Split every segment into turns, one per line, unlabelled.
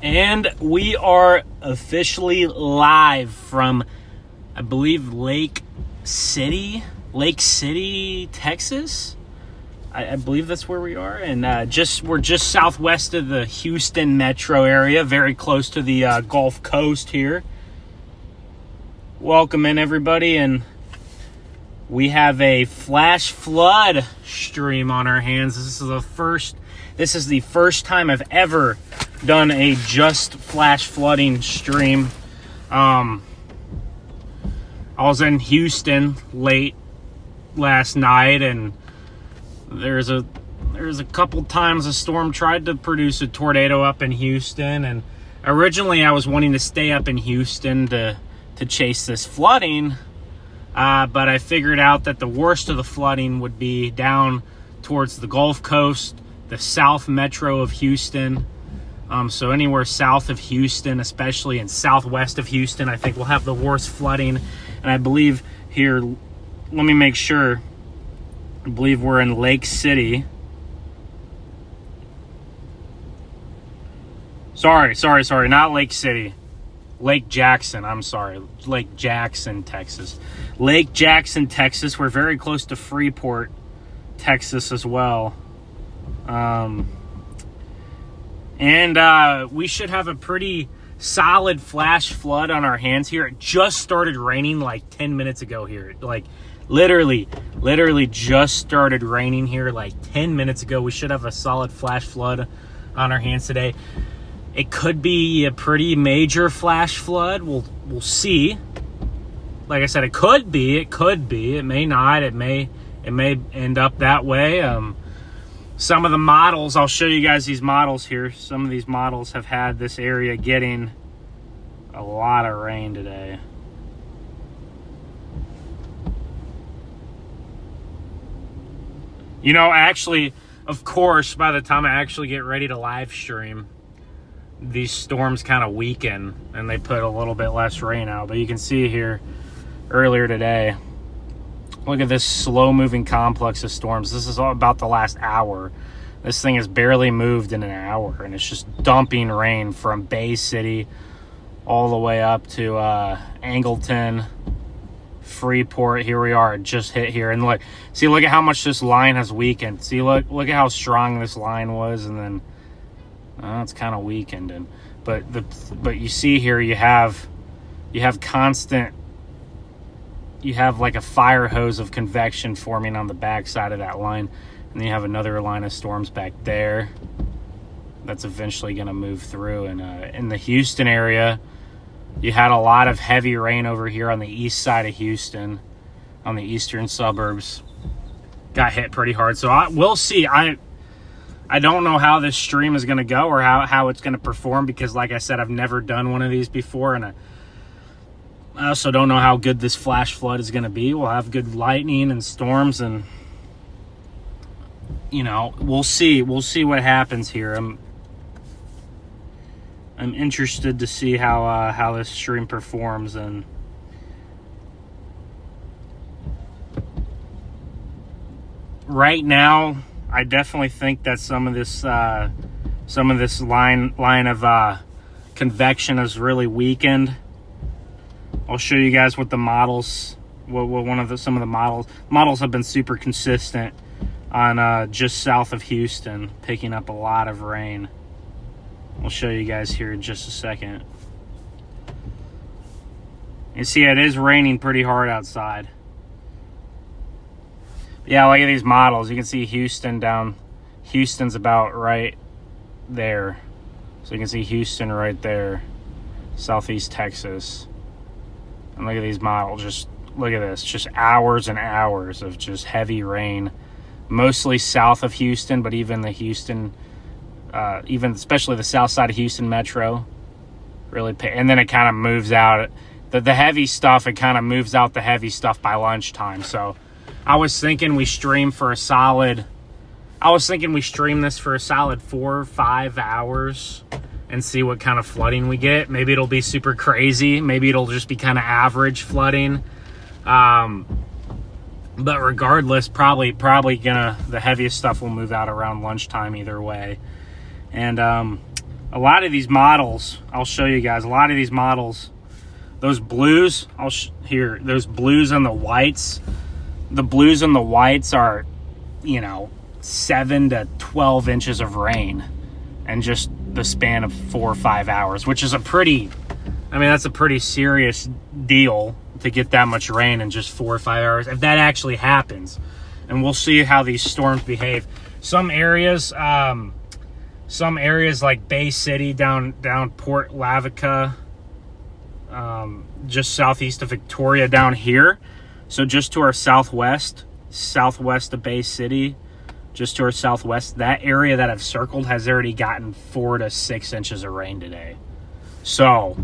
And we are officially live from, I believe, Lake City, Texas. I believe that's where we are. And we're just southwest of the Houston metro area, very close to the Gulf Coast here. Welcome in, everybody. And we have a flash flood stream on our hands. This is the first time I've ever done a just flash flooding stream. I was in Houston late last night, and there's a couple times a storm tried to produce a tornado up in Houston, and originally I was wanting to stay up in Houston to chase this flooding, but I figured out that the worst of the flooding would be down towards the Gulf Coast, the south metro of Houston. So anywhere south of Houston, especially in southwest of Houston, I think we'll have the worst flooding. And I believe here, let me make sure. I believe we're in Lake City. Sorry, not Lake City. Lake Jackson, I'm sorry. Lake Jackson, Texas. Lake Jackson, Texas. We're very close to Freeport, Texas as well. And we should have a pretty solid flash flood on our hands here. It just started raining like 10 minutes ago here. Like literally just started raining here like 10 minutes ago. We should have a solid flash flood on our hands today. It could be a pretty major flash flood. We'll see. Like I said, it could be. It may not. It may end up that way. Some of the models, I'll show you guys these models here. Some of these models have had this area getting a lot of rain today. You know, actually, of course, by the time I actually get ready to live stream, these storms kind of weaken and they put a little bit less rain out. But you can see here earlier today, look at this slow-moving complex of storms. This is all about the last hour. This thing has barely moved in an hour, and it's just dumping rain from Bay City all the way up to Angleton, Freeport. Here we are. It just hit here. And look at how much this line has weakened. See, look at how strong this line was, and then it's kind of weakened. But you see here, you have constant. You have like a fire hose of convection forming on the back side of that line. And then you have another line of storms back there that's eventually going to move through. And in the Houston area, you had a lot of heavy rain over here on the east side of Houston, on the eastern suburbs. Got hit pretty hard. So we'll see. I don't know how this stream is going to go or how it's going to perform, because like I said, I've never done one of these before, and I also don't know how good this flash flood is going to be. We'll have good lightning and storms, and you know, we'll see. We'll see what happens here. I'm interested to see how this stream performs. And right now, I definitely think that some of this line of convection is really weakened. I'll show you guys what the models, some of the models have been super consistent on just south of Houston, picking up a lot of rain. I'll show you guys here in just a second. You see, it is raining pretty hard outside. Yeah, look at these models. You can see Houston's about right there. So you can see Houston right there, southeast Texas. And look at these models. Just look at this. Just hours and hours of just heavy rain. Mostly south of Houston, but even the Houston, especially the south side of Houston metro, and then it kind of moves out. The heavy stuff, it kind of moves out the heavy stuff by lunchtime. So I was thinking we stream this for a solid 4 or 5 hours and see what kind of flooding we get. Maybe it'll be super crazy. Maybe it'll just be kind of average flooding. But regardless, probably the heaviest stuff will move out around lunchtime either way. And a lot of these models, I'll show you guys, a lot of these models, those blues, those blues and the whites are, you know, 7 to 12 inches of rain in just the span of 4 or 5 hours, which is that's a pretty serious deal to get that much rain in just 4 or 5 hours, if that actually happens. And we'll see how these storms behave. Some areas like Bay City, down Port Lavaca, just southeast of Victoria down here. So just to our southwest of Bay City, just to our southwest, that area that I've circled has already gotten 4 to 6 inches of rain today. So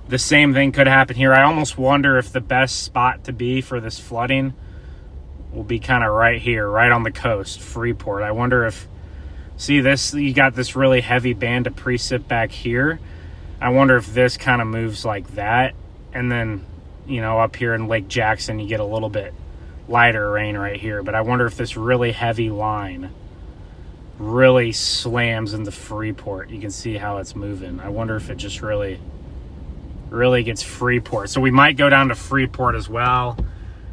the same thing could happen here. I almost wonder if the best spot to be for this flooding will be kind of right here, right on the coast, Freeport. I wonder if, see this, you got this really heavy band of precip back here. I wonder if this kind of moves like that, and then, you know, up here in Lake Jackson, you get a little bit lighter rain right here. But I wonder if this really heavy line really slams into Freeport. You can see how it's moving. I wonder if it just really gets Freeport. So we might go down to Freeport as well.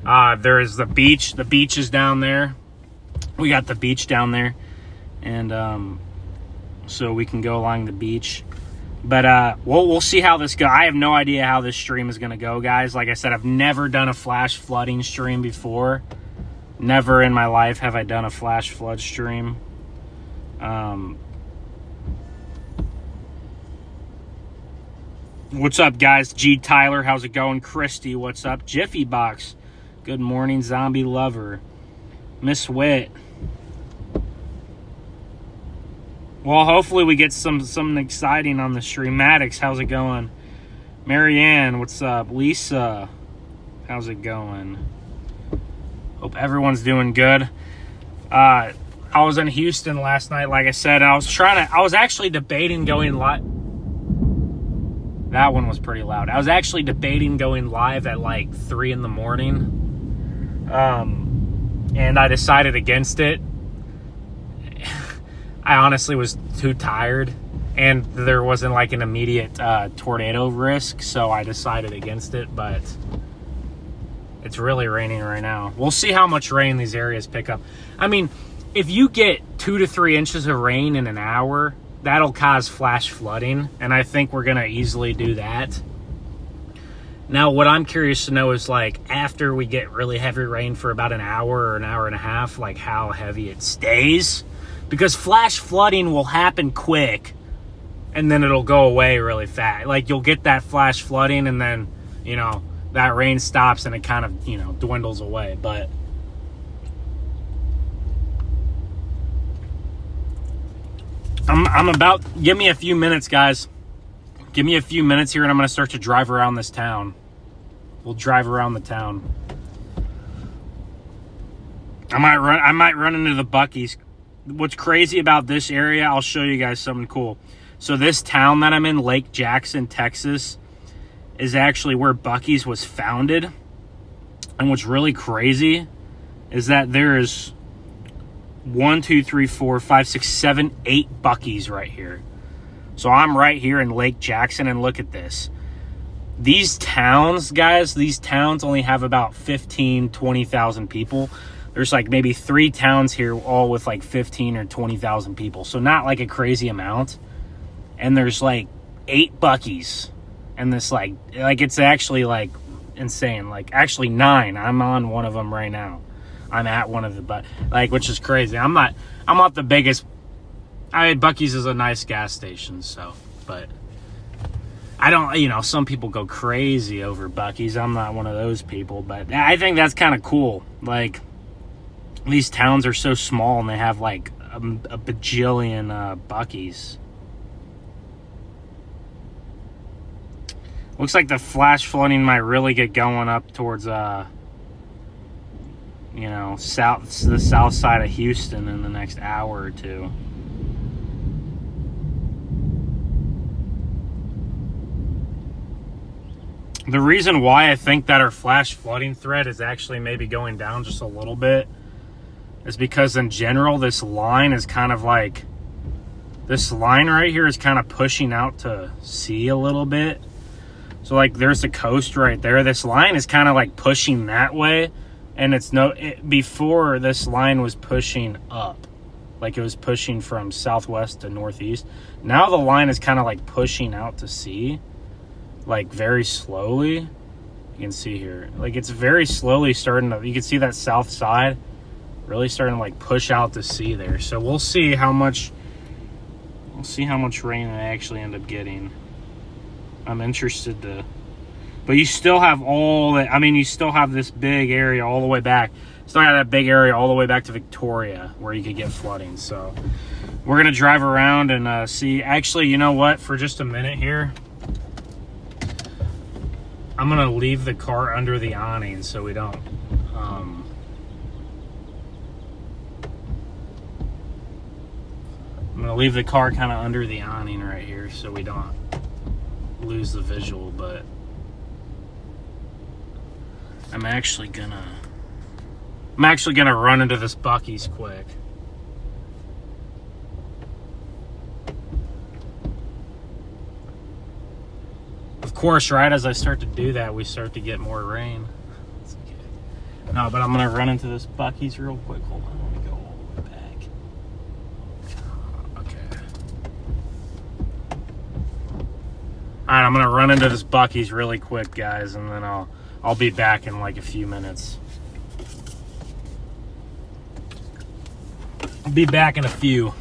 There is the beach. The beach is down there. We got the beach down there. And so we can go along the beach. But we'll see how this goes. I have no idea how this stream is going to go, guys. Like I said, I've never done a flash flooding stream before. Never in my life have I done a flash flood stream. What's up, guys? G. Tyler, how's it going? Christy, what's up? Jiffy Box, good morning. Zombie Lover, Miss Wit. Well, hopefully we get something exciting on the stream. Maddox, how's it going? Marianne, what's up? Lisa, how's it going? Hope everyone's doing good. I was in Houston last night, like I said. I was actually debating going live. That one was pretty loud. I was actually debating going live at like 3 in the morning. And I decided against it. I honestly was too tired, and there wasn't like an immediate tornado risk, so I decided against it. But it's really raining right now. We'll see how much rain these areas pick up. I mean, if you get 2 to 3 inches of rain in an hour, that'll cause flash flooding, and I think we're gonna easily do that. Now, what I'm curious to know is, like, after we get really heavy rain for about an hour or an hour and a half, like how heavy it stays. Because flash flooding will happen quick, and then it'll go away really fast. Like, you'll get that flash flooding, and then, you know, that rain stops, and it kind of, you know, dwindles away. But I'm about, give me a few minutes, guys. Give me a few minutes here, and I'm going to start to drive around this town. We'll drive around the town. I might run into the Buc-ee's. What's crazy about this area, I'll show you guys something cool. So this town that I'm in, Lake Jackson, Texas, is actually where Buc-ee's was founded. And what's really crazy is that there is 1, 2, 3, 4, 5, 6, 7, 8 Buc-ee's right here. So I'm right here in Lake Jackson, and look at this. These towns, guys, these towns only have about 15, 20,000 people. There's like maybe 3 towns here, all with like 15 or 20,000 people. So not like a crazy amount. And there's like 8 Buc-ee's. And this like it's actually like insane. Like actually 9. I'm on one of them right now. I'm at one of the, which is crazy. I'm not the biggest. Buc-ee's is a nice gas station, so, but I don't, you know, some people go crazy over Buc-ee's. I'm not one of those people, but I think that's kind of cool. Like, these towns are so small, and they have like a bajillion Buc-ee's. Looks like the flash flooding might really get going up towards, you know, the south side of Houston in the next hour or two. The reason why I think that our flash flooding threat is actually maybe going down just a little bit is because in general, this line is kind of like this line right here is kind of pushing out to sea a little bit. So like there's the coast right there. This line is kind of like pushing that way, and before this line was pushing up, like it was pushing from southwest to northeast. Now the line is kind of like pushing out to sea, like very slowly. You can see here, like it's very slowly starting to, you can see that south side really starting to like push out to sea there. So we'll see how much rain I actually end up getting. I'm interested to, but you still have all that. I mean, you still have this big area all the way back. Still have that big area all the way back to Victoria where you could get flooding. So we're gonna drive around and see. Actually, you know what? For just a minute here, I'm gonna leave the car under the awning so we don't. I'm gonna leave the car kind of under the awning right here so we don't lose the visual, but I'm actually gonna run into this Buc-ee's quick. Of course, right as I start to do that, we start to get more rain. That's okay. No, but I'm gonna run into this Buc-ee's real quick. Hold on, let me go all the way back. Okay. All right, I'm gonna run into this Buc-ee's really quick, guys, and then I'll be back in like a few minutes. I'll be back in a few.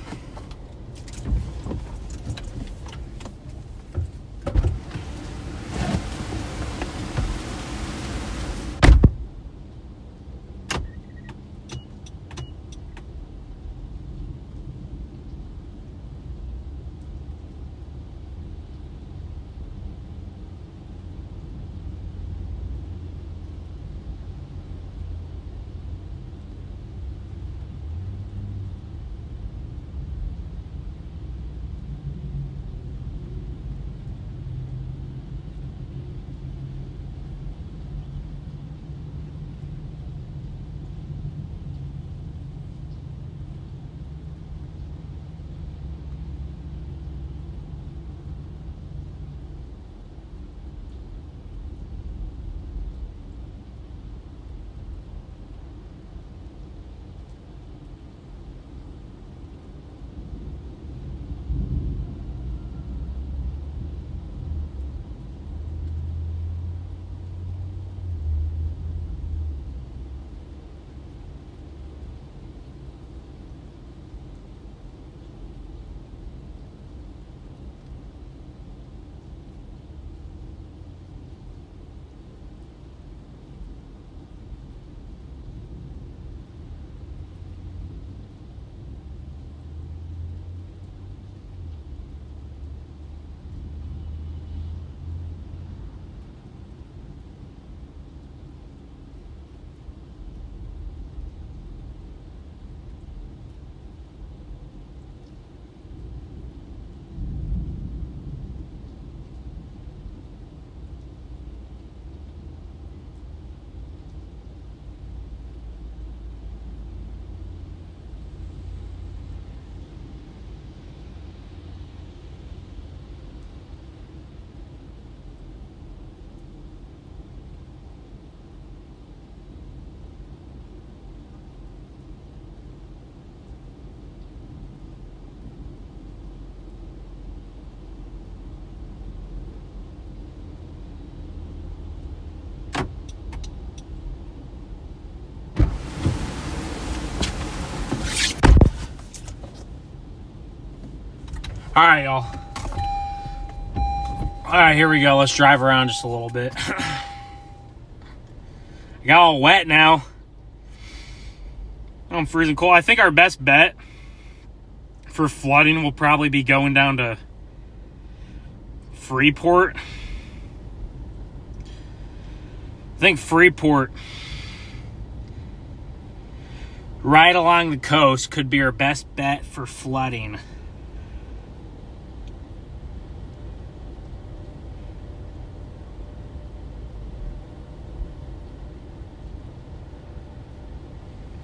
All right, y'all. All right, here we go. Let's drive around just a little bit. I got all wet now. I'm freezing cold. I think our best bet for flooding will probably be going down to Freeport. I think Freeport, right along the coast, could be our best bet for flooding.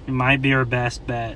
It might be our best bet.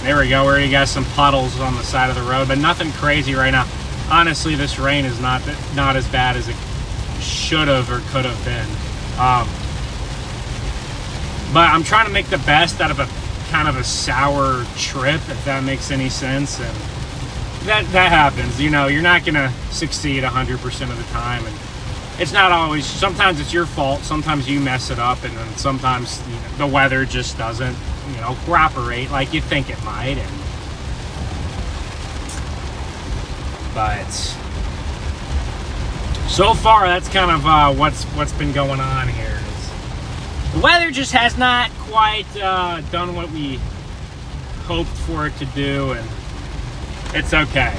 There we go. We already got some puddles on the side of the road, but nothing crazy right now. Honestly, this rain is not as bad as it should have or could have been. But I'm trying to make the best out of a kind of a sour trip, if that makes any sense. And that happens. You know, you're not going to succeed 100% of the time. And it's not always, sometimes it's your fault. Sometimes you mess it up. And then sometimes the weather just doesn't, cooperate like you think it might. But so far, that's kind of what's been going on here. The weather just has not quite done what we hoped for it to do, and it's okay.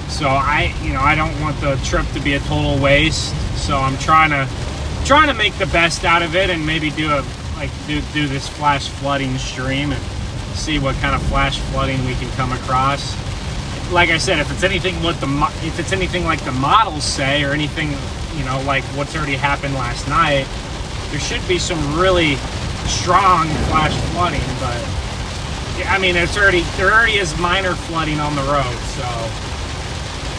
So I don't want the trip to be a total waste. So I'm trying to make the best out of it, and maybe do this flash flooding stream and see what kind of flash flooding we can come across. Like I said, if it's anything like the models say, or anything like what's already happened last night, there should be some really strong flash flooding. But I mean, there already is minor flooding on the road, so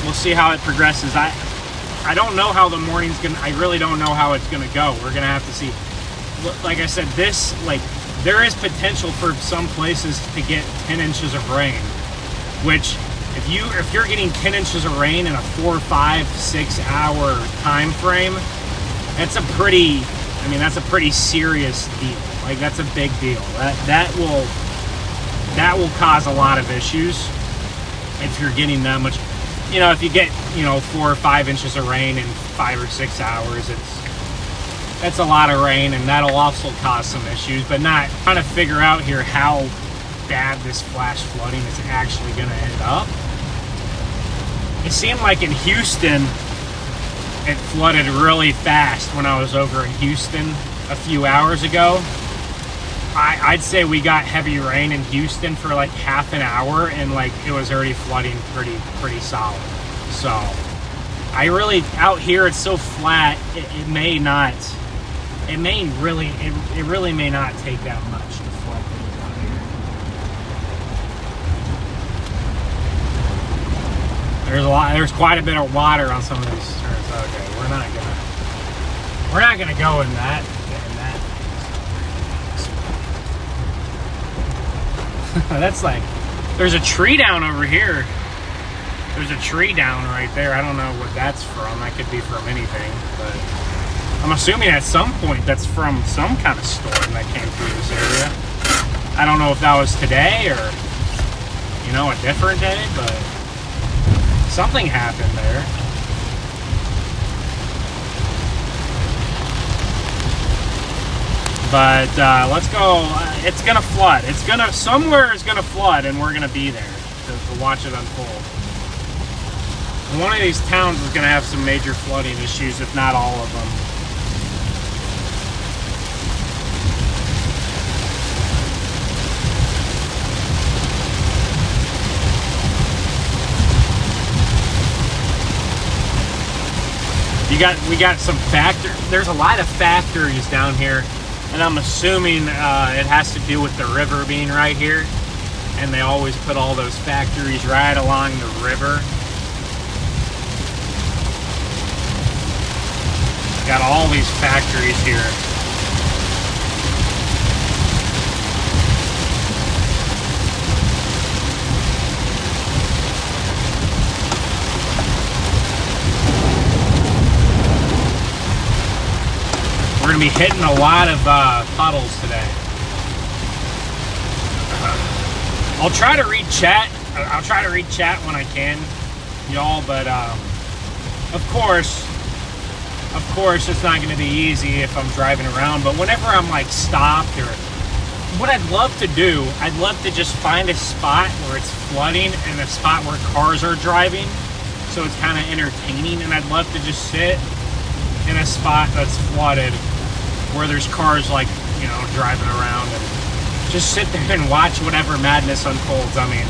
we'll see how it progresses. I don't know how the morning's gonna. I really don't know how it's gonna go. We're gonna have to see. Like I said, there is potential for some places to get 10 inches of rain, which if you're getting 10 inches of rain in a 4, 5, 6 hour time frame, that's a pretty serious deal. Like, that's a big deal. That will cause a lot of issues if you're getting that much. If you get 4 or 5 inches of rain in 5 or 6 hours, that's a lot of rain, and that'll also cause some issues. But not trying to figure out here how bad this flash flooding is actually going to end up. It seemed like in Houston, it flooded really fast when I was over in Houston a few hours ago. I'd say we got heavy rain in Houston for like half an hour, and it was already flooding pretty solid. So out here it's so flat, it really may not take that much to flood things out here. There's quite a bit of water on some of these turns. Okay, we're not gonna go in that. That's there's a tree down over here. There's a tree down right there. I don't know what that's from. That could be from anything, but I'm assuming at some point that's from some kind of storm that came through this area. I don't know if that was today or a different day, but something happened there. But let's go. It's gonna flood. Somewhere is gonna flood, and we're gonna be there to watch it unfold. And one of these towns is gonna have some major flooding issues, if not all of them. We got some there's a lot of factories down here, and I'm assuming it has to do with the river being right here, and they always put all those factories right along the river. Got all these factories here. We're gonna be hitting a lot of puddles today. I'll try to read chat. I'll try to read chat when I can, y'all. But of course, it's not gonna be easy if I'm driving around. But whenever I'm stopped, or what I'd love to do, I'd love to just find a spot where it's flooding and a spot where cars are driving, so it's kind of entertaining. And I'd love to just sit in a spot that's flooded, where there's cars driving around, and just sit there and watch whatever madness unfolds. I mean,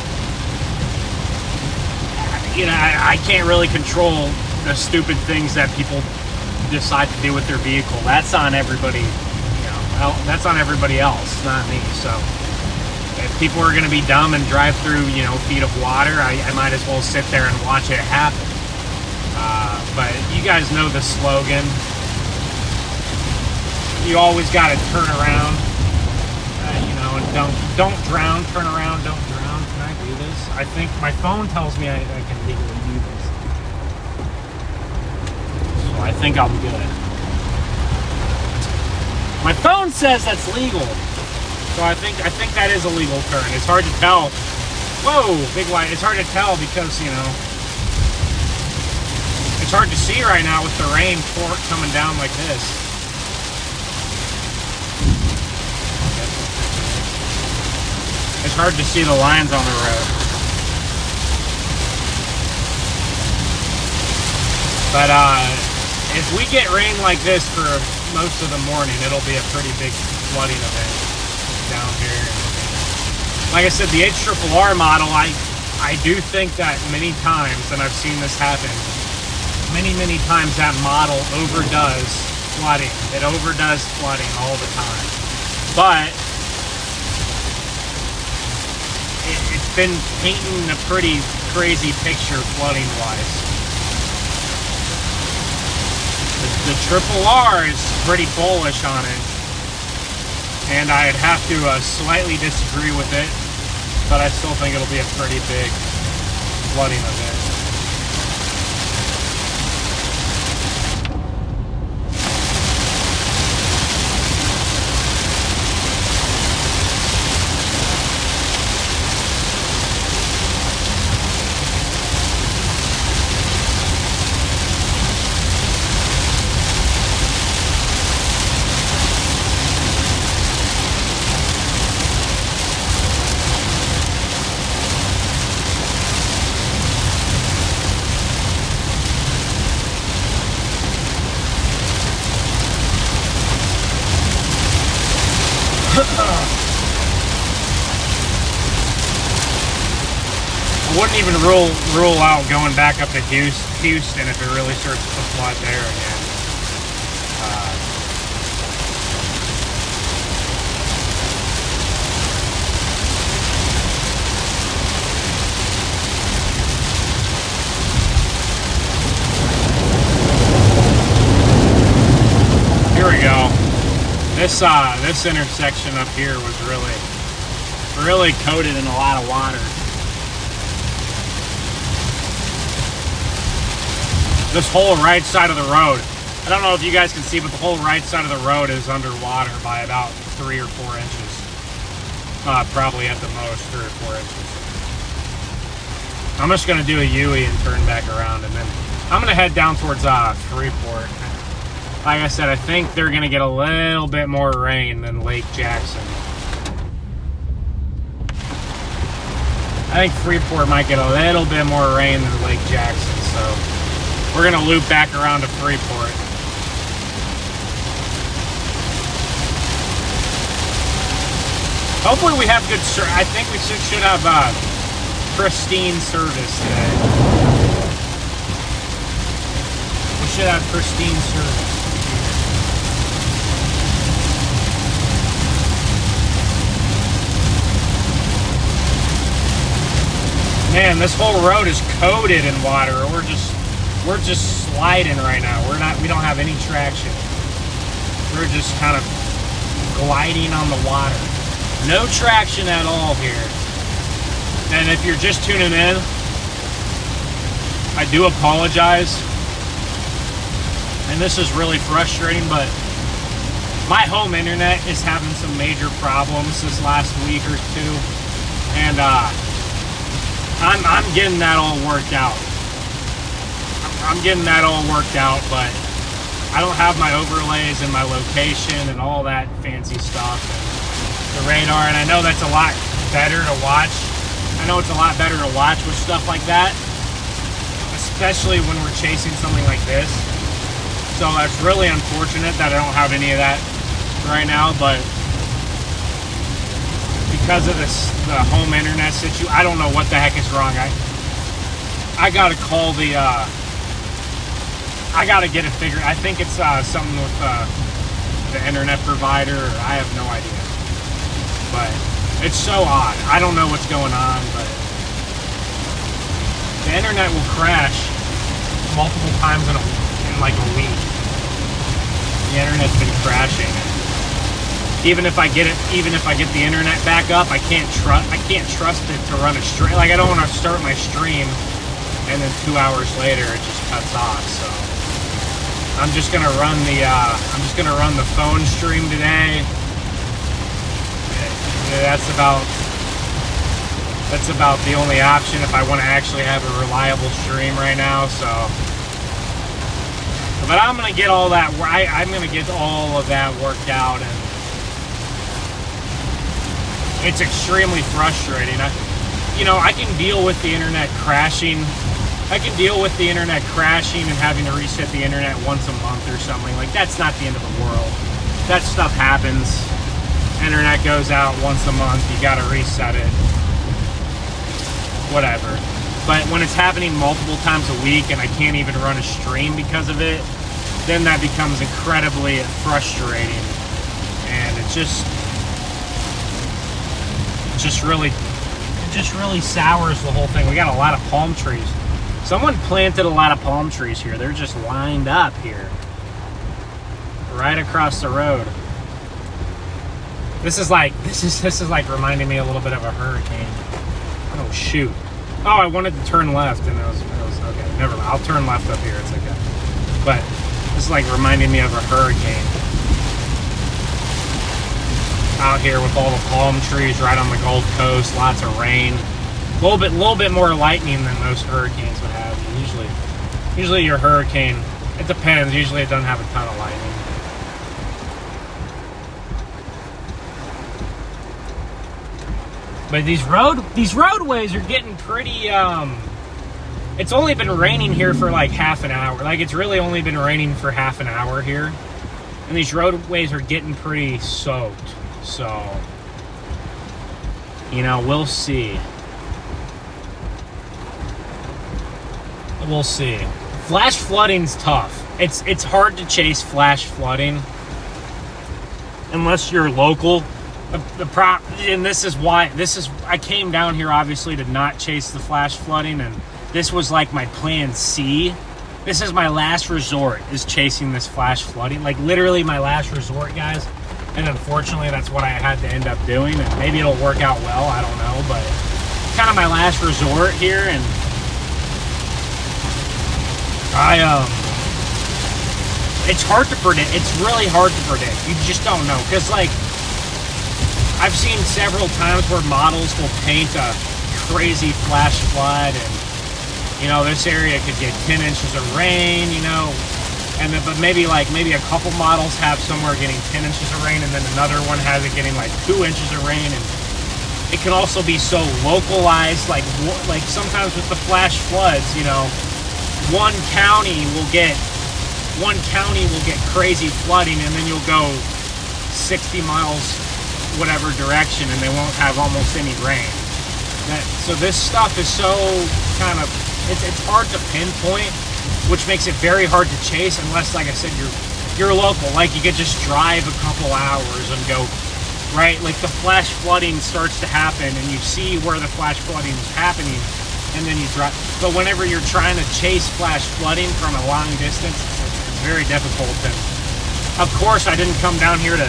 I can't really control the stupid things that people decide to do with their vehicle. That's on everybody. That's on everybody else, not me. So if people are going to be dumb and drive through, you know, feet of water, I might as well sit there and watch it happen. But you guys know the slogan. You always got to turn around, you know, and don't drown. Turn around, don't drown. Can I do this? I think my phone tells me I can legally do this, so I think I'm good. My phone says that's legal, so I think that is a legal turn. It's hard to tell. Whoa, big light. It's hard to tell because, you know, it's hard to see right now with the rain coming down like this. It's hard to see the lines on the road. But if we get rain like this for most of the morning, it'll be a pretty big flooding event down here. Like I said, the HRRR model, I do think that many times, and I've seen this happen, many times that model overdoes flooding. It overdoes flooding all the time. But it's been painting a pretty crazy picture flooding-wise. The RRR is pretty bullish on it, and I'd have to slightly disagree with it, but I still think it'll be a pretty big flooding event. I wouldn't even rule out going back up to Houston if it really starts to flood there again. Here we go. This intersection up here was really coated in a lot of water. This whole right side of the road, I don't know if you guys can see, but the whole right side of the road is underwater by about 3 or 4 inches. Probably at the most 3 or 4 inches. I'm just gonna do a U-turn and turn back around, and then I'm gonna head down towards Freeport. Like I said, I think they're gonna get a little bit more rain than Lake Jackson. I think Freeport might get a little bit more rain than Lake Jackson, so we're gonna loop back around to Freeport. Hopefully we have good service. I think we should have pristine service today. We should have pristine service. Man, this whole road is coated in water. We're just sliding right now. We don't have any traction. We're just kind of gliding on the water. No traction at all here. And if you're just tuning in, I do apologize. And this is really frustrating, but my home internet is having some major problems this last week or two. And I'm getting that all worked out. I'm getting that all worked out, but I don't have my overlays and my location and all that fancy stuff and the radar, and I know that's a lot better to watch. I know it's a lot better to watch with stuff like that, especially when we're chasing something like this. So that's really unfortunate that I don't have any of that right now, but because of the home internet situation, I don't know what the heck is wrong. I gotta call the I gotta get it figured. I think it's something with the internet provider. I have no idea, but It's so odd. I don't know what's going on, but the internet will crash multiple times in like a week. The internet's been crashing. Even if I get the internet back up, I can't trust it to run a stream. Like, I don't want to start my stream and then 2 hours later it just cuts off. So I'm just gonna run the phone stream today. That's about the only option if I want to actually have a reliable stream right now. So, but I'm gonna get all that. I'm gonna get all of that worked out, and it's extremely frustrating. I can deal with the internet crashing. I can deal with the internet crashing and having to reset the internet once a month or something. Like, that's not the end of the world. That stuff happens. Internet goes out once a month, you gotta reset it, whatever. But when it's happening multiple times a week and I can't even run a stream because of it, then that becomes incredibly frustrating, and it just really sours the whole thing. We got a lot of palm trees. Someone planted a lot of palm trees here. They're just lined up here, right across the road. This is like reminding me a little bit of a hurricane. Oh shoot! Oh, I wanted to turn left, and it was okay. Never mind. I'll turn left up here. It's okay. But this is like reminding me of a hurricane. Out here with all the palm trees right on the Gulf Coast, lots of rain. A little bit more lightning than most hurricanes would have. Usually your hurricane, it depends. Usually it doesn't have a ton of lightning. But these roadways are getting pretty, it's only been raining here for like half an hour. Like, it's really only been raining for half an hour here. And these roadways are getting pretty soaked. So, we'll see. We'll see. Flash flooding's tough. It's hard to chase flash flooding unless you're local. And this is why I came down here obviously to not chase the flash flooding, and this was like my plan C. This is my last resort, is chasing this flash flooding. Like, literally my last resort, guys. And unfortunately that's what I had to end up doing, and maybe it'll work out well, I don't know, but kind of my last resort here. And it's hard to predict. It's really hard to predict. You just don't know, because like, I've seen several times where models will paint a crazy flash flood, and this area could get 10 inches of rain, and then, but maybe a couple models have somewhere getting 10 inches of rain, and then another one has it getting like 2 inches of rain. And it can also be so localized, like sometimes with the flash floods, one county will get crazy flooding, and then you'll go 60 miles whatever direction and they won't have almost any rain. So this stuff is so kind of, it's hard to pinpoint, which makes it very hard to chase unless, like I said, you're local. Like, you could just drive a couple hours and go, right? Like, the flash flooding starts to happen and you see where the flash flooding is happening, and then you drive. But whenever you're trying to chase flash flooding from a long distance, it's very difficult. And of course I didn't come down here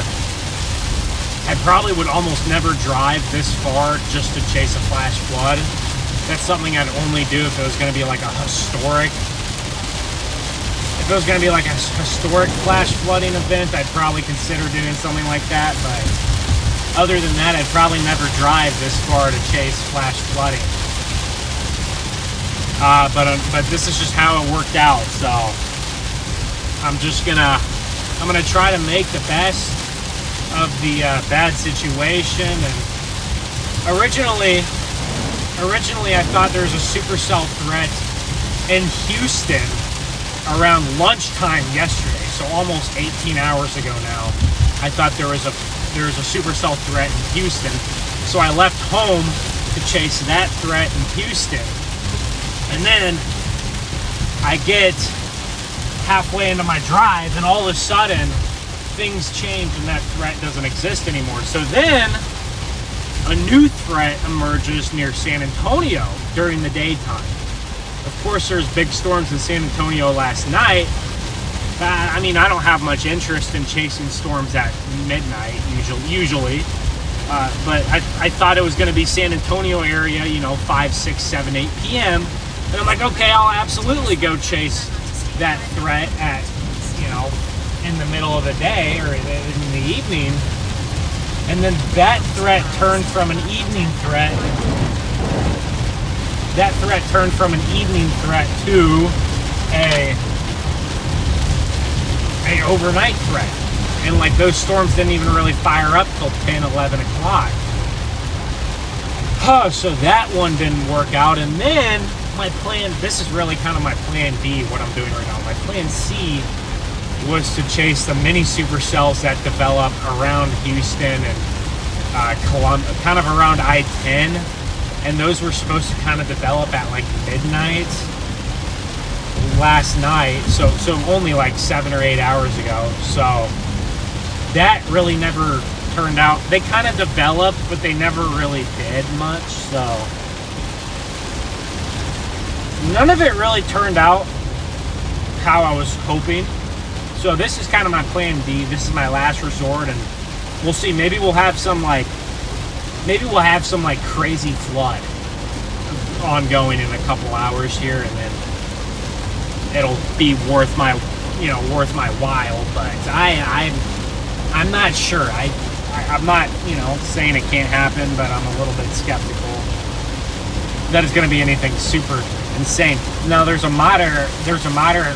I probably would almost never drive this far just to chase a flash flood. That's something I'd only do if it was going to be like a historic. If it was going to be like a historic flash flooding event, I'd probably consider doing something like that. But other than that, I'd probably never drive this far to chase flash flooding. But this is just how it worked out. So I'm gonna try to make the best of the bad situation. And originally I thought there was a supercell threat in Houston around lunchtime yesterday, so almost 18 hours ago now. I thought there was a supercell threat in Houston, so I left home to chase that threat in Houston. And then I get halfway into my drive, and all of a sudden things change and that threat doesn't exist anymore. So then a new threat emerges near San Antonio during the daytime. Of course, there's big storms in San Antonio last night. I mean, I don't have much interest in chasing storms at midnight, usually. But I thought it was going to be San Antonio area, 5, 6, 7, 8 p.m. And I'm like, okay, I'll absolutely go chase that threat at, in the middle of the day or in the evening. And then that threat turned from an evening threat. That threat turned from an evening threat to a overnight threat. And like those storms didn't even really fire up till 10, 11 o'clock. So that one didn't work out. And then my plan, this is really kind of my plan B, what I'm doing right now. My plan C was to chase the mini supercells that develop around Houston and Columbia, kind of around I-10. And those were supposed to kind of develop at like midnight last night. So only like 7 or 8 hours ago. So that really never turned out. They kind of developed, but they never really did much. So none of it really turned out how I was hoping. So this is kind of my plan D. This is my last resort, and we'll see. Maybe we'll have some like crazy flood ongoing in a couple hours here, and then it'll be worth my while. But I'm not sure. I'm not saying it can't happen, but I'm a little bit skeptical that it's going to be anything super insane. Now there's a moderate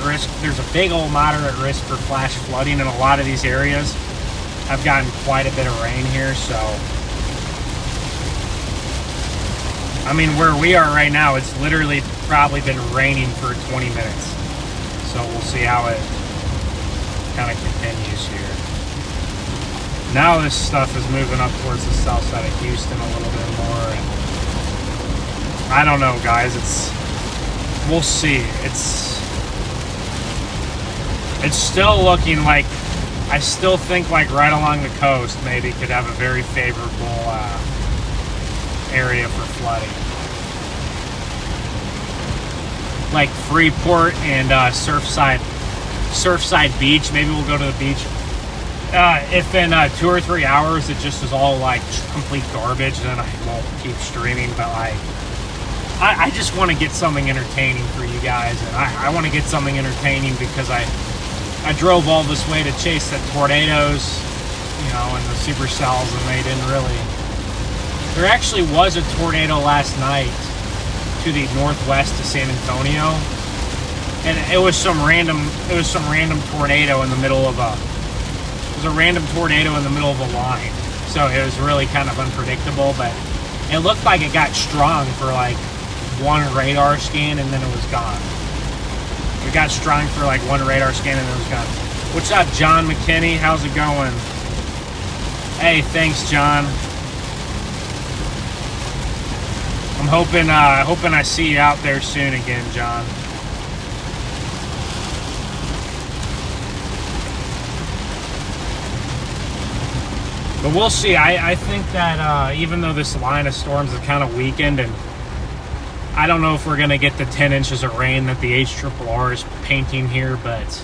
risk. There's a big old moderate risk for flash flooding in a lot of these areas. I've gotten quite a bit of rain here, so I mean, where we are right now, it's literally probably been raining for 20 minutes. So we'll see how it kind of continues here. Now this stuff is moving up towards the south side of Houston a little bit more, and I don't know, guys. We'll see. It's still looking like, I still think like right along the coast maybe could have a very favorable area for flooding. Like Freeport and Surfside Beach. Maybe we'll go to the beach. If in 2 or 3 hours it just is all like complete garbage, then I won't keep streaming. But like, I just want to get something entertaining for you guys, and I want to get something entertaining because I drove all this way to chase the tornadoes, and the supercells, and they didn't really. There actually was a tornado last night to the northwest of San Antonio, and it was some random tornado in the middle of a line. So it was really kind of unpredictable, but it looked like it got strong for like one radar scan and then it was gone. It got strong for like one radar scan and then it was gone. What's up, John McKinney? How's it going? Hey, thanks, John. I'm hoping I see you out there soon again, John. But we'll see. I think that even though this line of storms is kind of weakened, and I don't know if we're going to get the 10 inches of rain that the HRRR is painting here, but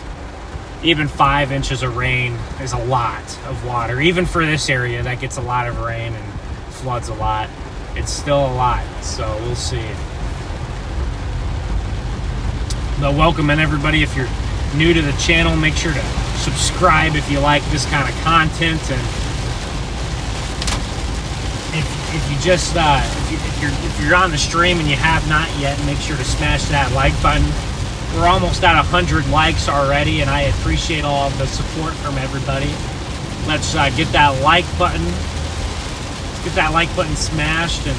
even 5 inches of rain is a lot of water. Even for this area that gets a lot of rain and floods a lot, it's still a lot. So we'll see. But welcome in, everybody. If you're new to the channel, make sure to subscribe if you like this kind of content, and if you just if you're on the stream and you have not yet, make sure to smash that like button. We're almost at 100 likes already, and I appreciate all of the support from everybody. Let's get that like button. Get that like button smashed, and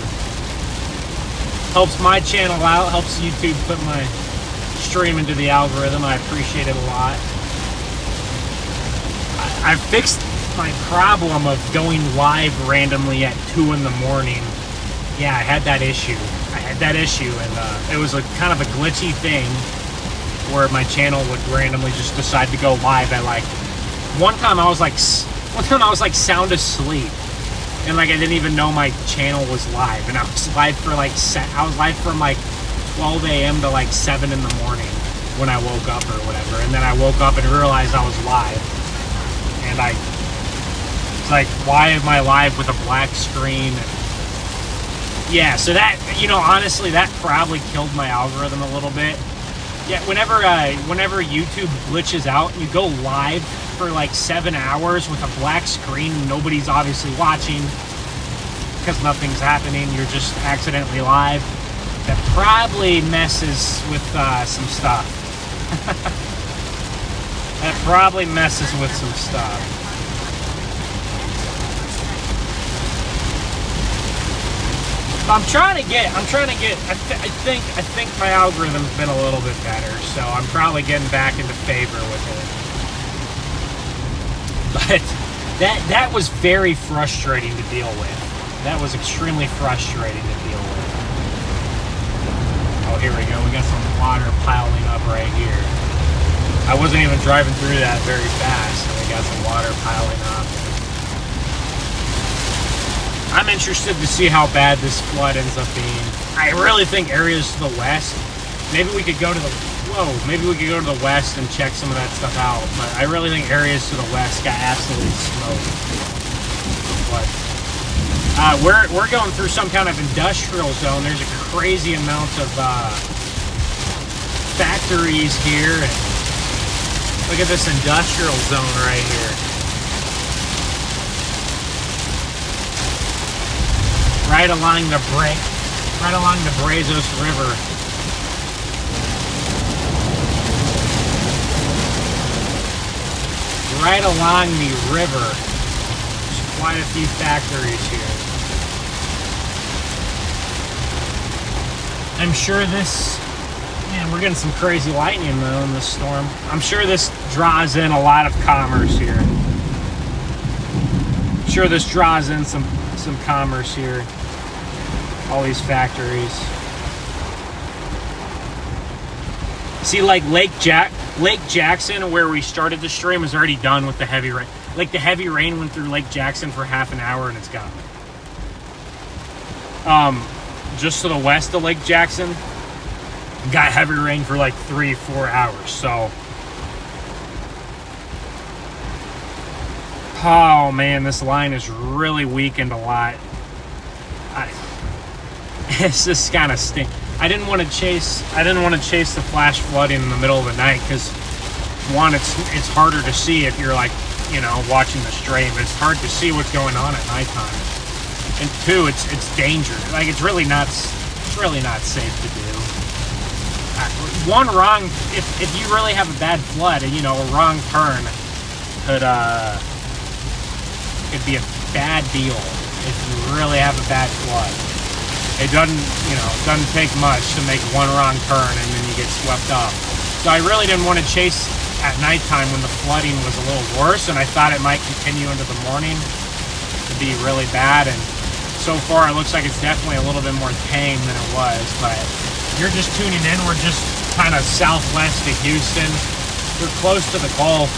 helps my channel out, helps YouTube put my stream into the algorithm. I appreciate it a lot. I fixed my problem of going live randomly at 2 in the morning. Yeah, I had that issue. And it was a kind of a glitchy thing where my channel would randomly just decide to go live at like one time I was like sound asleep, and like I didn't even know my channel was live, and I was live for like from like 12 a.m. to like 7 in the morning when I woke up or whatever, and then I woke up and realized I was live, and it's like, why am I live with a black screen? Yeah, so that, you know, honestly, that probably killed my algorithm a little bit. Yeah, whenever YouTube glitches out and you go live for like 7 hours with a black screen, nobody's obviously watching because nothing's happening, you're just accidentally live, that probably messes with some stuff. That probably messes with some stuff. I think my algorithm's been a little bit better, so I'm probably getting back into favor with it. But that was very frustrating to deal with. That was extremely frustrating to deal with. Oh, here we go. We got some water piling up right here. I wasn't even driving through that very fast, and we got some water piling up. I'm interested to see how bad this flood ends up being. I really think areas to the west, maybe we could go to the west and check some of that stuff out, but I really think areas to the west got absolutely smoked. But we're going through some kind of industrial zone. There's a crazy amount of factories here. Look at this industrial zone right here. Right along the Brazos River. Right along the river. There's quite a few factories here. I'm sure this, man, we're getting some crazy lightning though in this storm. I'm sure this draws in a lot of commerce here. I'm sure this draws in some commerce here. All these factories. See, like Lake Jackson, where we started the stream, is already done with the heavy rain. Like, the heavy rain went through Lake Jackson for half an hour and it's gone. Just to the west of Lake Jackson, got heavy rain for like 3-4 hours. So, oh man, this line is really weakened a lot. It's just kind of stink. I didn't want to chase the flash flooding in the middle of the night because, one, it's harder to see if you're like, you know, watching the stream. It's hard to see what's going on at nighttime, and two, it's dangerous. Like, it's really not safe to do. One wrong, if you really have a bad flood, you know, a wrong turn could be a bad deal if you really have a bad flood. It doesn't take much to make one wrong turn and then you get swept up. So I really didn't want to chase at nighttime when the flooding was a little worse, and I thought it might continue into the morning to be really bad. And so far it looks like it's definitely a little bit more tame than it was. But if you're just tuning in, we're just kind of southwest of Houston. We're close to the Gulf,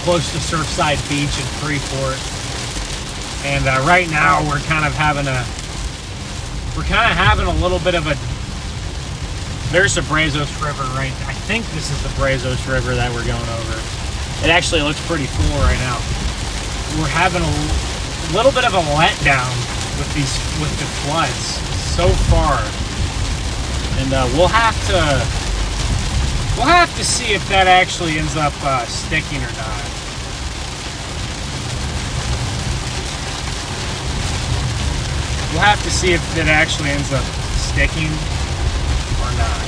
close to Surfside Beach and Freeport. And right now we're kind of having a little bit of a, there's the Brazos River right there. I think this is the Brazos River that we're going over. It actually looks pretty full right now. We're having a little bit of a letdown with the floods so far. And we'll have to see if that actually ends up sticking or not. We'll have to see if it actually ends up sticking or not.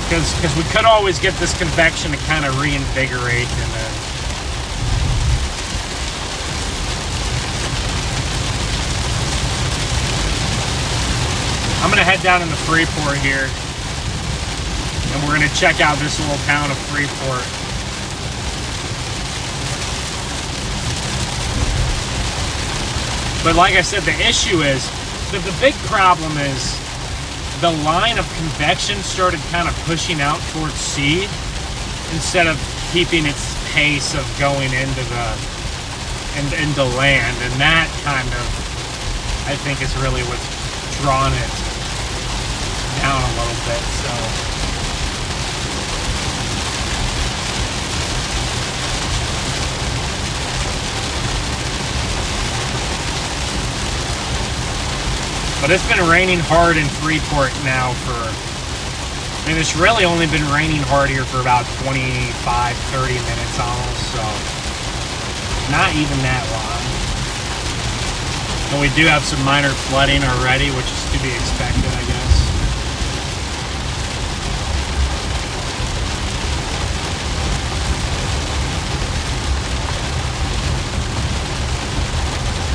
Because we could always get this convection to kind of reinvigorate and then... I'm going to head down into Freeport here. And we're going to check out this little town of Freeport. But like I said, the issue is, the big problem is the line of convection started kind of pushing out towards sea instead of keeping its pace of going into into land, and that kind of, I think, is really what's drawn it down a little bit. So but it's been raining hard in Freeport now for, I mean, it's really only been raining hard here for about 25, 30 minutes almost, so not even that long. And we do have some minor flooding already, which is to be expected, I guess.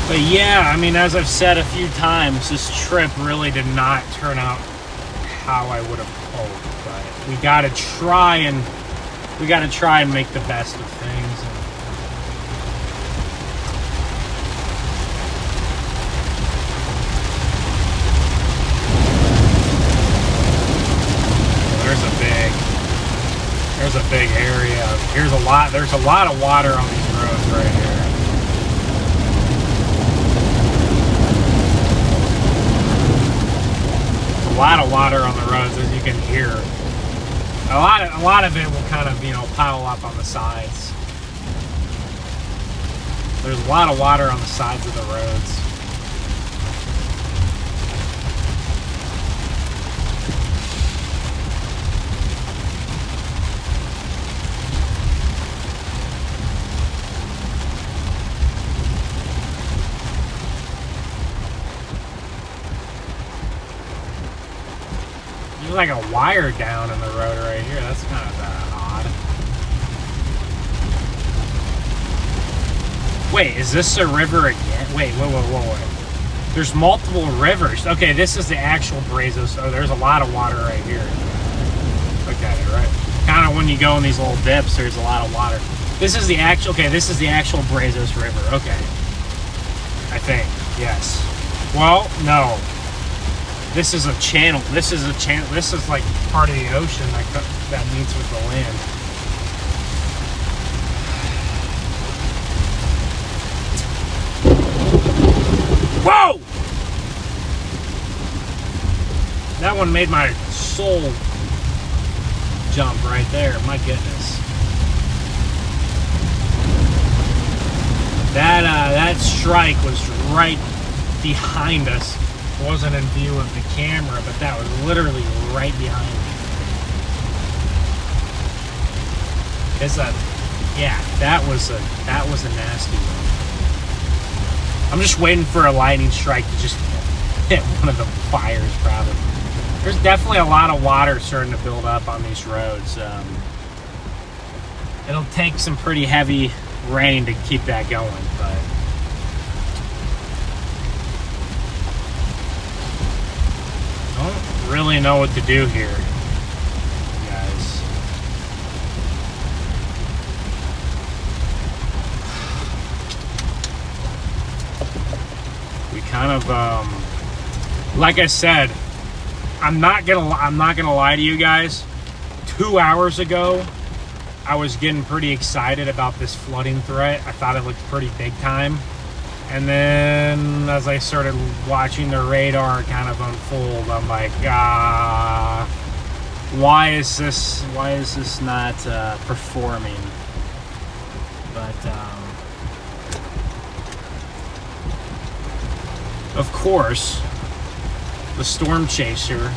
But yeah, I mean, as I've said a few times, this trip really did not turn out how I would have hoped. But we gotta try and make the best of things. There's a big area. There's a lot of water on these roads right here. A lot of water on the roads, as you can hear. A lot of it will kind of, pile up on the sides. There's a lot of water on the sides of the roads. There's like a wire down in the road right here. That's kind of odd. Wait, is this a river again? Wait. There's multiple rivers. Okay, this is the actual Brazos. Oh, there's a lot of water right here. Okay, right. Kind of when you go in these little dips, there's a lot of water. This is the actual. Okay, this is the actual Brazos River. Okay, I think yes. Well, no. This is a channel. This is like part of the ocean that meets with the land. Whoa! That one made my soul jump right there. My goodness. That strike was right behind us. It wasn't in view of the camera, but that was literally right behind me. That was a nasty one. I'm just waiting for a lightning strike to just hit one of the fires, probably. There's definitely a lot of water starting to build up on these roads. It'll take some pretty heavy rain to keep that going, but I don't really know what to do here, guys. We kind of, like I said, I'm not gonna lie to you guys. 2 hours ago, I was getting pretty excited about this flooding threat. I thought it looked pretty big time. And then as I started watching the radar kind of unfold, I'm like, why is this not performing? But of course, the storm chaser,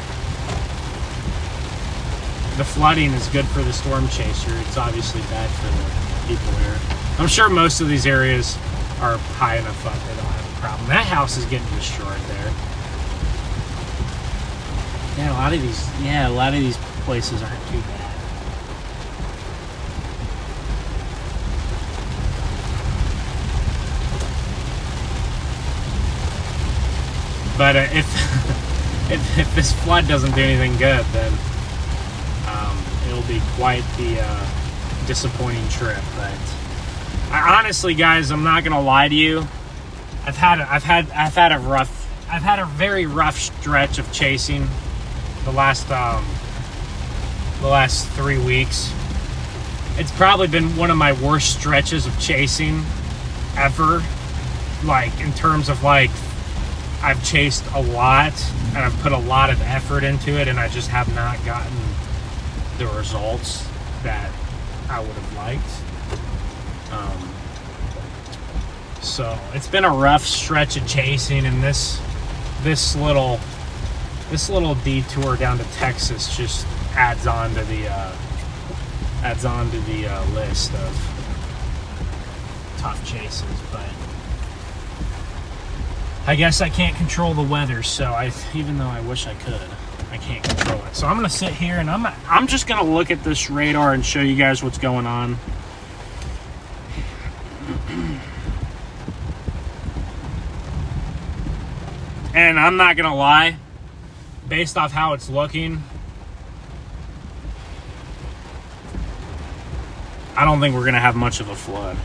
the flooding is good for the storm chaser. It's obviously bad for the people here. I'm sure most of these areas are high enough up they don't have a problem. That house is getting destroyed there. Yeah, a lot of these places aren't too bad. But if this flood doesn't do anything good, then it'll be quite the disappointing trip. But honestly, guys, I'm not gonna lie to you. I've had a very rough stretch of chasing the last 3 weeks. It's probably been one of my worst stretches of chasing ever, like in terms of like I've chased a lot and I've put a lot of effort into it, and I just have not gotten the results that I would have liked. So it's been a rough stretch of chasing, and this little detour down to Texas just adds on to the list of tough chases. But I guess I can't control the weather, so even though I wish I could, I can't control it. So I'm gonna sit here and I'm just gonna look at this radar and show you guys what's going on. And I'm not gonna lie, based off how it's looking, I don't think we're gonna have much of a flood.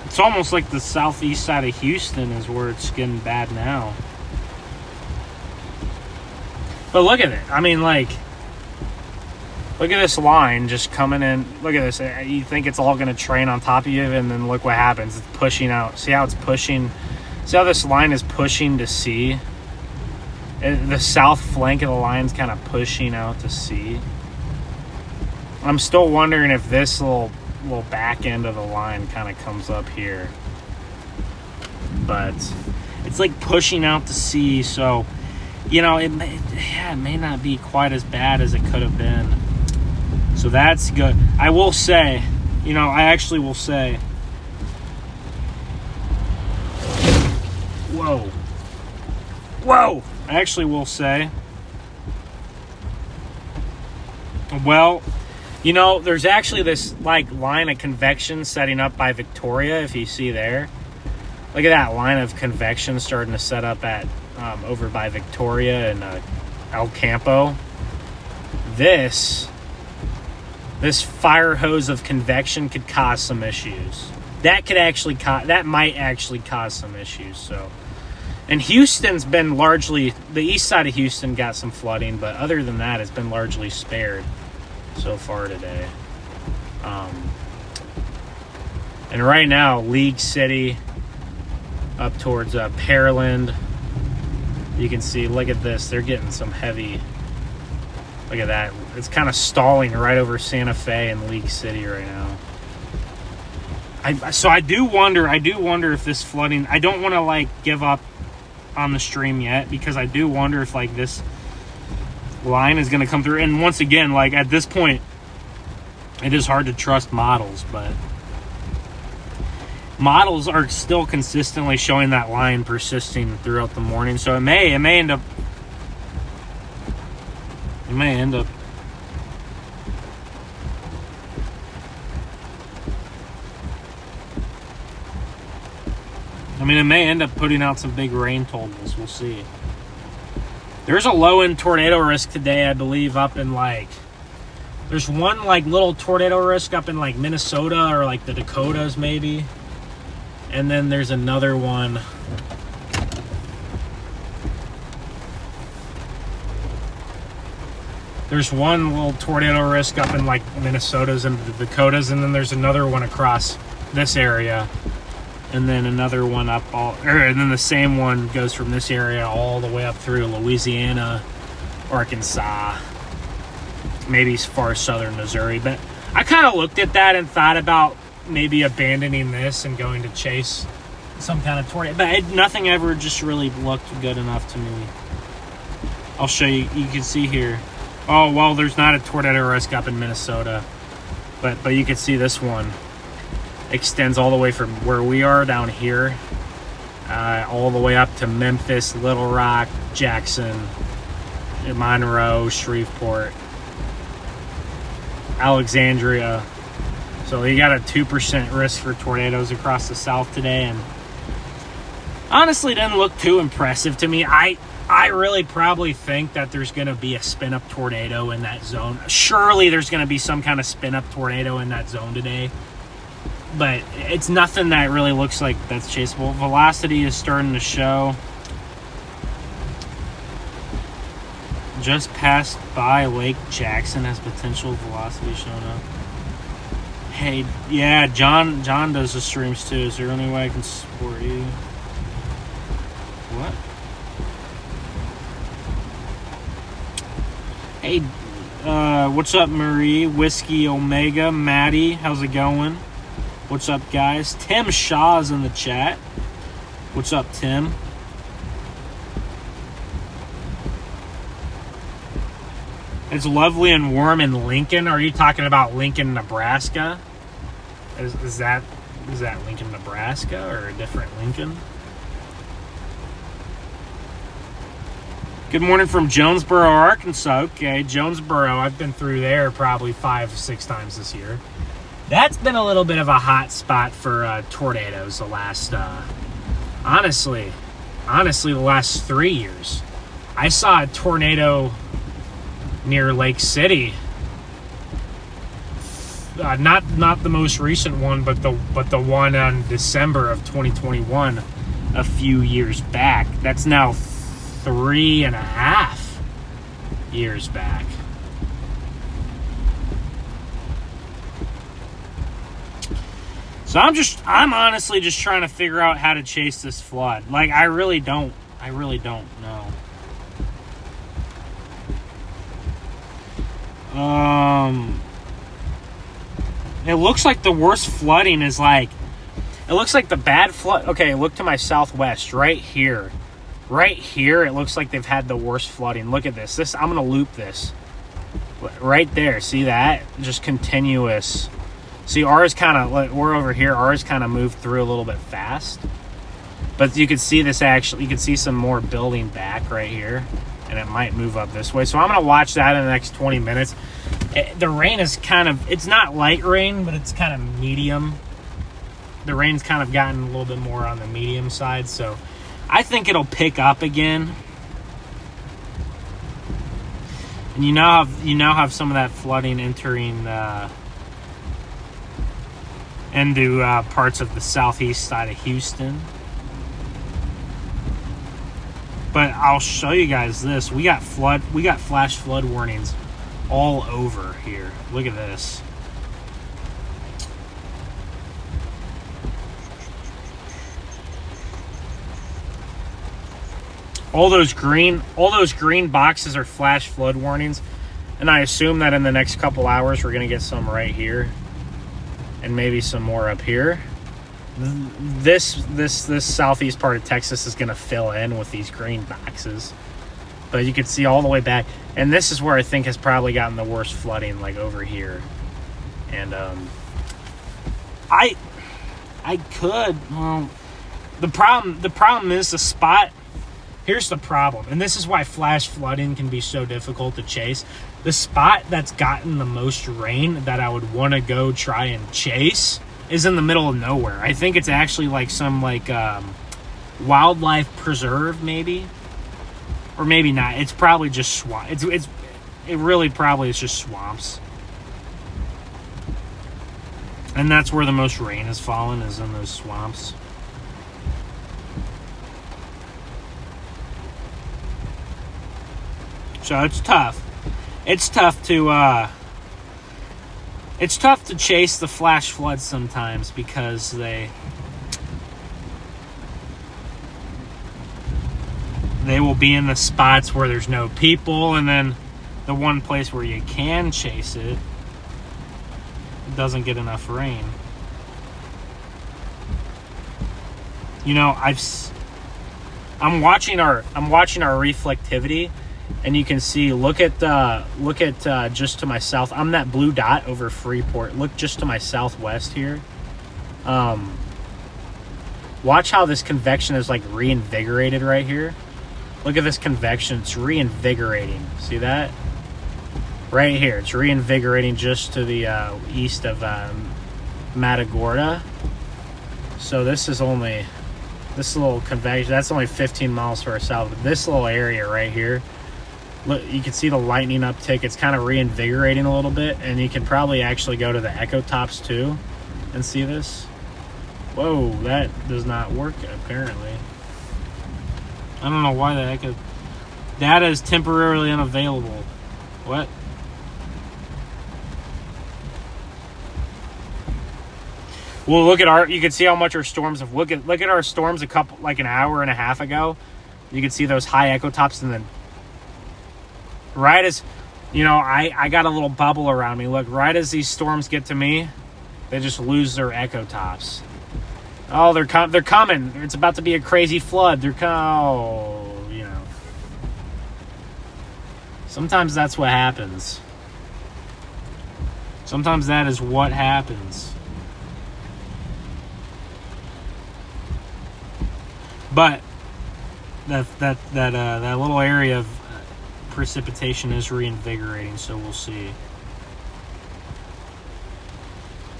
It's almost like the southeast side of Houston is where it's getting bad now. But look at it. I mean, like, look at this line just coming in. Look at this. You think it's all going to train on top of you, and then look what happens. It's pushing out. See how it's pushing? See how this line is pushing to sea? The south flank of the line is kind of pushing out to sea. I'm still wondering if this little back end of the line kind of comes up here. But it's like pushing out to sea, so... You know, it may not be quite as bad as it could have been. So that's good. I will say, you know, I actually will say, whoa. I actually will say, well, you know, there's actually this, like, line of convection setting up by Victoria, if you see there. Look at that line of convection starting to set up at over by Victoria and El Campo. This fire hose of convection could cause some issues. That might actually cause some issues. So, and Houston's been largely, the east side of Houston got some flooding, but other than that, it's been largely spared so far today. And right now, League City up towards Pearland. You can see, look at this. They're getting some heavy. Look at that. It's kind of stalling right over Santa Fe and League City right now. So I do wonder if this flooding, I don't want to like give up on the stream yet, because I do wonder if like this line is going to come through. And once again, like at this point, it is hard to trust models, but models are still consistently showing that line persisting throughout the morning. So it may end up I mean, it may end up putting out some big rain totals. We'll see. There's a low-end tornado risk today, I believe, up in like... There's one like little tornado risk up in like Minnesota or like the Dakotas maybe. And then there's another one. There's one little tornado risk up in like Minnesota's and the Dakotas, and then there's another one across this area. And then another one up and then the same one goes from this area all the way up through Louisiana, Arkansas, maybe as far as southern Missouri. But I kind of looked at that and thought about maybe abandoning this and going to chase some kind of tornado. But nothing ever just really looked good enough to me. I'll show you. You can see here. Oh, well, there's not a tornado risk up in Minnesota. But you can see this one extends all the way from where we are down here, all the way up to Memphis, Little Rock, Jackson, Monroe, Shreveport, Alexandria. So you got a 2% risk for tornadoes across the south today, and honestly didn't look too impressive to me. I really probably think that there's going to be a spin-up tornado in that zone. Surely there's going to be some kind of spin-up tornado in that zone today. But it's nothing that really looks like that's chaseable. Velocity is starting to show. Just passed by Lake Jackson, has potential velocity shown up. Hey, yeah, John does the streams too. Is there any way I can support you? What? Hey, what's up, Marie? Whiskey Omega, Maddie, how's it going? What's up, guys? Tim Shaw's in the chat. What's up, Tim? It's lovely and warm in Lincoln. Are you talking about Lincoln, Nebraska? Is that Lincoln, Nebraska, or a different Lincoln? Good morning from Jonesboro, Arkansas. Okay, Jonesboro. I've been through there probably 5-6 times this year. That's been a little bit of a hot spot for tornadoes the last, honestly, the last 3 years. I saw a tornado near Lake City. Not the most recent one, but the one on December of 2021, a few years back. That's now 3.5 years back. So I'm honestly just trying to figure out how to chase this flood. Like, I really don't know. It looks like the worst flooding is like, it looks like the bad flood. Okay, look to my southwest, right here. Right here, it looks like they've had the worst flooding. Look at this. I'm going to loop this. Right there, see that? Just continuous. See, ours kind of, we're over here. Ours kind of moved through a little bit fast. But you can see this actually, you can see some more building back right here. And it might move up this way. So I'm going to watch that in the next 20 minutes. The rain is kind of, it's not light rain, but it's kind of medium. The rain's kind of gotten a little bit more on the medium side. So I think it'll pick up again. And you now have some of that flooding entering into parts of the southeast side of Houston. But I'll show you guys this. We got flash flood warnings all over here. Look at this. All those green boxes are flash flood warnings, and I assume that in the next couple hours we're gonna get some right here, and maybe some more up here. This southeast part of Texas is gonna fill in with these green boxes, but you can see all the way back, and this is where I think has probably gotten the worst flooding, like over here. And I could. Well, the problem is the spot. Here's the problem, and this is why flash flooding can be so difficult to chase. The spot that's gotten the most rain that I would want to go try and chase is in the middle of nowhere. I think it's actually like some wildlife preserve, maybe, or maybe not. It's probably just swamp. It really probably is just swamps, and that's where the most rain has fallen, is in those swamps. So it's tough. It's tough to chase the flash floods sometimes, because they will be in the spots where there's no people, and then the one place where you can chase it doesn't get enough rain. You know, I'm watching our reflectivity. And you can see, look at just to my south. I'm that blue dot over Freeport. Look just to my southwest here. Watch how this convection is like reinvigorated right here. Look at this convection. It's reinvigorating. See that? Right here. It's reinvigorating just to the east of Matagorda. So this little convection, that's only 15 miles to our south. But this little area right here, look, you can see the lightning uptick. It's kind of reinvigorating a little bit, and you can probably actually go to the echo tops too and see this. Whoa, that does not work apparently. I don't know why the echo. Data is temporarily unavailable. What? Well, look at you can see how much our storms have, look at our storms an hour and a half ago. You can see those high echo tops, and then right as, I got a little bubble around me. Look, right as these storms get to me, they just lose their echo tops. Oh, they're coming. It's about to be a crazy flood. Sometimes that's what happens. Sometimes that is what happens. But that little area of precipitation is reinvigorating, so we'll see.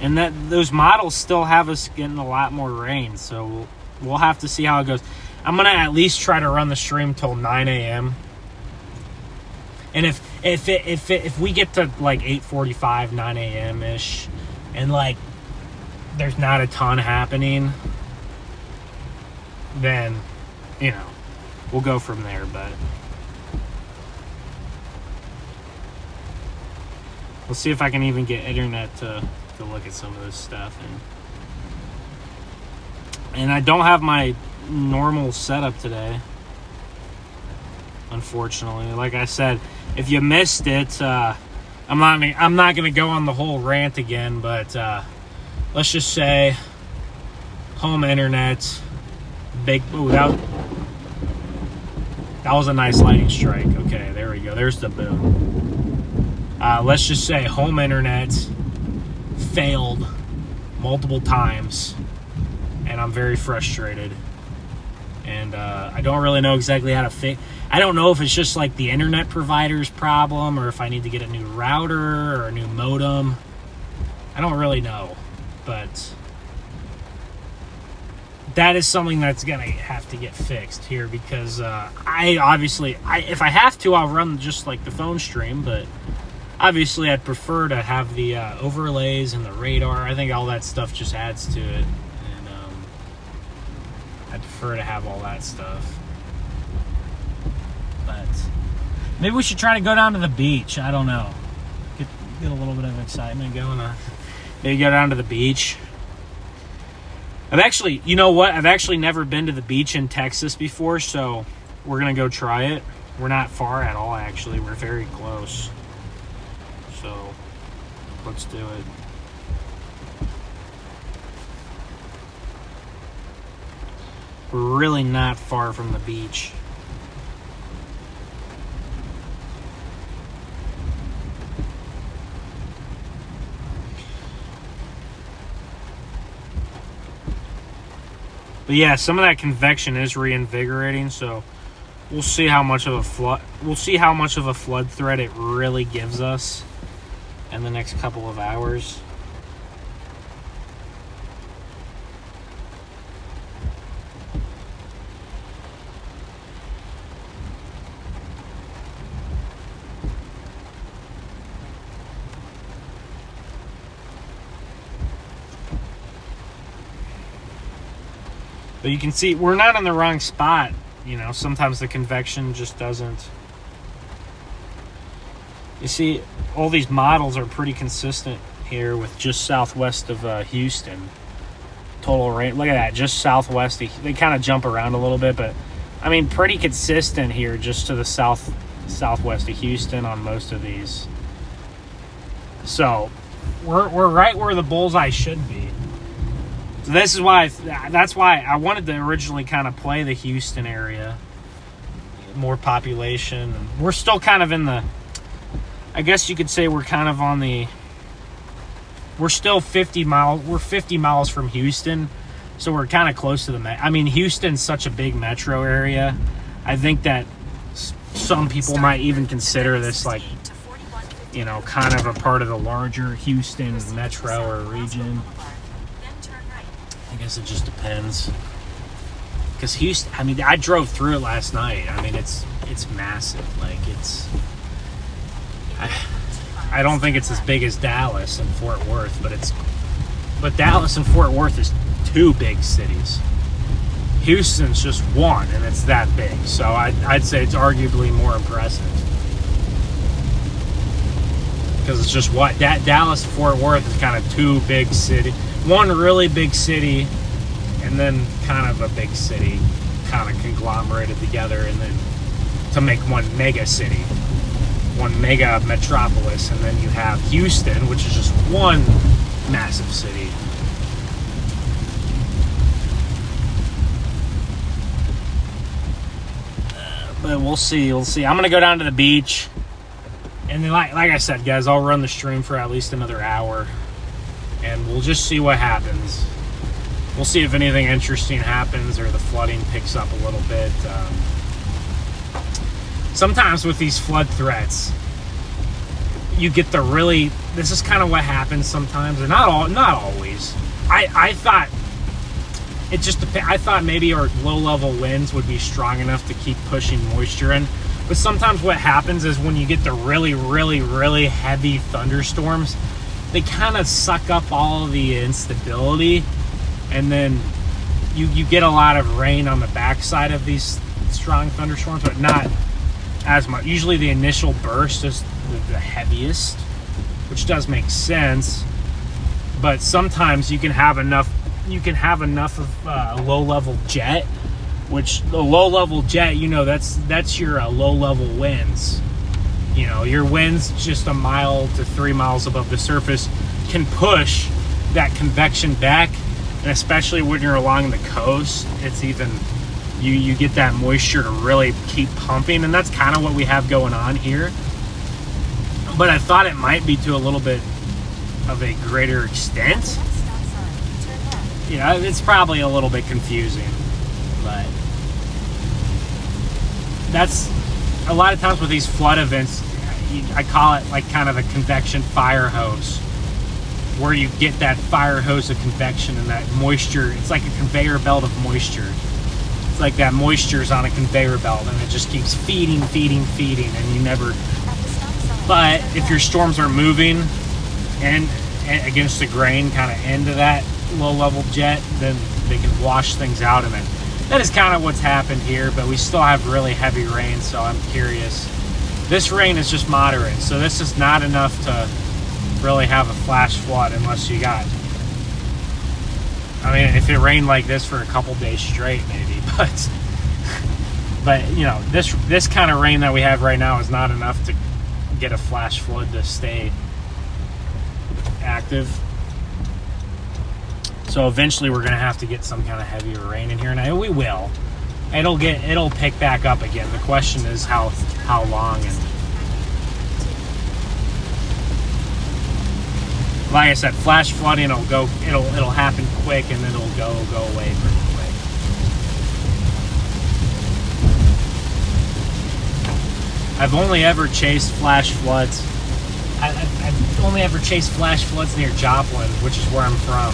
And those models still have us getting a lot more rain, so we'll have to see how it goes. I'm gonna at least try to run the stream till 9 a.m. And if we get to like 8:45, 9 a.m. ish, and like there's not a ton happening, then we'll go from there. But we'll see if I can even get internet to look at some of this stuff. And I don't have my normal setup today, unfortunately. Like I said, if you missed it, I'm not gonna go on the whole rant again, but let's just say home internet, that was a nice lightning strike. Okay, there we go. There's the boom. Let's just say home internet failed multiple times, and I'm very frustrated. And I don't really know exactly how to fix. I don't know if it's just like the internet provider's problem, or if I need to get a new router or a new modem. I don't really know, but that is something that's gonna have to get fixed here, because if I have to, I'll run just like the phone stream, but obviously I'd prefer to have the overlays and the radar. I think all that stuff just adds to it, and I'd prefer to have all that stuff. But maybe we should try to go down to the beach. I don't know. Get a little bit of excitement going on. Maybe go down to the beach. I've actually never been to the beach in Texas before, so we're going to go try it. We're not far at all, actually. We're very close. So, let's do it. We're really not far from the beach. But yeah, some of that convection is reinvigorating, so we'll see how much of a flood threat it really gives us in the next couple of hours. But you can see we're not in the wrong spot. Sometimes the convection just doesn't. You see, all these models are pretty consistent here with just southwest of Houston. Total rain. Look at that, just southwest. They kind of jump around a little bit, but I mean, pretty consistent here, just to the southwest of Houston on most of these. So we're right where the bullseye should be. So this is why, that's why I wanted to originally kind of play the Houston area. More population. And we're still kind of in the, I guess you could say we're kind of on the, we're still 50 miles from Houston. So we're kind of close to Houston's such a big metro area. I think that some people might even consider this like, kind of a part of the larger Houston metro or region. I guess it just depends. Because Houston, I drove through it last night. It's massive. Like, I don't think it's as big as Dallas and Fort Worth, but Dallas and Fort Worth is two big cities. Houston's just one, and it's that big. So I'd say it's arguably more impressive. Because it's just what Dallas, Fort Worth is kind of two big city, one really big city, and then kind of a big city, kind of conglomerated together, and then to make one mega city, one mega metropolis, and then you have Houston, which is just one massive city. But we'll see. I'm gonna go down to the beach. And then, like I said, guys, I'll run the stream for at least another hour. And we'll just see what happens. We'll see if anything interesting happens or the flooding picks up a little bit. Sometimes with these flood threats, you get the really... This is kind of what happens sometimes. And not always. I thought... It just depends. I thought maybe our low-level winds would be strong enough to keep pushing moisture in. But sometimes what happens is when you get the really, really, really heavy thunderstorms, they kind of suck up all the instability, and then you get a lot of rain on the backside of these strong thunderstorms, but not as much. Usually the initial burst is the heaviest, which does make sense, but sometimes you can have enough of low-level jet, which the low-level jet, that's your low-level winds. Your winds just a mile to 3 miles above the surface can push that convection back, and especially when you're along the coast, it's even, you get that moisture to really keep pumping, and that's kind of what we have going on here. But I thought it might be to a little bit of a greater extent. It's probably a little bit confusing, but that's a lot of times with these flood events. I call it like kind of a convection fire hose, where you get that fire hose of convection and that moisture. It's like a conveyor belt of moisture. It's like that moisture's on a conveyor belt, and it just keeps feeding, and you never. But if your storms are moving and against the grain, kind of into that low-level jet, then they can wash things out, and that is kind of what's happened here. But we still have really heavy rain, so I'm curious. This rain is just moderate, so this is not enough to really have a flash flood unless you got, if it rained like this for a couple days straight, maybe, but this kind of rain that we have right now is not enough to get a flash flood to stay active. So eventually we're gonna have to get some kind of heavier rain in here, and we will. It'll pick back up again. The question is how long. And like I said, flash flooding it'll happen quick, and then it'll go away pretty quick. I've only ever chased flash floods. I've only ever chased flash floods near Joplin, which is where I'm from.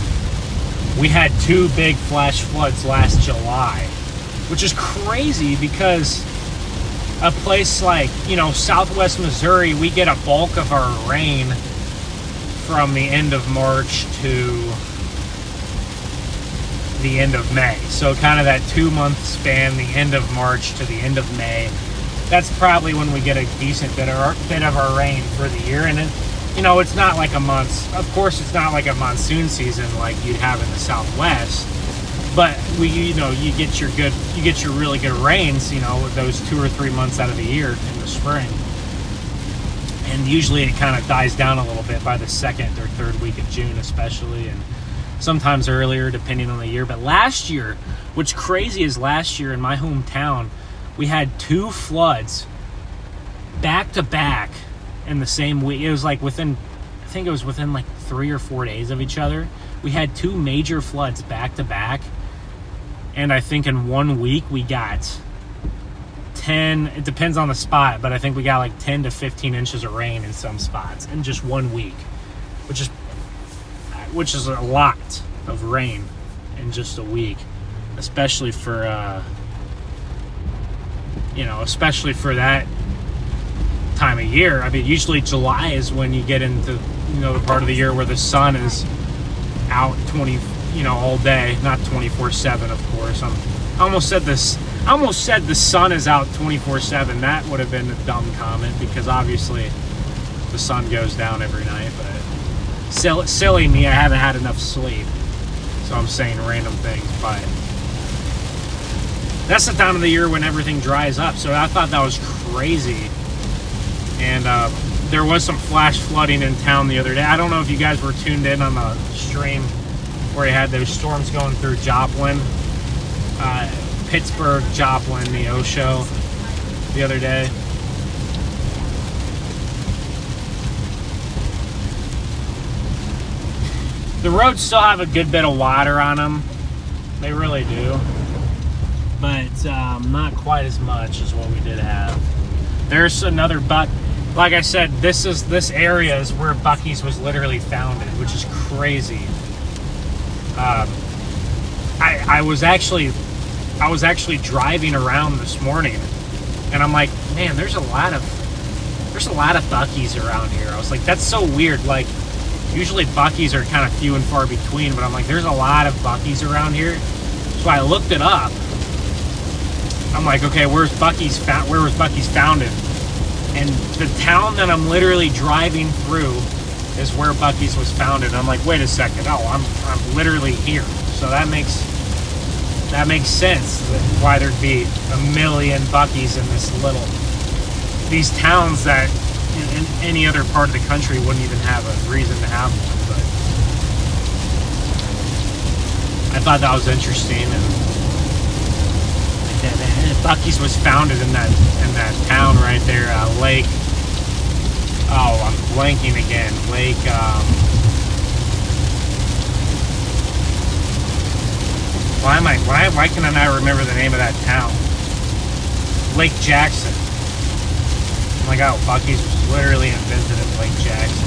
We had 2 big flash floods last July, which is crazy because a place like, Southwest Missouri, we get a bulk of our rain from the end of March to the end of May. So kind of that 2-month span, the end of March to the end of May, that's probably when we get a decent bit of our rain for the year. And it's not like of course it's not like a monsoon season like you'd have in the Southwest, but you get your really good rains, those 2 or 3 months out of the year in the spring. And usually it kind of dies down a little bit by the 2nd or 3rd week of June, especially, and sometimes earlier depending on the year. But last year, what's crazy is last year in my hometown, we had 2 floods back to back in the same week. It was like within like 3 or 4 days of each other. We had 2 major floods back to back, and I think in 1 week we got 10, it depends on the spot, but I think we got like 10 to 15 inches of rain in some spots in just 1 week, which is a lot of rain in just a week, especially for that time of year. Usually July is when you get into the part of the year where the sun is out all day, not 24/7, of course. I almost said this. I almost said the sun is out 24/7. That would have been a dumb comment because obviously the sun goes down every night. But silly me, I haven't had enough sleep, so I'm saying random things. But that's the time of the year when everything dries up. So I thought that was crazy. And there was some flash flooding in town the other day. I don't know if you guys were tuned in on the stream where he had those storms going through Joplin. Pittsburgh, Joplin, the O show the other day. The roads still have a good bit of water on them. They really do. But not quite as much as what we did have. There's another like I said, this area is where Buc-ee's was literally founded, which is crazy. I was actually driving around this morning, and I'm like, man, there's a lot of Buc-ee's around here. I was like, that's so weird. Like, usually Buc-ee's are kind of few and far between, but I'm like, there's a lot of Buc-ee's around here. So I looked it up. I'm like, okay, where was Buc-ee's founded? And the town that I'm literally driving through is where Buc-ee's was founded. I'm like, wait a second. Oh, I'm literally here. So that makes sense why there'd be a million Buc-ee's in these towns that in any other part of the country wouldn't even have a reason to have one. But I thought that was interesting, and Buc-ee's was founded in that town right there, Lake. Oh, I'm blanking again. Lake. Why can I not remember the name of that town? Lake Jackson. Oh my God, Buc-ee's was literally invented in Lake Jackson.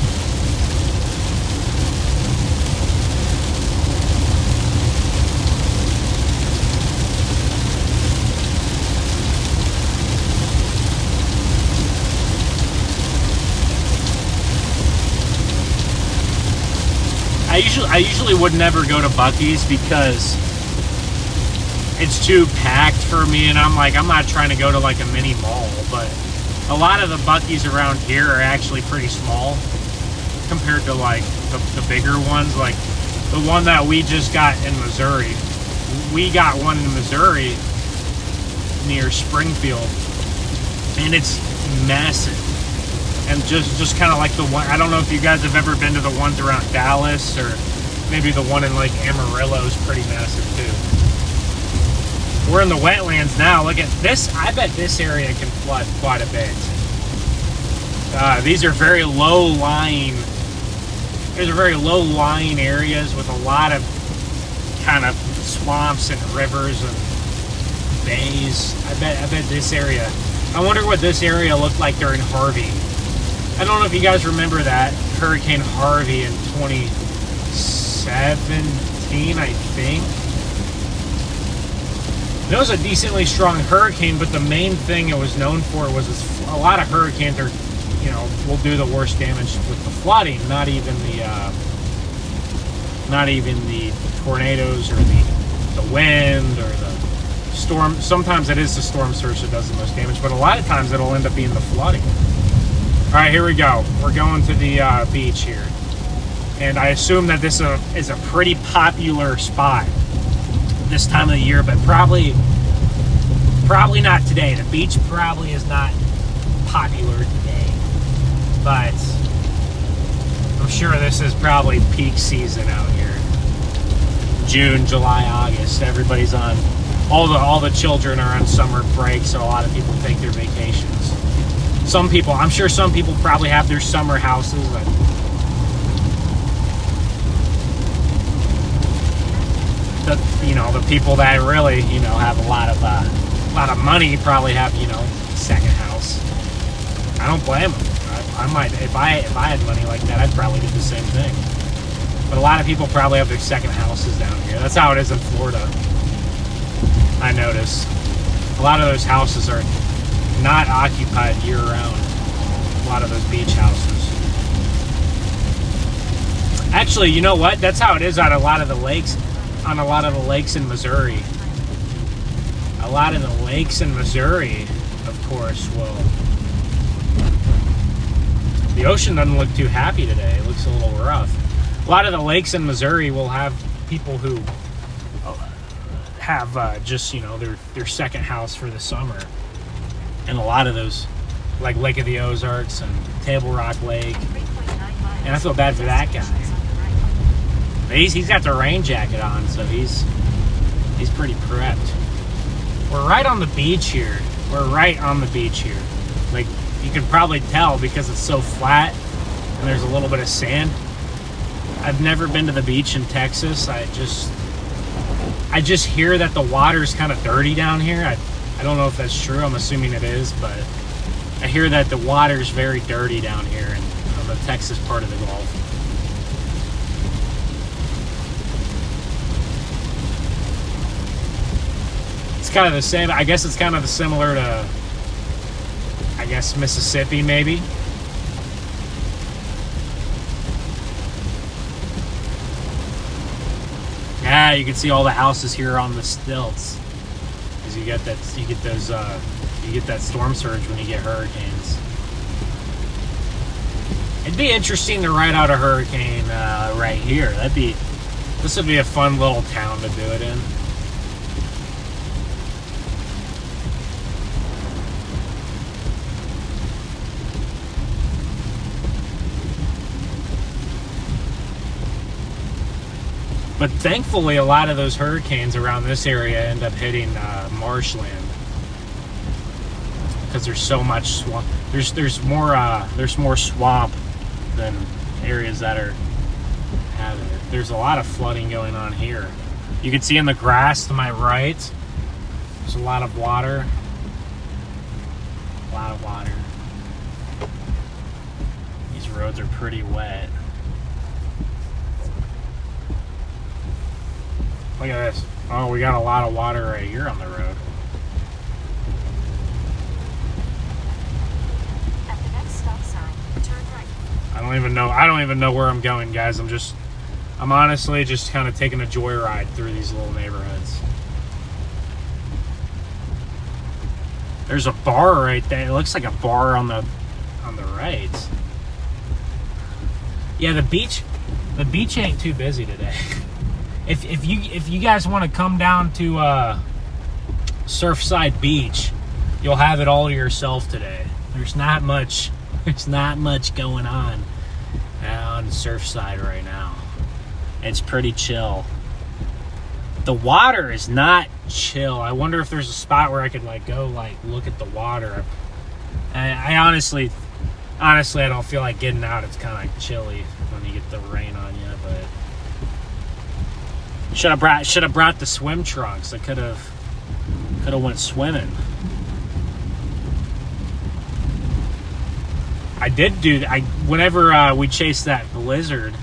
I usually would never go to Buc-ee's because it's too packed for me, and I'm not trying to go to like a mini mall. But a lot of the Buc-ee's around here are actually pretty small compared to like the bigger ones. Like the one that we just got in Missouri, we got one in Missouri near Springfield, and it's massive. And just kind of like the one, I don't know if you guys have ever been to the ones around Dallas, or maybe the one in like Amarillo is pretty massive too. We're in the wetlands now. Look at this. I bet this area can flood quite a bit. These are very low-lying areas with a lot of kind of swamps and rivers and bays. I bet this area. I wonder what this area looked like during Harvey. I don't know if you guys remember that Hurricane Harvey in 2017, I think. It was a decently strong hurricane, but the main thing it was known for was a lot of hurricanes are, will do the worst damage with the flooding, not even the tornadoes or the wind or the storm. Sometimes it is the storm surge that does the most damage, but a lot of times it'll end up being the flooding. All right, here we go. We're going to the beach here. And I assume that this is a pretty popular spot this time of the year, but probably not today. The beach probably is not popular today. But I'm sure this is probably peak season out here. June, July, August. Everybody's on, all the children are on summer break, so a lot of people take their vacations. I'm sure some people probably have their summer houses. The people that really, have a lot of money probably have, second house. I don't blame them. I might, if I had money like that, I'd probably do the same thing. But a lot of people probably have their second houses down here. That's how it is in Florida. I notice a lot of those houses are not occupied year-round. A lot of those beach houses. Actually, you know what? That's how it is on a lot of the lakes in Missouri. A lot of the lakes in Missouri, of course, will. The ocean doesn't look too happy today. It looks a little rough. A lot of the lakes in Missouri will have people who have just, you know, their second house for the summer. And a lot of those, like Lake of the Ozarks and Table Rock Lake. And I feel bad for that guy. But he's got the rain jacket on, so he's pretty prepped. We're right on the beach here. We're right on the beach here. Like, you can probably tell because it's so flat and there's a little bit of sand. I've never been to the beach in Texas. I just hear that the water's kind of dirty down here. I don't know if that's true. I'm assuming it is, but I hear that the water's very dirty down here in the Texas part of the Gulf. It's kind of the same. I guess it's kind of similar to, I guess, Mississippi, maybe. Yeah, you can see all the houses here on the stilts, because you get that storm surge when you get hurricanes. It'd be interesting to ride out a hurricane right here. This would be a fun little town to do it in. But thankfully, a lot of those hurricanes around this area end up hitting marshland, because there's so much swamp. There's more swamp than areas that are having it. There's a lot of flooding going on here. You can see in the grass to my right, there's a lot of water. A lot of water. These roads are pretty wet. Look at this. Oh, we got a lot of water right here on the road.
At the next stop sign, turn right.
I don't even know where I'm going, guys. I'm honestly just kind of taking a joyride through these little neighborhoods. There's a bar right there. It looks like a bar on the right. Yeah, the beach ain't too busy today. If you guys want to come down to Surfside Beach, you'll have it all to yourself today. There's not much going on Surfside right now. It's pretty chill. The water is not chill. I wonder if there's a spot where I could go look at the water. I honestly I don't feel like getting out. It's kind of chilly when you get the rain on you, but should have brought the swim trunks. I could have went swimming. I did do that. Whenever we chased that blizzard,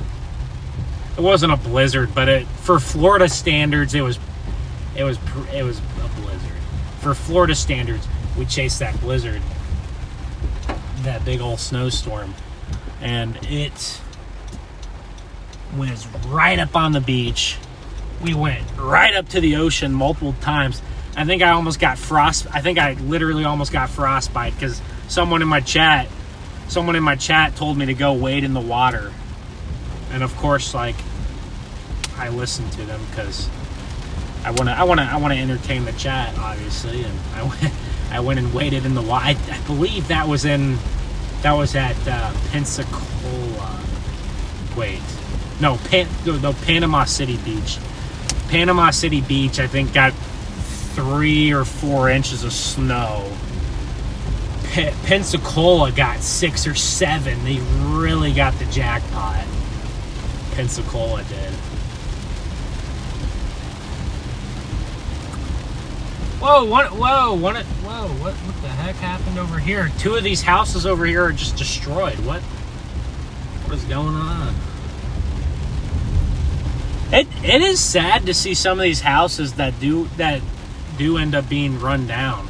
it wasn't a blizzard, but for Florida standards, it was a blizzard. For Florida standards, we chased that blizzard, that big old snowstorm, and it was right up on the beach. We went right up to the ocean multiple times. I think I literally almost got frostbite because someone in my chat told me to go wade in the water. And of course, I listened to them because I want to entertain the chat, obviously. And I went and waded in the water. I believe that was at Pensacola. Wait, no, Panama City Beach. Panama City Beach, I think, got 3 or 4 inches of snow. Pensacola got 6 or 7. They really got the jackpot. Pensacola did. Whoa, what the heck happened over here? 2 of these houses over here are just destroyed. What is going on? It is sad to see some of these houses that do end up being run down.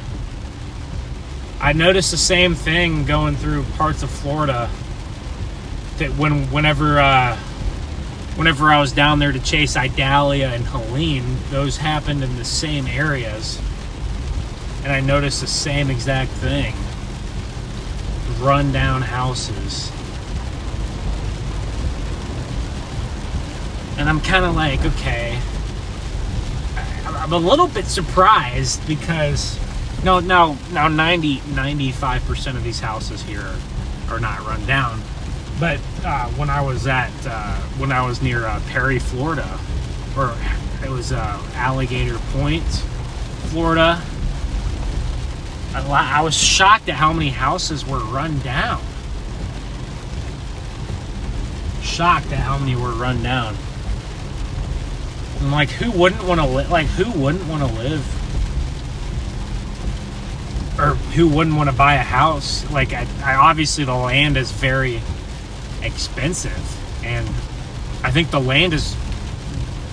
I noticed the same thing going through parts of Florida. That whenever I was down there to chase Idalia and Helene, those happened in the same areas. and I noticed the same exact thing. Run down houses. And I'm kind of like, okay. I'm a little bit surprised because now 95% of these houses here are not run down. But when I was near Perry, Florida, or it was Alligator Point, Florida, I was shocked at how many houses were run down. Shocked at how many were run down. And like, who wouldn't want to live? Like, who wouldn't want to live? Or who wouldn't want to buy a house? Like, I obviously the land is very expensive, and I think the land is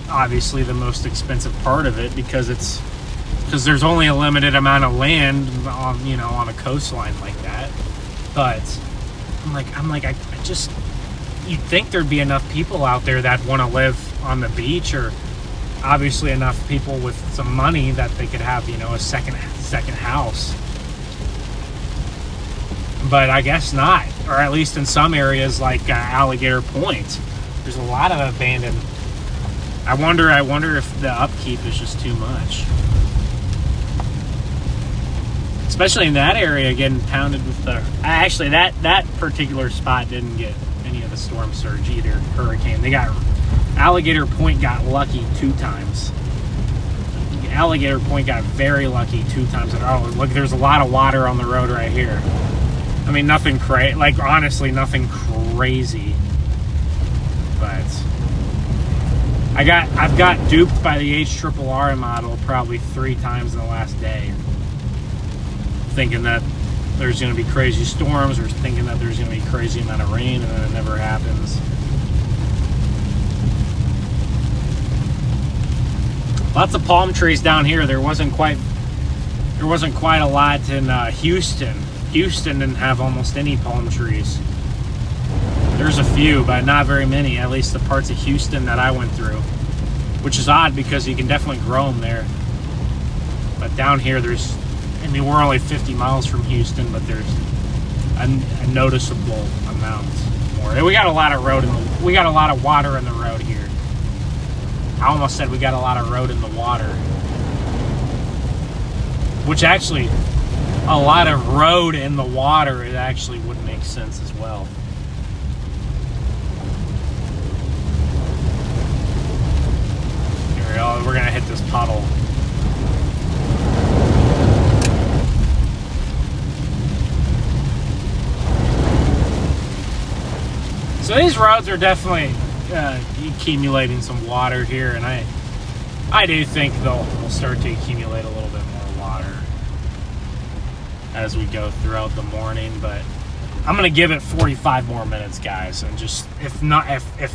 obviously the most expensive part of it because there's only a limited amount of land on, you know, on a coastline like that. But I'm like I just, you'd think there'd be enough people out there that want to live on the beach, or obviously enough people with some money that they could have, you know, a second house. But I guess not, or at least in some areas like Alligator Point, there's a lot of abandoned. I wonder if the upkeep is just too much, especially in that area, getting pounded with the. Actually, that particular spot didn't get any of the storm surge either. Hurricane. Alligator Point got lucky 2 times. Alligator Point got very lucky 2 times. Oh, look, there's a lot of water on the road right here. I mean, nothing crazy. Like, honestly, nothing crazy. But I've got duped by the HRRR model probably 3 times in the last day, thinking that there's going to be crazy storms, or thinking that there's going to be a crazy amount of rain, and then it never happens. Lots of palm trees down here. There wasn't quite a lot in Houston. Houston didn't have almost any palm trees. There's a few, but not very many, at least the parts of Houston that I went through, which is odd because you can definitely grow them there. But down here, I mean, we're only 50 miles from Houston, but there's a noticeable amount more. We got a lot of water in the road here. I almost said we got a lot of road in the water, which actually, a lot of road in the water, it actually would make sense as well. Here we go. We're gonna hit this puddle. So these roads are definitely accumulating some water here, and I do think they'll start to accumulate a little bit more water as we go throughout the morning. But I'm gonna give it 45 more minutes, guys, and just if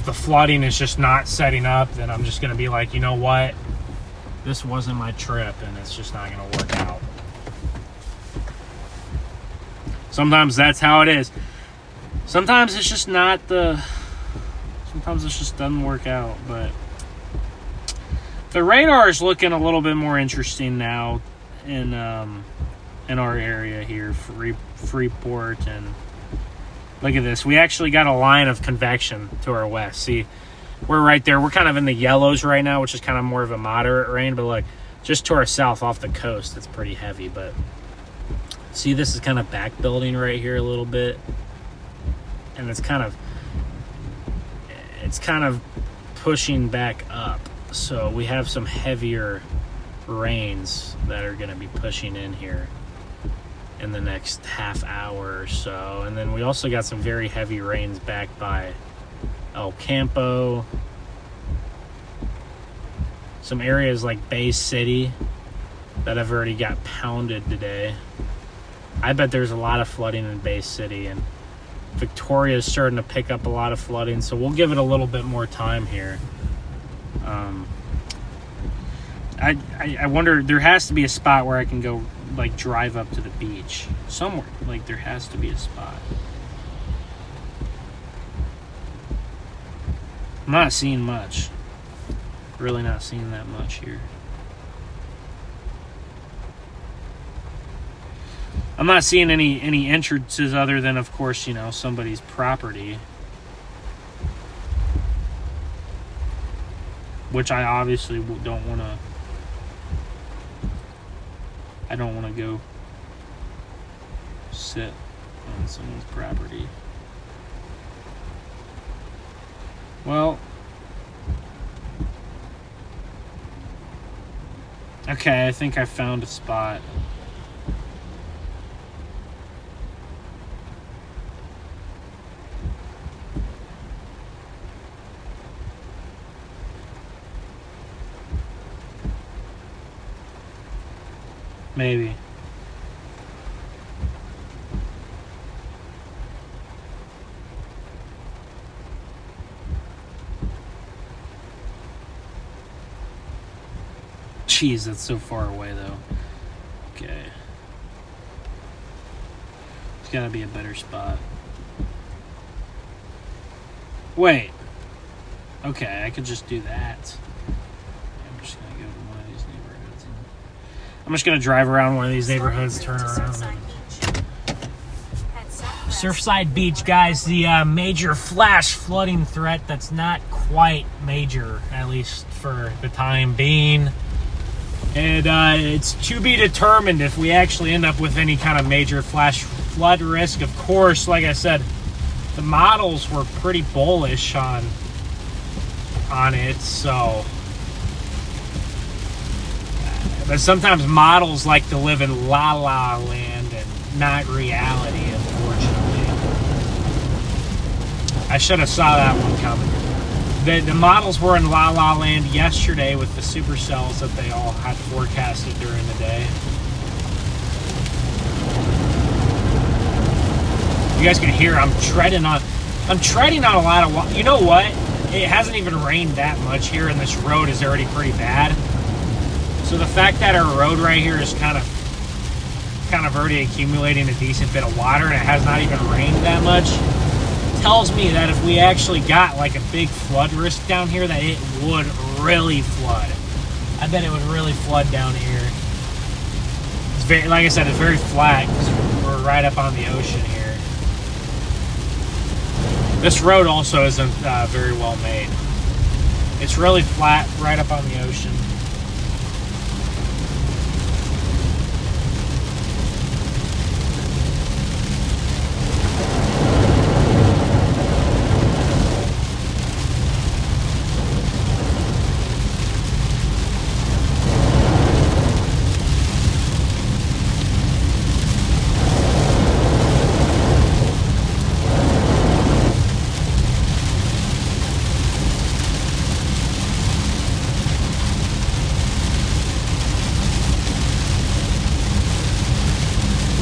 the flooding is just not setting up, then I'm just gonna be like, you know what, this wasn't my trip, and it's just not gonna work out. Sometimes that's how it is. Sometimes it's just not sometimes it just doesn't work out. But the radar is looking a little bit more interesting now in our area here, Freeport, and look at this. We actually got a line of convection to our west. See, we're right there. We're kind of in the yellows right now, which is kind of more of a moderate rain. But look, just to our south off the coast, it's pretty heavy. But see, this is kind of back building right here a little bit, and it's kind of pushing back up. So we have some heavier rains that are going to be pushing in here in the next half hour or so. And then we also got some very heavy rains back by El Campo, some areas like Bay City that have already got pounded today. I bet there's a lot of flooding in Bay City, and Victoria is starting to pick up a lot of flooding, so we'll give it a little bit more time here. I wonder, there has to be a spot where I can go, like, drive up to the beach somewhere. Like, there has to be a spot. I'm not seeing much. Really not seeing that much here. I'm not seeing any entrances other than, of course, you know, somebody's property. Which I obviously don't want to... I don't want to go sit on someone's property. Well... Okay, I think I found a spot. Maybe. Jeez, that's so far away though. Okay. There's gotta be a better spot. Wait. Okay, I could just do that. I'm just gonna go to one of these neighborhoods. I'm just gonna drive around one of these neighborhoods, turn around. Surfside Beach, guys, the major flash flooding threat that's not quite major, at least for the time being. And it's to be determined if we actually end up with any kind of major flash flood risk. Of course, like I said, the models were pretty bullish on it, so... But sometimes models like to live in la-la land and not reality, unfortunately. I should have saw that one coming. The models were in La La Land yesterday with the supercells that they all had forecasted during the day. You guys can hear I'm treading on a lot of water. You know what? It hasn't even rained that much here, and this road is already pretty bad. So the fact that our road right here is kind of already accumulating a decent bit of water, and it has not even rained that much, tells me that if we actually got like a big flood risk down here, that it would really flood. I bet it would really flood down here. It's very, like I said, it's very flat because we're right up on the ocean here. This road also isn't very well made. It's really flat, right up on the ocean.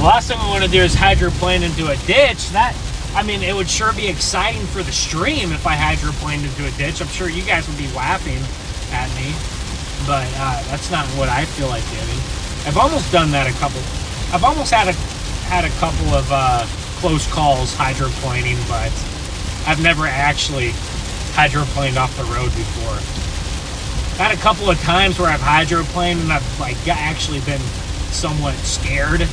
The last thing we want to do is hydroplane into a ditch. That, I mean, it would sure be exciting for the stream if I hydroplaned into a ditch. I'm sure you guys would be laughing at me, but that's not what I feel like doing. I've almost done that I've almost had a couple of close calls hydroplaning, but I've never actually hydroplaned off the road before. I've had a couple of times where I've hydroplaned and I've like actually been somewhat scared.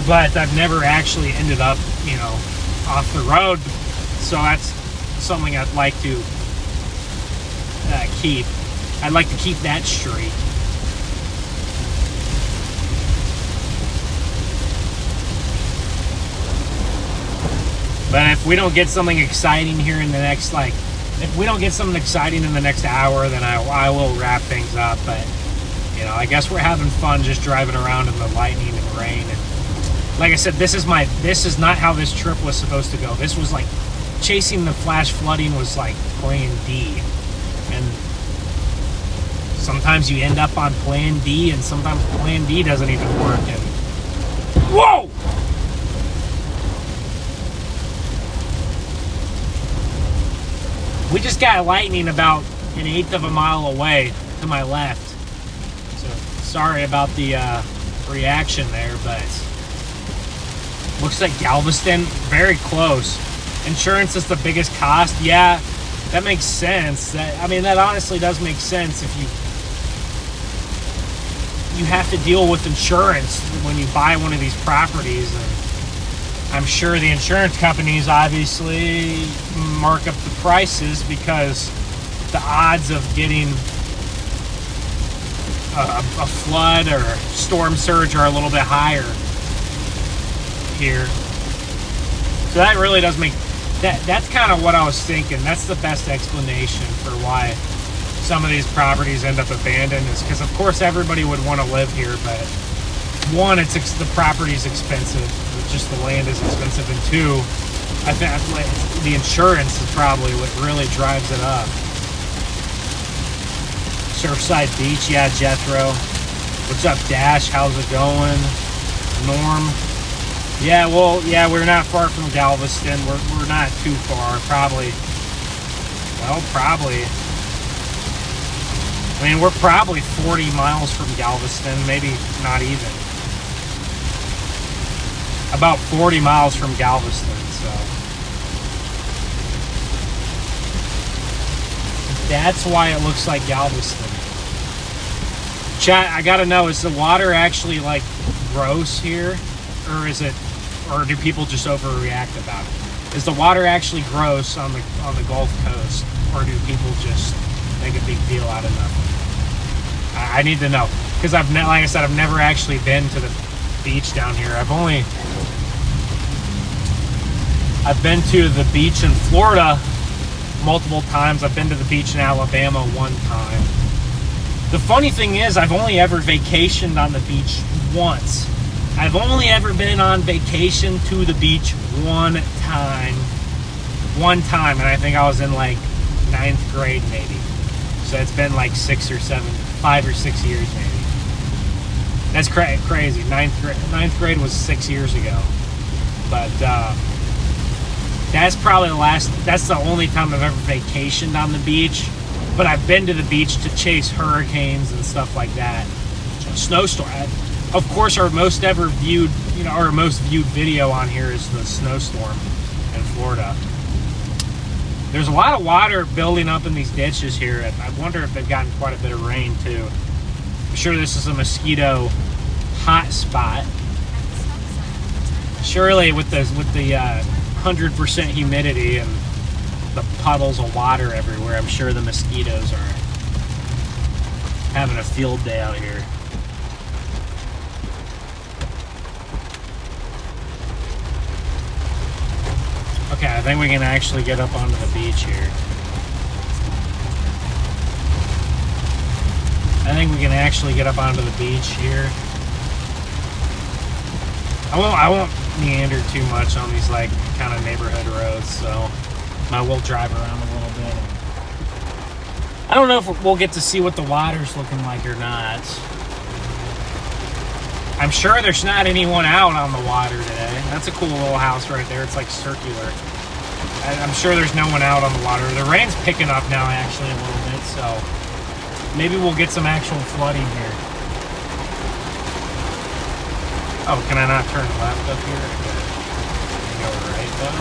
But I've never actually ended up, you know, off the road. So that's something I'd like to keep. I'd like to keep that streak. But if we don't get something exciting here in the next, if we don't get something exciting in the next hour, then I will wrap things up. But, you know, I guess we're having fun just driving around in the lightning and rain. And like I said, this is not how this trip was supposed to go. This was like, chasing the flash flooding was like plan D. And sometimes you end up on plan D, and sometimes plan D doesn't even work. And whoa! We just got lightning about 1/8 of a mile away to my left. So sorry about the reaction there, but looks like Galveston, very close. Insurance is the biggest cost. Yeah, that makes sense. That honestly does make sense if you have to deal with insurance when you buy one of these properties, and I'm sure the insurance companies obviously mark up the prices because the odds of getting a flood or storm surge are a little bit higher here. So that really does make that's kind of what I was thinking. That's the best explanation for why some of these properties end up abandoned, is because of course everybody would want to live here, but one, the property's expensive, just the land is expensive, and two, I think the insurance is probably what really drives it up. Surfside Beach, yeah, Jethro. What's up, Dash? How's it going? Norm. Yeah, well, yeah, we're not far from Galveston. We're not too far. Probably. I mean, we're probably 40 miles from Galveston, maybe not even. About 40 miles from Galveston, so. That's why it looks like Galveston. Chat, I gotta know, is the water actually like gross here? Or do people just overreact about it? Is the water actually gross on the Gulf Coast? Or do people just make a big deal out of nothing? I need to know. Because like I said, I've never actually been to the beach down here. I've been to the beach in Florida multiple times. I've been to the beach in Alabama one time. The funny thing is, I've only ever vacationed on the beach once. I've only ever been on vacation to the beach one time. And I think I was in like 9th grade maybe. So it's been like 5 or 6 years maybe. That's crazy. 9th grade was 6 years ago. But that's probably that's the only time I've ever vacationed on the beach. But I've been to the beach to chase hurricanes and stuff like that. Snowstorm. Of course, our most viewed video on here is the snowstorm in Florida. There's a lot of water building up in these ditches here, and I wonder if they've gotten quite a bit of rain too. I'm sure this is a mosquito hot spot. Surely with the 100% humidity and the puddles of water everywhere, I'm sure the mosquitoes are having a field day out here. Okay, I think we can actually get up onto the beach here. I won't meander too much on these like kind of neighborhood roads, so I will drive around a little bit. I don't know if we'll get to see what the water's looking like or not. I'm sure there's not anyone out on the water today. That's a cool little house right there. It's like circular. I'm sure there's no one out on the water. The rain's picking up now actually a little bit, so maybe we'll get some actual flooding here. Oh, can I not turn left up here? Can I go right though?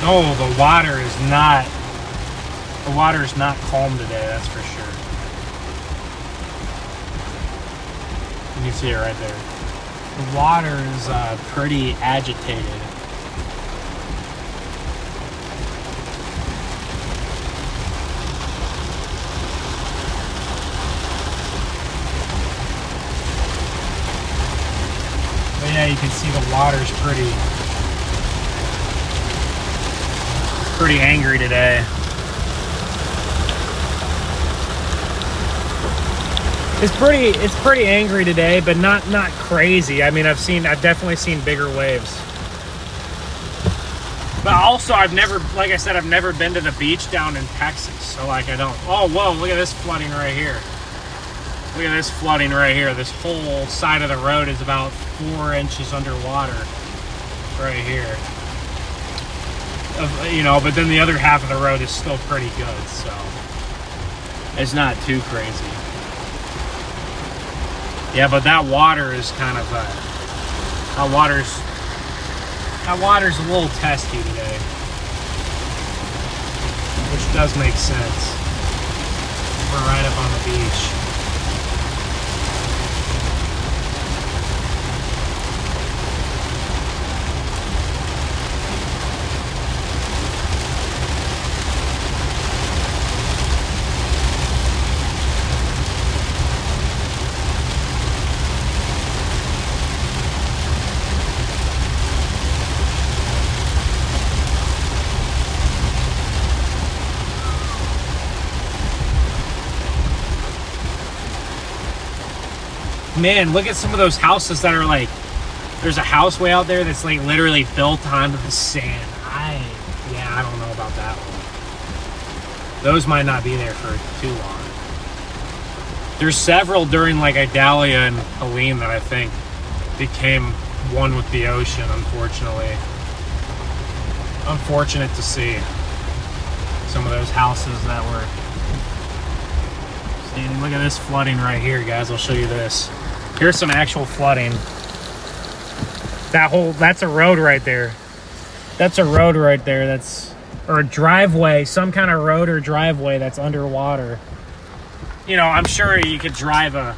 No, the water is not calm today, that's for sure. You can see it right there. The water is pretty agitated. But yeah, you can see the water's pretty angry today. It's pretty angry today, but not crazy. I mean, I've definitely seen bigger waves. But also, I've never been to the beach down in Texas, so like I don't. Oh, whoa! Look at this flooding right here. Look at this flooding right here. This whole side of the road is about 4 inches underwater, right here. But then the other half of the road is still pretty good, so it's not too crazy. Yeah, but that water is kind of that water's a little testy today, which does make sense. Beach. Man, look at some of those houses that are like, there's a house way out there that's like literally built onto the sand. I don't know about that one. Those might not be there for too long. There's several during like Idalia and Helene that I think became one with the ocean, unfortunately. Unfortunate to see some of those houses that were standing. Look at this flooding right here, guys. I'll show you this. Here's some actual flooding. That's a road right there. That's a road right there. Or a driveway, some kind of road or driveway that's underwater. You know, I'm sure you could drive a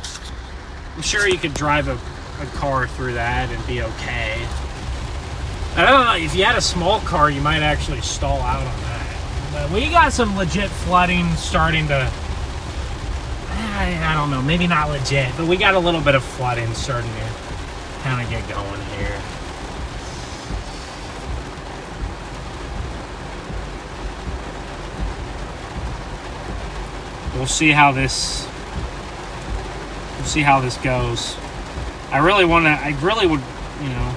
car through that and be okay. I don't know, if you had a small car, you might actually stall out on that. But we got some legit flooding starting to, I don't know, maybe not legit, but we got a little bit of flooding starting to kind of get going here. We'll see how this goes. I really would, you know.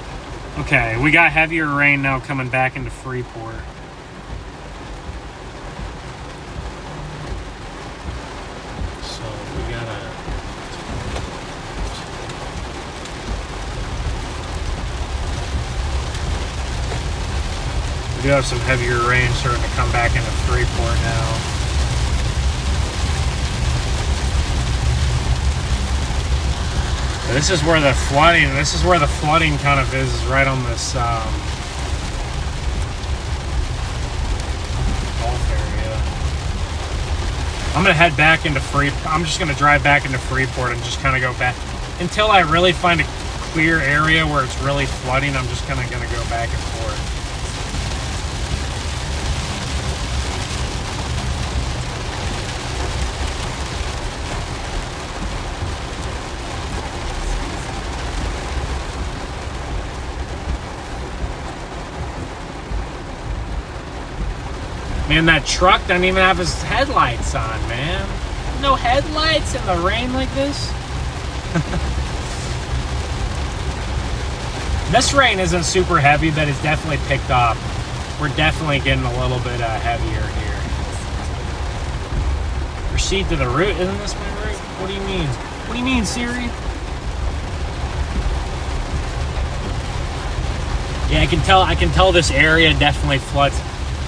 Okay, we got heavier rain now coming back into Freeport. So we do have some heavier rain starting to come back into Freeport now. This is where the flooding kind of is right on this Gulf area. I'm gonna head back into I'm just gonna drive back into Freeport and just kind of go back until I really find a clear area where it's really flooding. I'm just kind of gonna go back and forth. Man, that truck doesn't even have his headlights on, man. No headlights in the rain like this. This rain isn't super heavy, but it's definitely picked up. We're definitely getting a little bit heavier here. Proceed to the route. Isn't this my route? What do you mean? What do you mean, Siri? Yeah, I can tell this area definitely floods.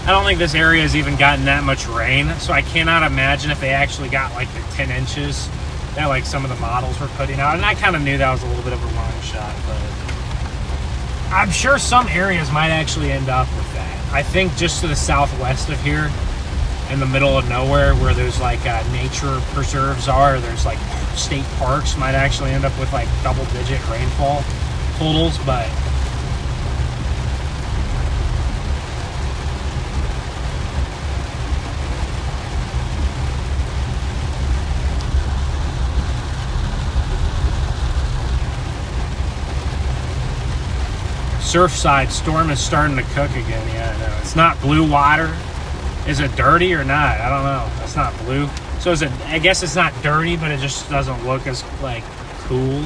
I don't think this area has even gotten that much rain, so I cannot imagine if they actually got like the 10 inches that like some of the models were putting out. And I kind of knew that was a little bit of a long shot, but I'm sure some areas might actually end up with that. I think just to the southwest of here, in the middle of nowhere, where there's like nature preserves are, there's like state parks, might actually end up with like double-digit rainfall totals, but Surfside storm is starting to cook again. Yeah, I know. It's not blue water. Is it dirty or not? I don't know. It's not blue. So is it? I guess it's not dirty, but it just doesn't look as like cool.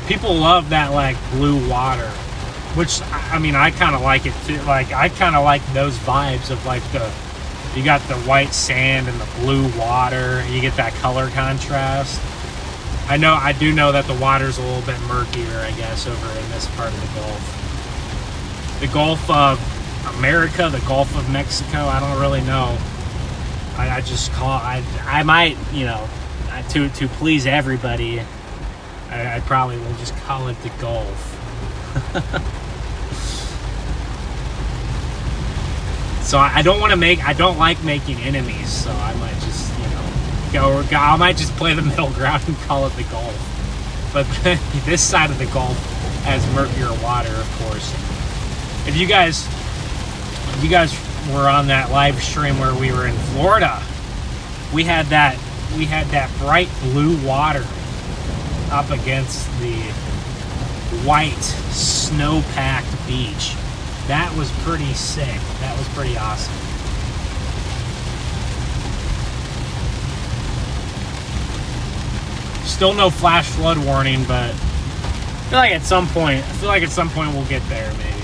People love that like blue water, which I mean I kind of like it too. Like I kind of like those vibes of like you got the white sand and the blue water. You get that color contrast. I do know that the water's a little bit murkier, I guess, over in this part of the Gulf. The Gulf of America, the Gulf of Mexico, I don't really know. I just call I might, you know, to please everybody, I probably will just call it the Gulf. So I don't like making enemies, so I might just, you know, I might just play the middle ground and call it the Gulf. But this side of the Gulf has murkier water, of course. If you guys were on that live stream where we were in Florida, we had that bright blue water up against the white snow-packed beach. That was pretty sick. That was pretty awesome. Still no flash flood warning, but I feel like at some point we'll get there, maybe.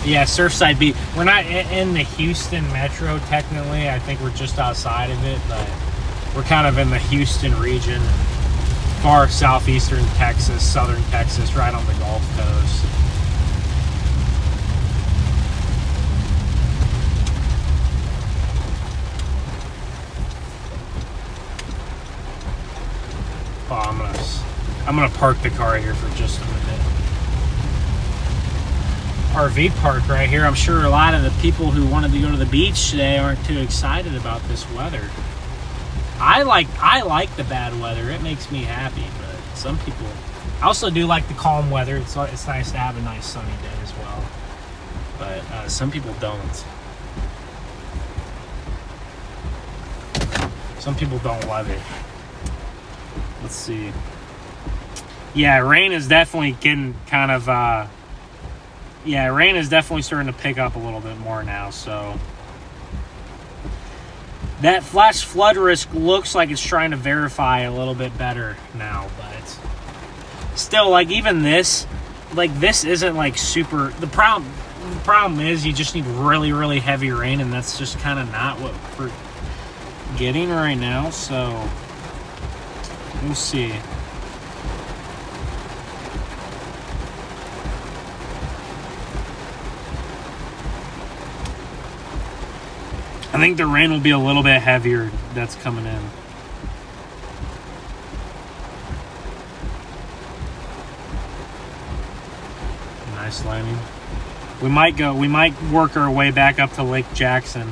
Yeah, Surfside Beach. We're not in the Houston metro technically. I think we're just outside of it, but we're kind of in the Houston region, far southeastern Texas, southern Texas, right on the Gulf Coast. Oh, I'm gonna park the car here for just a minute. RV park right here. I'm sure a lot of the people who wanted to go to the beach today aren't too excited about this weather. I like the bad weather. It makes me happy, but some people. I also do like the calm weather. It's nice to have a nice sunny day as well, but some people don't. Some people don't love it. Let's see. Yeah, rain is definitely getting kind of. Yeah, rain is definitely starting to pick up a little bit more now, so that flash flood risk looks like it's trying to verify a little bit better now, but still, like, even this, like, this isn't like super. The problem is you just need really, really heavy rain, and that's just kind of not what we're getting right now, so we'll see. I think the rain will be a little bit heavier that's coming in. Nice landing. We might work our way back up to Lake Jackson.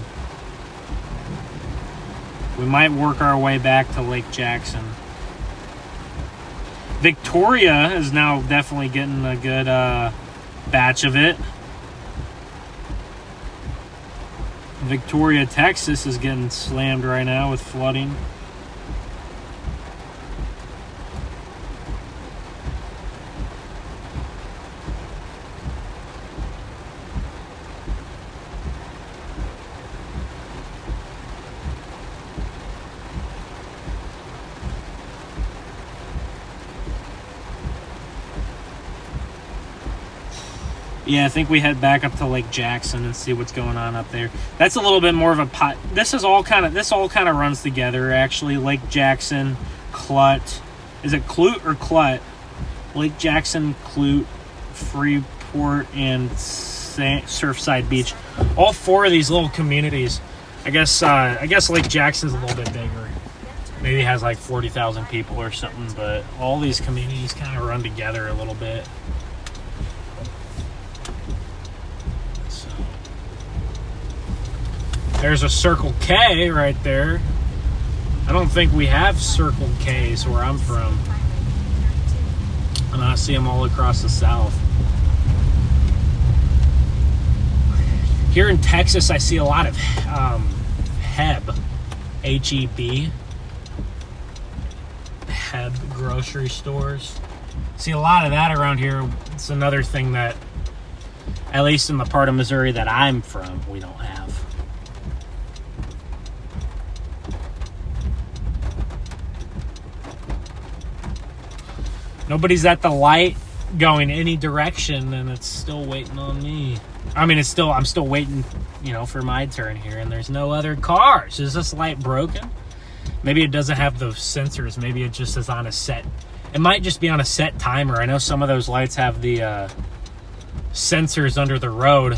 Victoria is now definitely getting a good batch of it. Victoria, Texas is getting slammed right now with flooding. Yeah, I think we head back up to Lake Jackson and see what's going on up there. That's a little bit more of a pot. This all kind of runs together, actually. Lake Jackson, Clut. Is it Clute or Clut? Lake Jackson, Clute, Freeport, and Surfside Beach. All four of these little communities. I guess Lake Jackson's a little bit bigger. Maybe it has like 40,000 people or something, but all these communities kind of run together a little bit. There's a Circle K right there. I don't think we have Circle K's where I'm from. And I see them all across the South. Here in Texas, I see a lot of HEB. H-E-B. HEB grocery stores. See a lot of that around here. It's another thing that, at least in the part of Missouri that I'm from, we don't have. Nobody's at the light going any direction, and it's still waiting on me. I mean, I'm still waiting, for my turn here, and there's no other cars. Is this light broken? Maybe it doesn't have those sensors. Maybe it just is on a set. It might just be on a set timer. I know some of those lights have the sensors under the road.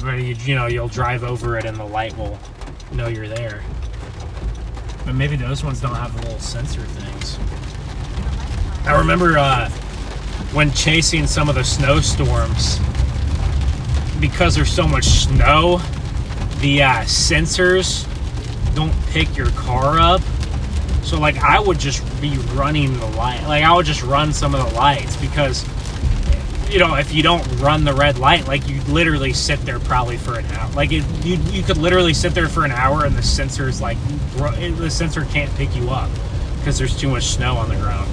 Where you'll drive over it, and the light will know you're there. But maybe those ones don't have the little sensor things. I remember when chasing some of the snowstorms, because there's so much snow, the sensors don't pick your car up. So like I would just be running the light. Like I would just run some of the lights because, you know, if you don't run the red light, like you literally sit there probably for an hour. Like you could literally sit there for an hour and the sensor's like, the sensor can't pick you up because there's too much snow on the ground.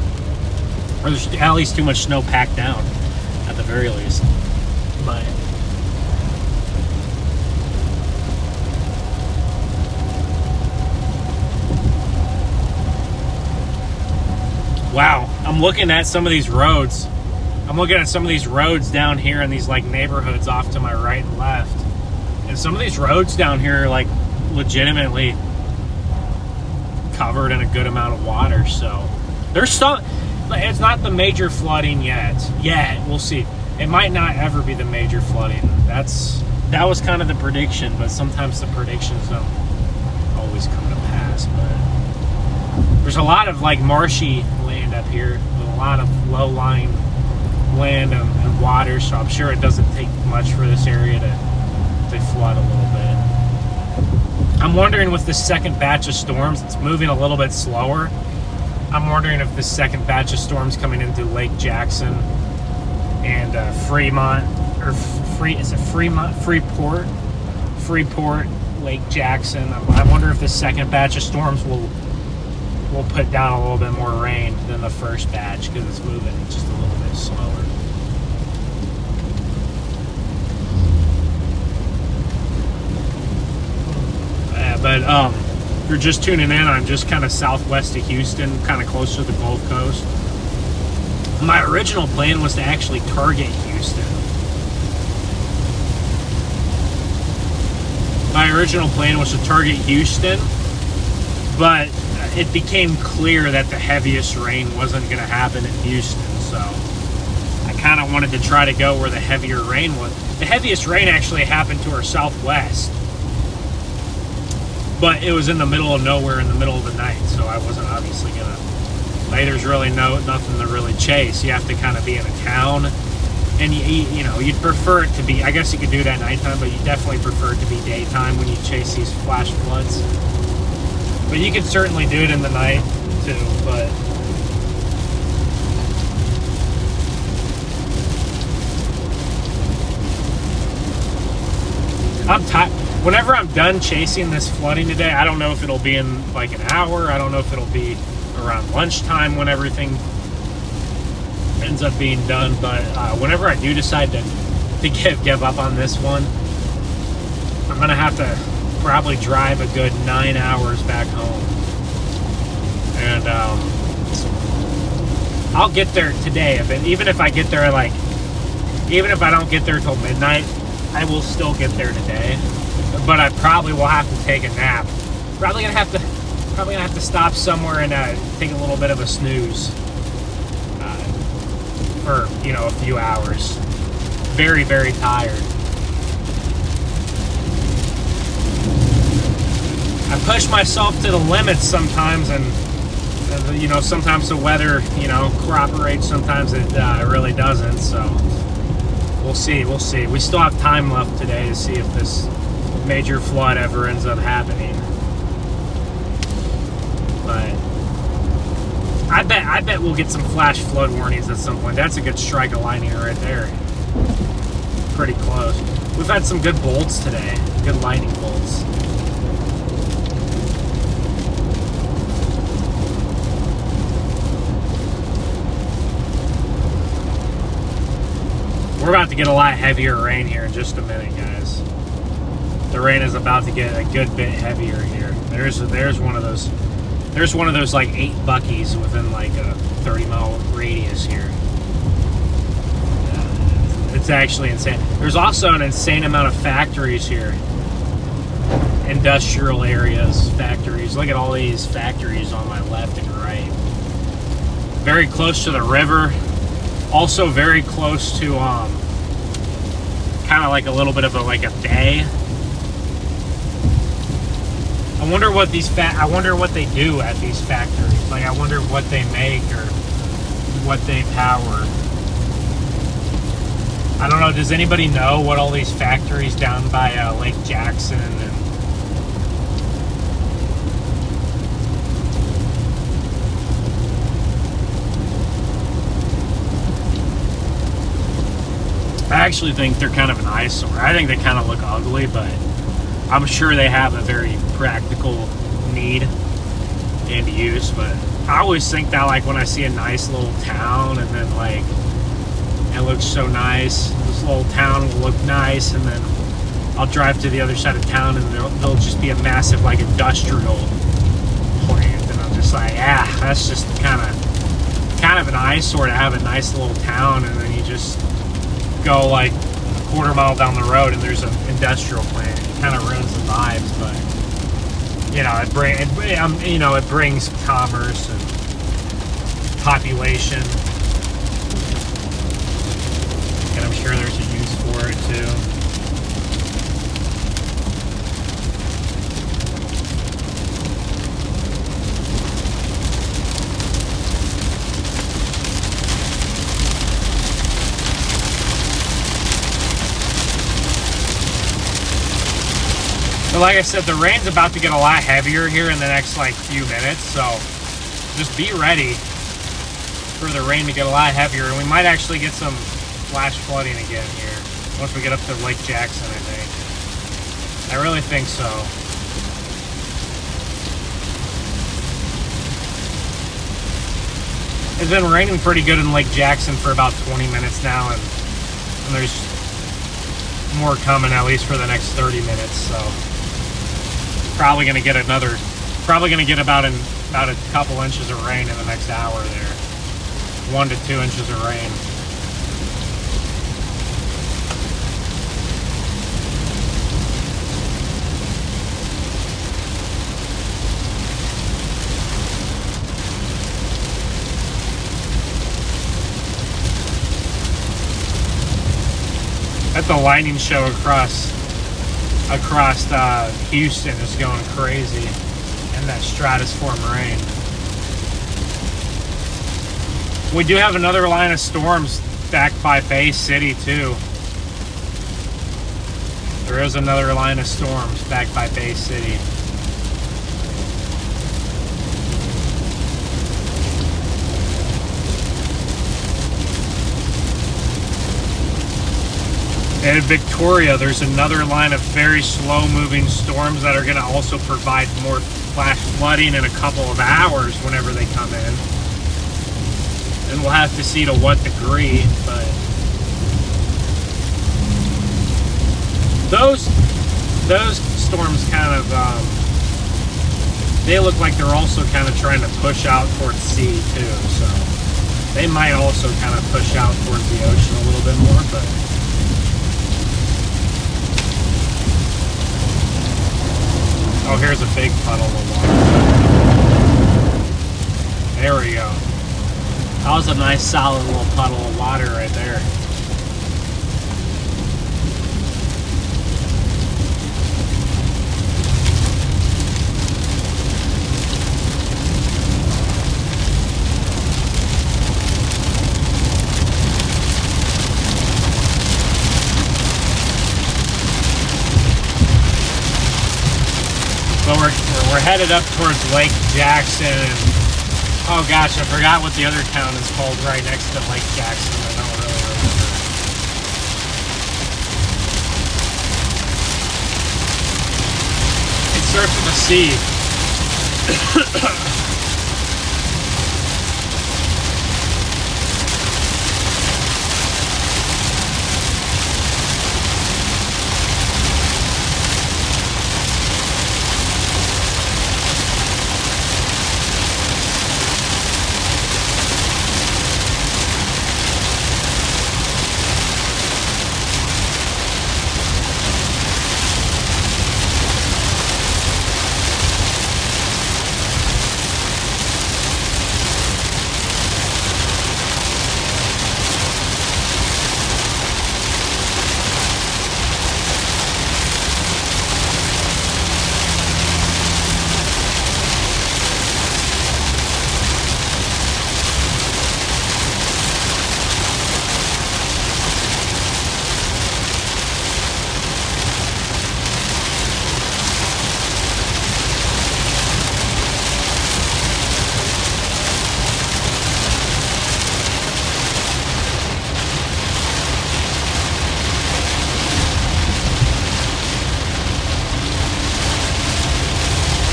Or there's at least too much snow packed down at the very least. But wow, I'm looking at some of these roads. I'm looking at some of these roads down here in these like neighborhoods off to my right and left. And some of these roads down here are like legitimately covered in a good amount of water. So there's some, it's not the major flooding yet. We'll see. It might not ever be the major flooding. That was kind of the prediction, but sometimes the predictions don't always come to pass. But there's a lot of like marshy land up here with a lot of low-lying land and water, so I'm sure it doesn't take much for this area to flood a little bit. I'm wondering with the second batch of storms, it's moving a little bit slower. I'm wondering if the second batch of storms coming into Lake Jackson and Fremont, or Freeport, Lake Jackson. I wonder if the second batch of storms will put down a little bit more rain than the first batch because it's moving just a little bit slower. But if you're just tuning in, I'm just kind of southwest of Houston, kind of close to the Gulf Coast. My original plan was to actually target Houston. My original plan was to target Houston, but it became clear that the heaviest rain wasn't going to happen in Houston, so I kind of wanted to try to go where the heavier rain was. The heaviest rain actually happened to our southwest, but it was in the middle of nowhere in the middle of the night, so I wasn't obviously going to, like, there's really nothing to really chase. You have to kind of be in a town, and you know, you'd prefer it to be, I guess you could do it at nighttime, but you definitely prefer it to be daytime when you chase these flash floods. But you can certainly do it in the night too, but I'm tired. Whenever I'm done chasing this flooding today, I don't know if it'll be in like an hour. I don't know if it'll be around lunchtime when everything ends up being done. But whenever I do decide to give up on this one, I'm gonna have to probably drive a good 9 hours back home, and I'll get there today. Even if I get there even if I don't get there till midnight, I will still get there today. But I probably will have to take a nap. Probably gonna have to stop somewhere and take a little bit of a snooze for, you know, a few hours. Very, very tired. I push myself to the limits sometimes, and you know, sometimes the weather, you know, cooperates, sometimes it really doesn't. So we'll see. We still have time left today to see if this major flood ever ends up happening. But I bet we'll get some flash flood warnings at some point. That's a good strike of lightning right there. Pretty close. We've had some good bolts today. Good lightning bolts. We're about to get a lot heavier rain here in just a minute, guys. The rain is about to get a good bit heavier here. There's one of those. There's one of those like 8 buckies within like a 30-mile radius here. It's actually insane. There's also an insane amount of factories here. Industrial areas, factories. Look at all these factories on my left and right. Very close to the river. Also very close to kind of like a little bit of a bay. I wonder what I wonder what they do at these factories. Like, I wonder what they make or what they power. I don't know, does anybody know what all these factories down by Lake Jackson and I actually think they're kind of an eyesore. I think they kind of look ugly, but I'm sure they have a very practical need and use. But I always think that, like, when I see a nice little town and then, like, it looks so nice, this little town will look nice, and then I'll drive to the other side of town and there'll just be a massive, like, industrial plant, and I'm just like, that's just kind of an eyesore to have a nice little town, and then you just go like a quarter mile down the road and there's an industrial plant. It kind of ruins the vibes, but you know, it brings commerce and population, and I'm sure there's a use for it too. But like I said, the rain's about to get a lot heavier here in the next like few minutes, so just be ready for the rain to get a lot heavier, and we might actually get some flash flooding again here once we get up to Lake Jackson, I think. I really think so. It's been raining pretty good in Lake Jackson for about 20 minutes now, and there's more coming at least for the next 30 minutes, so probably going to get about a couple inches of rain in the next hour there. 1 to 2 inches of rain. That's the lightning show across Houston is going crazy in that stratoform rain. We do have another line of storms back by Bay City too. There is another line of storms back by Bay City. And in Victoria, there's another line of very slow-moving storms that are going to also provide more flash flooding in a couple of hours whenever they come in. And we'll have to see to what degree, but those storms kind of, they look like they're also kind of trying to push out towards sea too, so they might also kind of push out towards the ocean a little bit more, but oh, here's a big puddle of water. There we go. That was a nice solid little puddle of water right there. So we're headed up towards Lake Jackson. And, oh gosh, I forgot what the other town is called right next to Lake Jackson. I don't really remember. It starts with a C.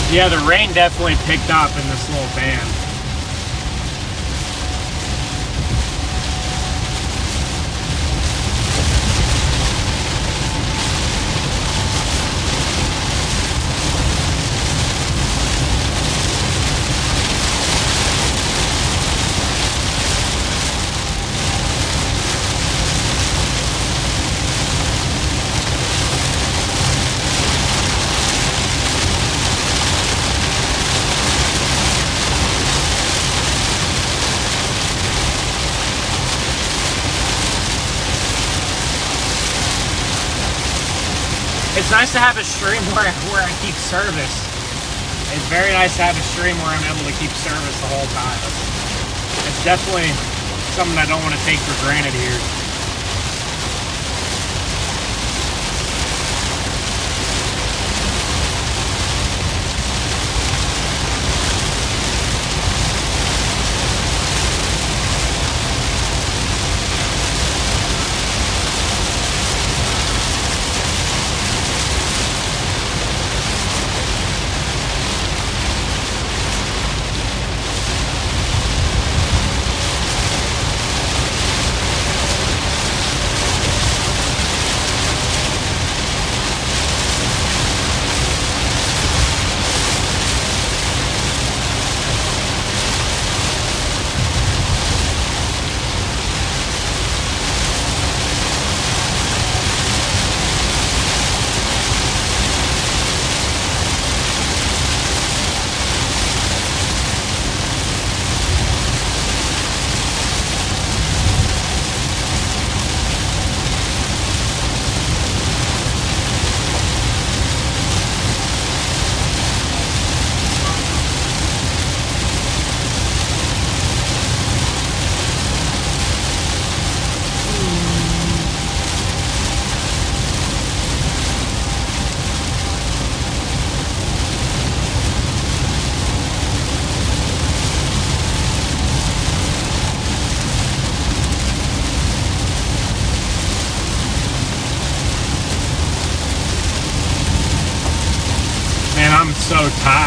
Yeah, the rain definitely picked up in this little band. It's nice to have a stream where I keep service. It's very nice to have a stream where I'm able to keep service the whole time. It's definitely something I don't want to take for granted here.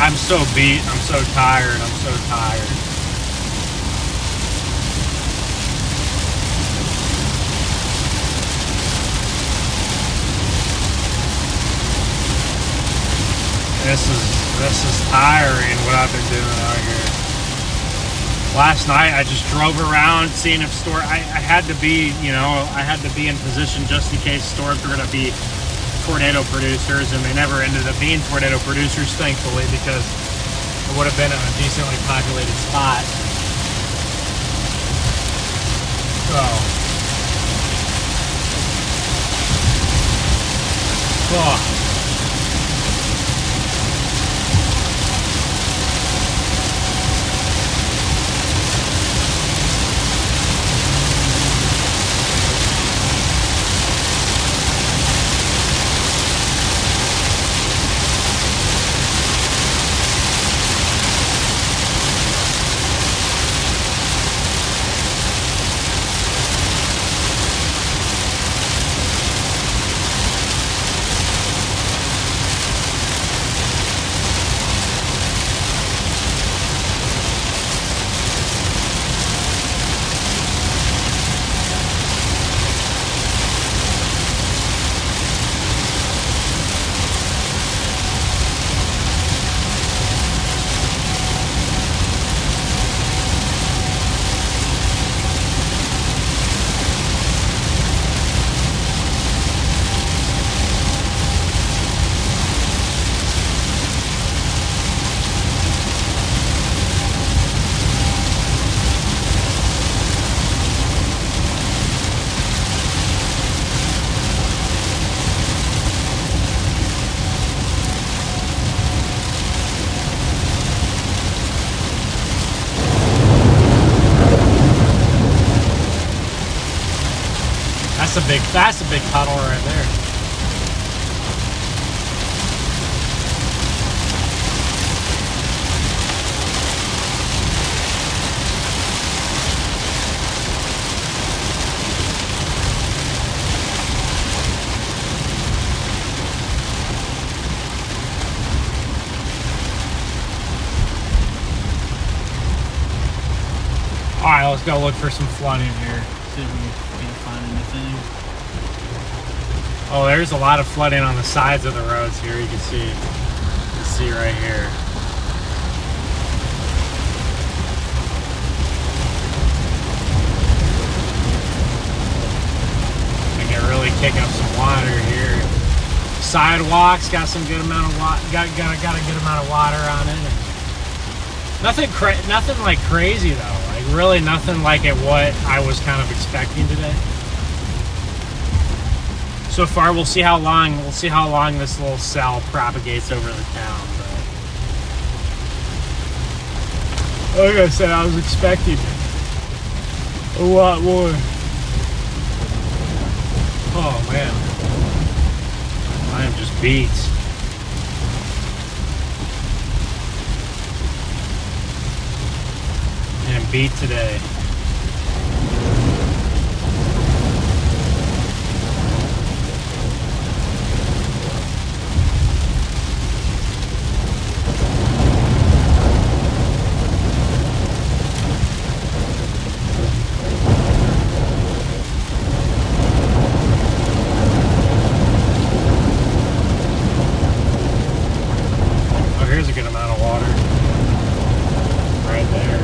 I'm so beat. I'm so tired. I'm so tired. This is tiring what I've been doing out here. Last night I just drove around seeing if I had to be, I had to be in position just in case storms were going to be tornado producers, and they never ended up being tornado producers, thankfully, because it would have been a decently populated spot. So, oh. That's a big puddle right there. let's go look for some flooding here. See if we can find anything. Oh, there's a lot of flooding on the sides of the roads here. You can see right here. I can really kick up some water here. Sidewalks got some good amount of water. Got a good amount of water on it. Nothing like crazy though. Like really nothing like what I was kind of expecting today. So far, we'll see how long this little cell propagates over the town. But like I said, I was expecting a lot more. Oh man, I am just beat. I am beat today. Here's a good amount of water right there.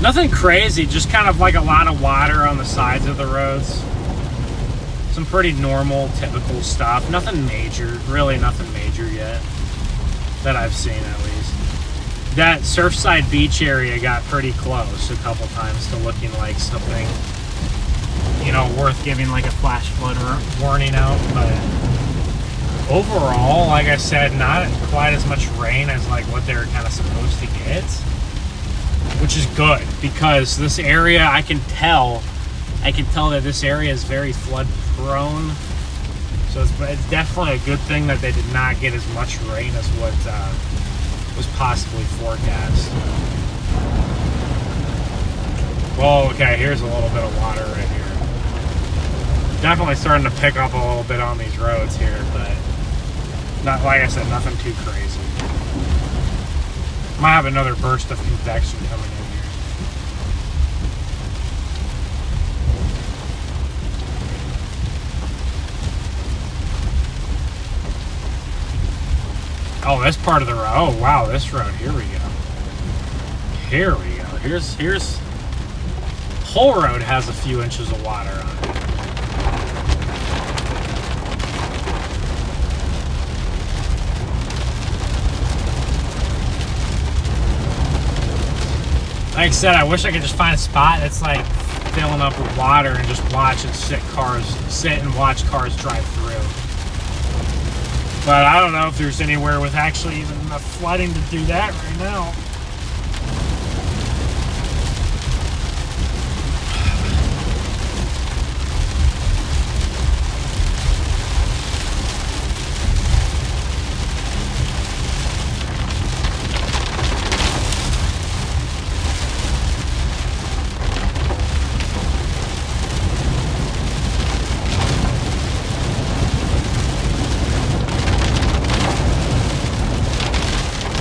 Nothing crazy, just kind of like a lot of water on the sides of the roads. Some pretty normal, typical stuff. Nothing major, really nothing major yet. That I've seen at least. That Surfside Beach area got pretty close a couple times to looking like something, you know, worth giving like a flash flood warning out. But overall, like I said, not quite as much rain as like what they're kind of supposed to get, which is good because this area, I can tell that this area is very flood prone. So it's definitely a good thing that they did not get as much rain as what was possibly forecast. Well, okay, here's a little bit of water right here. Definitely starting to pick up a little bit on these roads here, but not, like I said, nothing too crazy. Might have another burst of convection coming in here. Oh, this part of the road. Oh, wow, this road. Here we go. Here we go. Here's whole road has a few inches of water on it. Like I said, I wish I could just find a spot that's like filling up with water and just watch and sit and watch cars drive through. But I don't know if there's anywhere with actually even enough flooding to do that right now.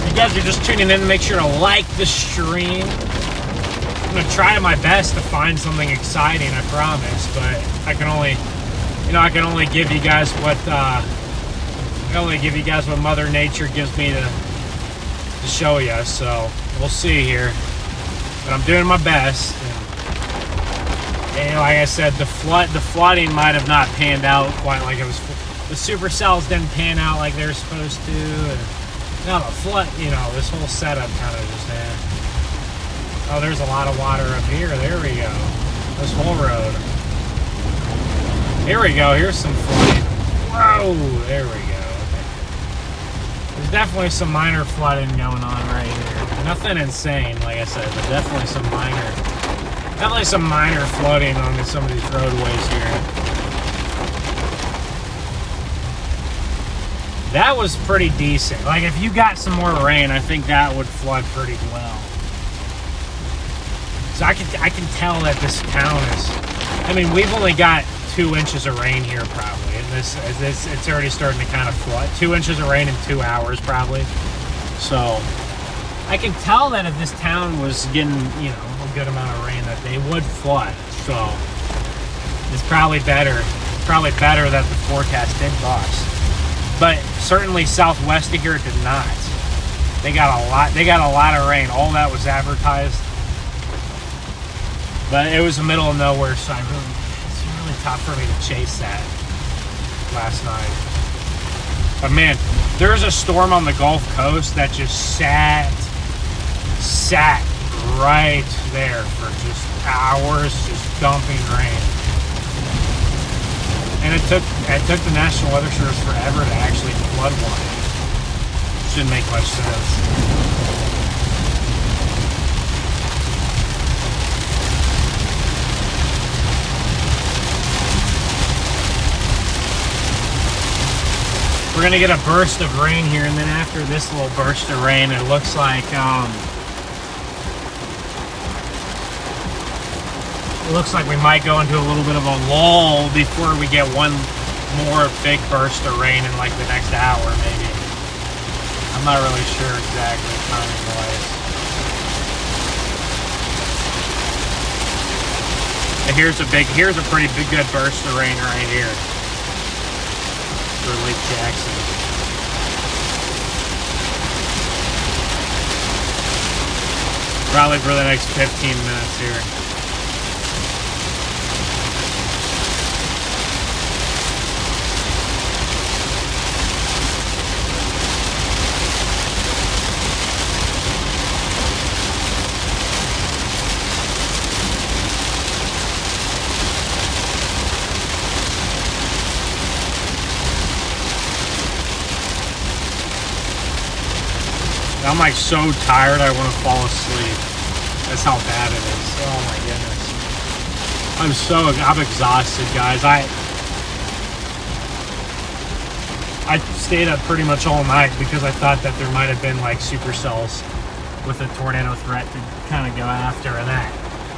If you guys are just tuning in, make sure to like the stream. I'm gonna try my best to find something exciting, I promise, but I can only give you guys what Mother Nature gives me to show you. So we'll see here, but I'm doing my best. And like I said, the flooding might have not panned out quite like it was. The supercells didn't pan out like they were supposed to. And now the flood, this whole setup kind of just had. Oh, there's a lot of water up here. There we go. This whole road. Here we go. Here's some flooding. Whoa, there we go. Okay. There's definitely some minor flooding going on right here. Nothing insane, like I said, but definitely some minor flooding on some of these roadways here. That was pretty decent. Like, if you got some more rain, I think that would flood pretty well. So I can tell that this town is. I mean, we've only got 2 inches of rain here probably, and this it's already starting to kind of flood. 2 inches of rain in 2 hours probably. So I can tell that if this town was getting, you know, a good amount of rain, that they would flood. So it's probably better. Probably better that the forecast did bust. But certainly southwest of here it did not. They got a lot. They got a lot of rain. All that was advertised. But it was the middle of nowhere, so it's really tough for me to chase that last night. But man, there's a storm on the Gulf Coast that just sat right there for just hours, just dumping rain. And it took the National Weather Service forever to actually flood one. Shouldn't make much sense. We're gonna get a burst of rain here, and then after this little burst of rain, it looks like we might go into a little bit of a lull before we get one more big burst of rain in like the next hour, maybe. I'm not really sure exactly timing wise. And here's a pretty big good burst of rain right here for Lake Jackson. Probably for the next 15 minutes here. I'm like so tired I want to fall asleep. That's how bad it is. Oh my goodness. I'm exhausted, guys. I stayed up pretty much all night because I thought that there might have been like supercells with a tornado threat to kind of go after, and that,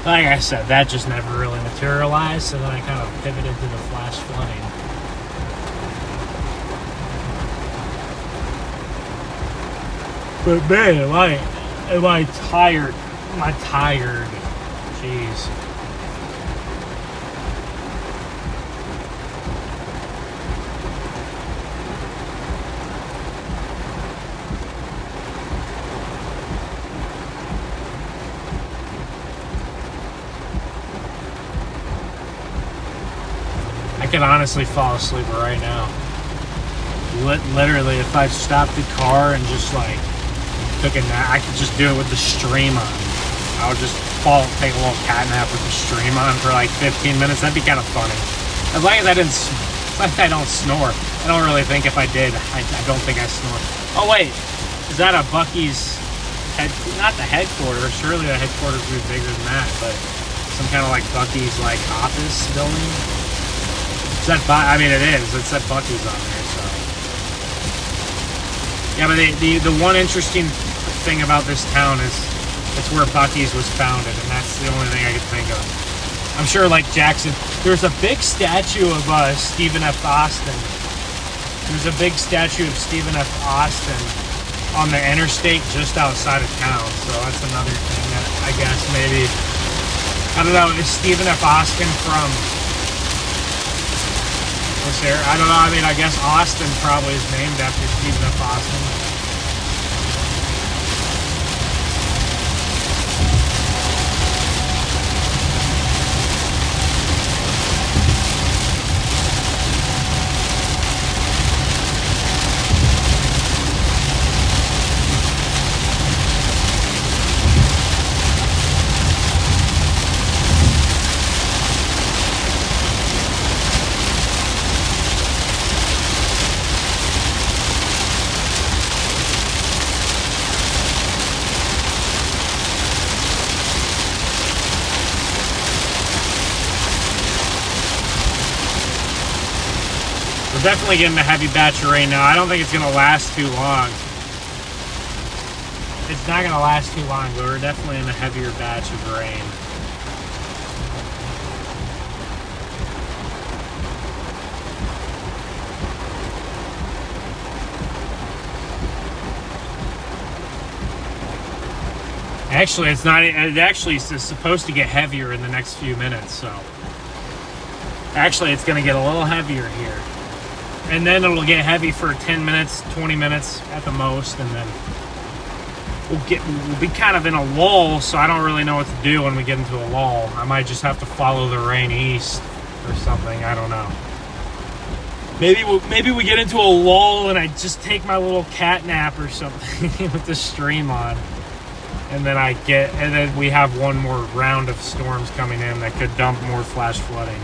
like I said, that just never really materialized. So then I kind of pivoted to the flash flooding. But man, am I tired? Am I tired? Jeez. I could honestly fall asleep right now. Literally, if I stopped the car and just like took a nap, I could just do it with the stream on. I would just take a little cat nap with the stream on for like 15 minutes. That'd be kind of funny. As long as I don't snore. I don't really think if I did. I don't think I snore. Oh wait, is that a Buc-ee's not the headquarters? Surely the headquarters would be bigger than that, but some kind of like Buc-ee's like office building. Is that I mean, it is. It said Buc-ee's on there, so. Yeah, but the one interesting thing about this town is it's where Buc-ee's was founded, and that's the only thing I could think of. I'm sure, like Jackson, there's a big statue of Stephen F. Austin. There's a big statue of Stephen F. Austin on the interstate just outside of town, so that's another thing that I guess maybe, I don't know, is Stephen F. Austin from, I don't know, I mean, I guess Austin probably is named after Stephen F. Austin. Definitely getting a heavy batch of rain now. I don't think it's going to last too long. It's not going to last too long, but we're definitely in a heavier batch of rain. Actually, it's not. It actually is supposed to get heavier in the next few minutes. So, actually, it's going to get a little heavier here, and then it'll get heavy for 10 minutes, 20 minutes at the most, and then we'll be kind of in a lull. So I don't really know what to do when we get into a lull. I might just have to follow the rain east or something. I don't know. Maybe we get into a lull and I just take my little cat nap or something with the stream on. And then we have one more round of storms coming in that could dump more flash flooding.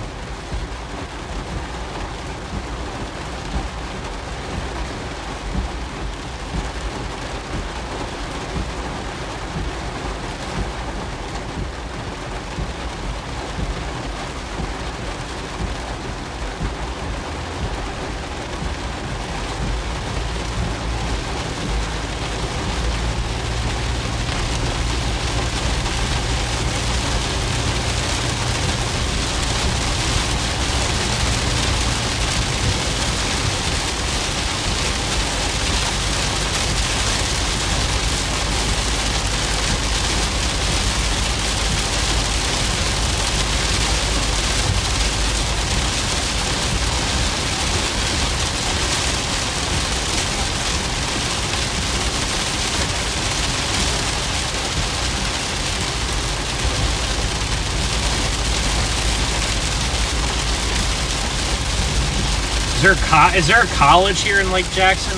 Is there a college here in Lake Jackson?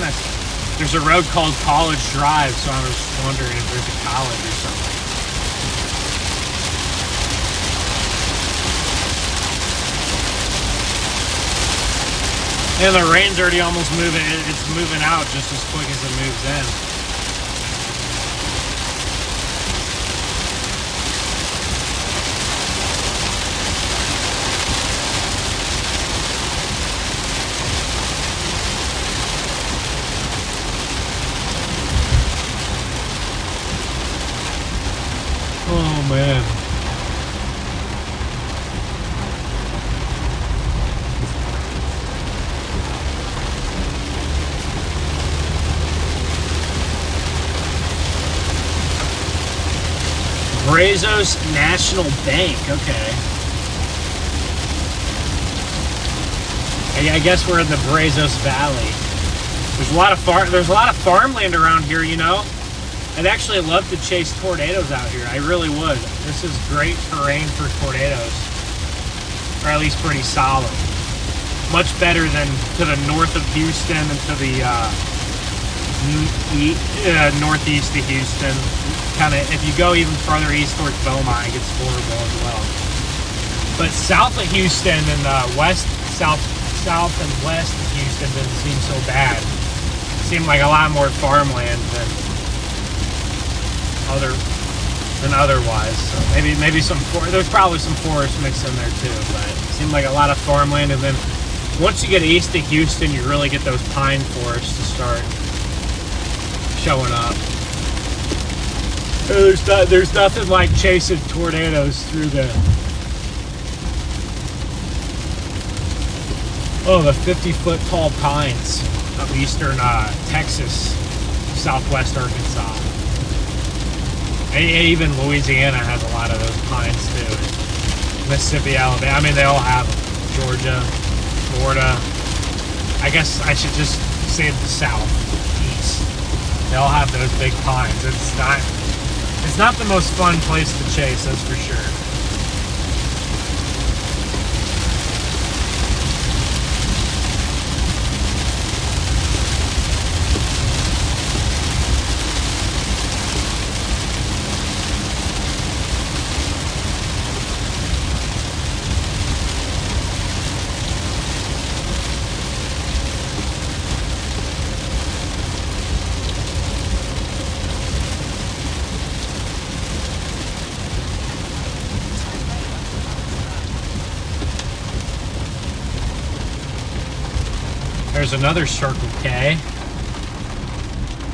There's a road called College Drive, so I was wondering if there's a college or something. And the rain's already almost moving. It's moving out just as quick as it moves in. Oh man. Brazos National Bank, okay. I guess we're in the Brazos Valley. There's a lot of farmland around here, you know. I'd actually love to chase tornadoes out here. I really would. This is great terrain for tornadoes. Or at least pretty solid. Much better than to the north of Houston and to the northeast of Houston. Kind of, if you go even further east towards Beaumont, it gets horrible as well. But south of Houston and south and west of Houston doesn't seem so bad. It seemed like a lot more farmland than otherwise. So maybe there's probably some forest mixed in there too, but it seemed like a lot of farmland. And then once you get east of Houston, you really get those pine forests to start showing up. There's nothing like chasing tornadoes through the 50-foot tall pines of eastern Texas, southwest Arkansas. Even Louisiana has a lot of those pines too. Mississippi, Alabama. I mean, they all have them. Georgia, Florida. I guess I should just say the south, east. They all have those big pines. It's not the most fun place to chase, that's for sure. There's another Circle K.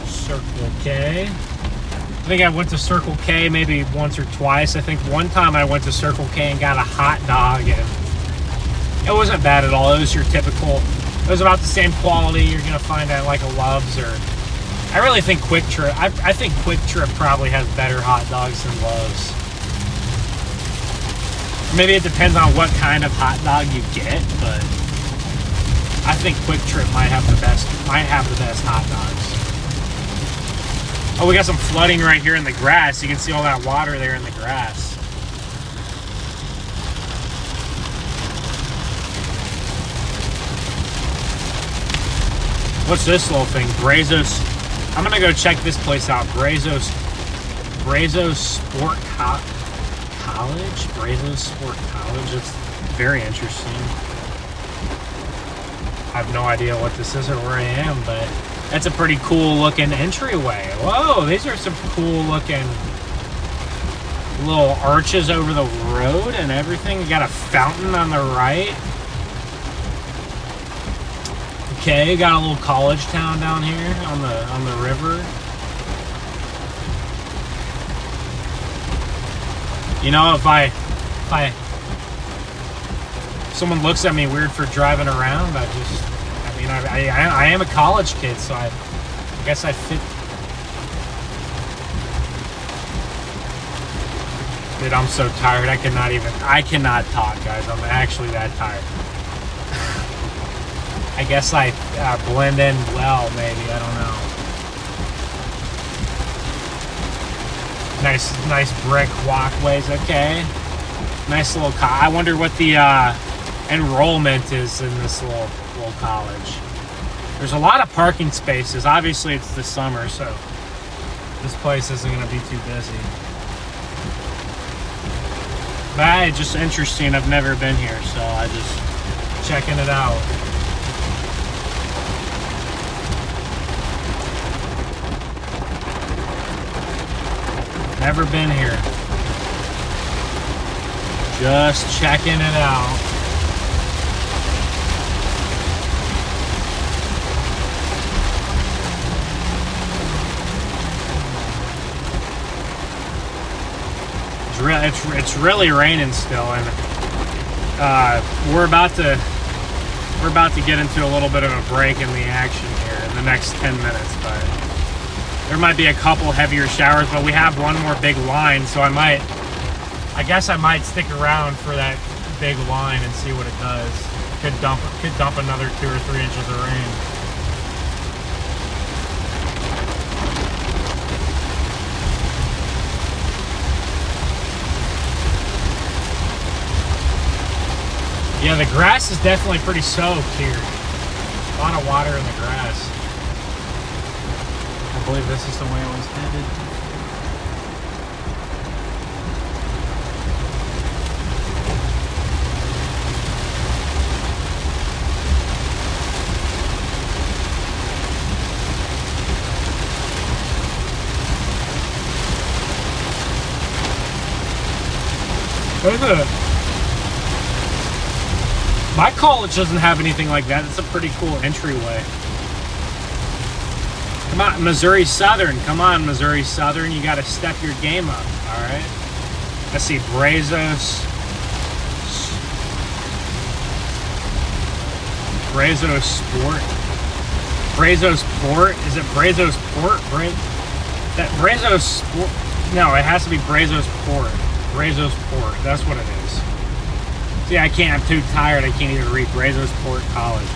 Circle K. I think I went to Circle K maybe once or twice. I think one time I went to Circle K and got a hot dog, and it wasn't bad at all. It was your typical, it was about the same quality you're gonna find at like a Love's, or I really think Quick Trip. I think Quick Trip probably has better hot dogs than Lowe's. Maybe it depends on what kind of hot dog you get, but I think Quick Trip might have the best hot dogs. Oh, we got some flooding right here in the grass. You can see all that water there in the grass. What's this little thing? Brazos. I'm gonna go check this place out. Brazosport College. Brazosport College. It's very interesting. I have no idea what this is or where I am, but that's a pretty cool looking entryway. Whoa, these are some cool looking little arches over the road and everything. You got a fountain on the right. Okay, got a little college town down here on the river. You know, if someone looks at me weird for driving around, I am a college kid, so I guess I fit. Dude, I'm so tired. I cannot talk, guys. I'm actually that tired. I guess I blend in well, maybe. I don't know. Nice brick walkways. Okay. Nice little. I wonder what the enrollment is in this little college. There's a lot of parking spaces. Obviously, it's the summer, so this place isn't going to be too busy. But it's just interesting. I've never been here, so I just checking it out. Never been here. Just checking it out. It's really raining still, and we're about to get into a little bit of a break in the action here in the next 10 minutes, but there might be a couple heavier showers, but we have one more big line, so I guess I might stick around for that big line and see what it does. Could dump another 2 or 3 inches of rain. Yeah, the grass is definitely pretty soaked here. A lot of water in the grass. I believe this is the way it was headed. My college doesn't have anything like that. It's a pretty cool entryway. Come on, Missouri Southern. Come on, Missouri Southern. You got to step your game up, all right? Let's see, Brazosport. Is it Brazosport? Brazosport. No, it has to be Brazosport. Brazosport. That's what it is. See, I'm too tired. I can't even read. Brazosport College.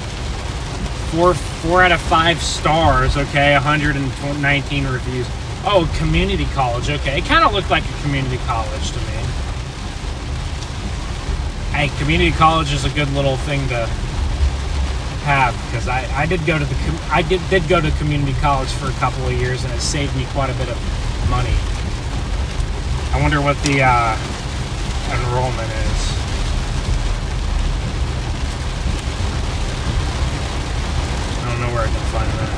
4 out of 5 stars. Okay, 119 reviews. Oh, community college. Okay, it kind of looked like a community college to me. Hey, community college is a good little thing to have, because I did go to community college for a couple of years, and it saved me quite a bit of money. I wonder what the enrollment is. I don't know where I can find that.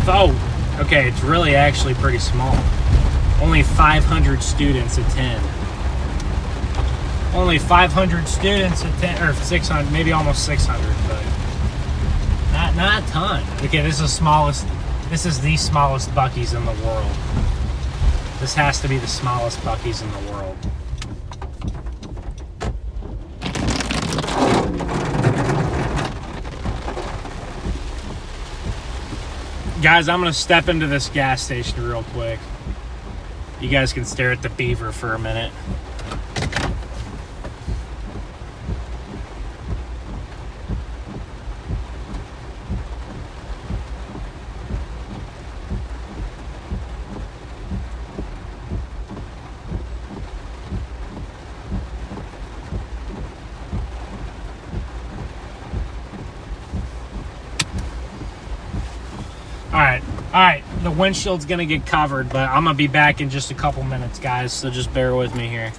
Oh, okay, it's really actually pretty small. Only 500 students attend. Only 500 students attend, or 600, maybe almost 600, but not a ton. Okay, this is the smallest Buc-ee's in the world. This has to be the smallest Buc-ee's in the world. Guys, I'm going to step into this gas station real quick. You guys can stare at the beaver for a minute. All right, the windshield's gonna get covered, but I'm gonna be back in just a couple minutes, guys, so just bear with me here.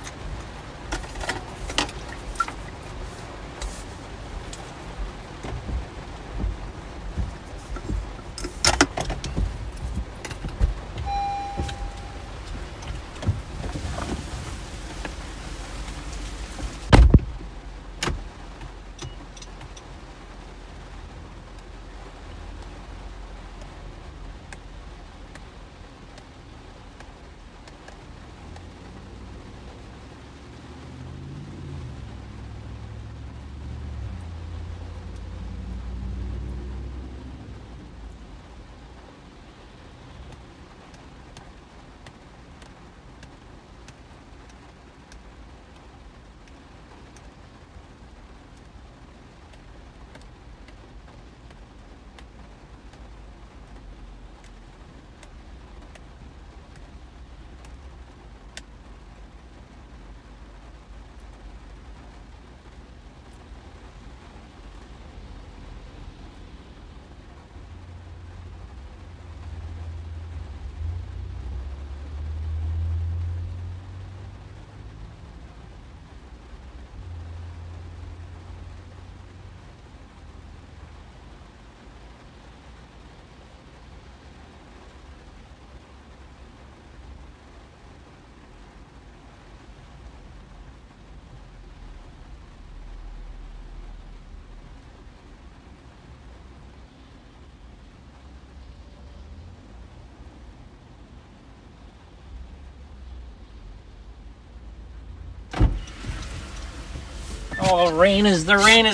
Oh, the rain is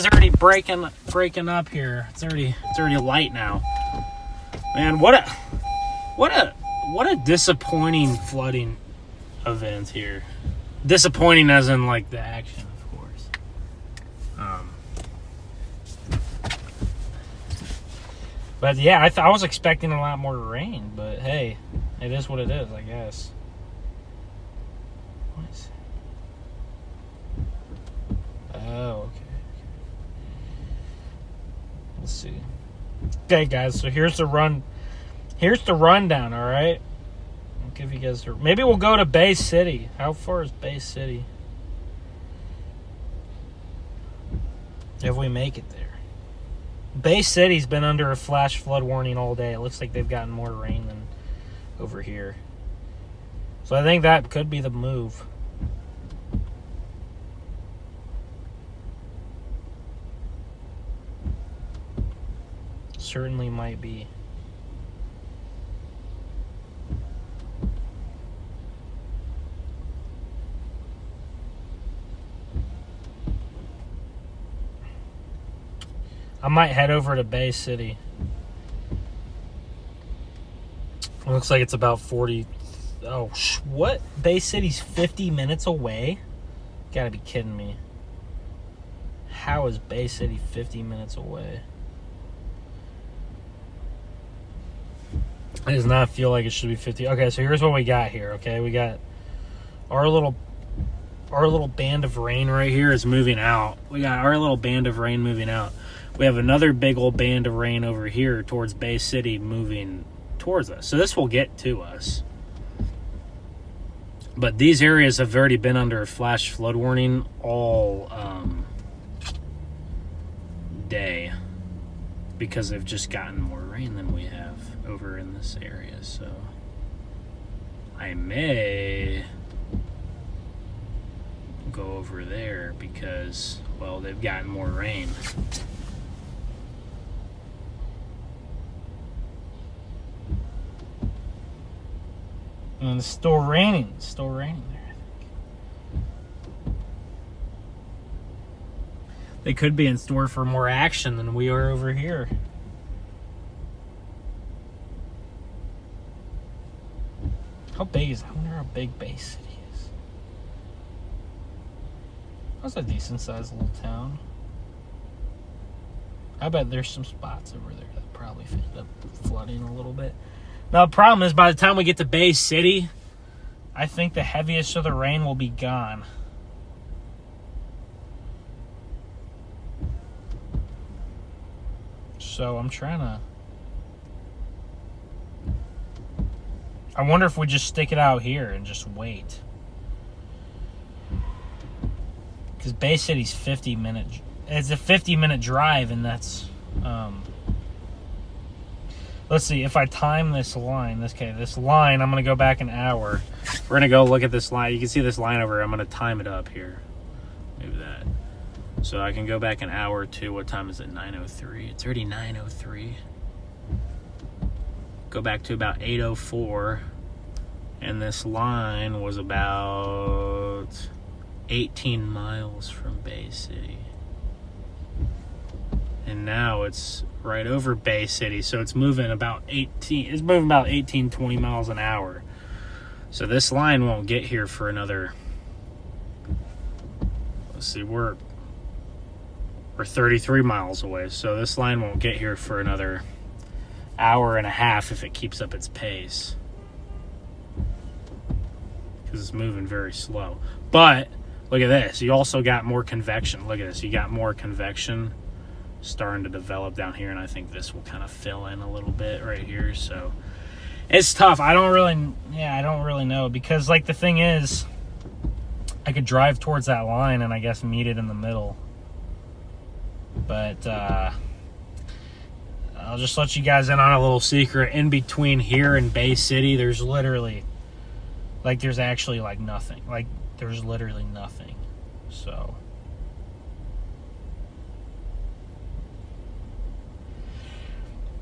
already breaking up here. It's already light now. Man, what a disappointing flooding event here. Disappointing as in like the action, of course. But yeah, I was expecting a lot more rain, but hey, it is what it is, I guess. What is Oh, okay. Let's see. Okay, guys. So here's the rundown. All right. I'll give you guys. Maybe we'll go to Bay City. How far is Bay City? If we make it there. Bay City's been under a flash flood warning all day. It looks like they've gotten more rain than over here. So I think that could be the move. Certainly might be. I might head over to Bay City. It looks like it's about 40. Oh, what? Bay City's 50 minutes away? Gotta be kidding me. How is Bay City 50 minutes away? It does not feel like it should be 50. Okay, so here's what we got here, okay? We got our little band of rain right here is moving out. We got our little band of rain moving out. We have another big old band of rain over here towards Bay City moving towards us. So this will get to us. But these areas have already been under a flash flood warning all day because they've just gotten more rain than we have over in this area. So I may go over there because, well, they've gotten more rain. And it's still raining. It's still raining there, I think. They could be in store for more action than we are over here. How big is that? I wonder how big Bay City is. That's a decent sized little town. I bet there's some spots over there that probably end up flooding a little bit. Now, the problem is by the time we get to Bay City, I think the heaviest of the rain will be gone. So I'm trying to... I wonder if we just stick it out here and just wait. Because Bay City's 50 minutes. It's a 50-minute drive, and that's... let's see, if I time this line, this line, I'm going to go back an hour. We're going to go look at this line. You can see this line over here. I'm going to time it up here. Maybe that. So I can go back an hour to, what time is it? 9:03. It's already 9:03. Go back to about 8:04. And this line was about 18 miles from Bay City. And now it's right over Bay City, so it's moving about 18, 20 miles an hour. So this line won't get here for another, let's see, we're 33 miles away, so this line won't get here for another hour and a half if it keeps up its pace, because it's moving very slow. But look at this, you also got more convection. Look at this, you got more convection starting to develop down here, and I think this will kind of fill in a little bit right here. So it's tough. I don't really know, because like the thing is, I could drive towards that line and I guess meet it in the middle, but I'll just let you guys in on a little secret. In between here and Bay City, there's literally there's actually nothing. There's literally nothing. So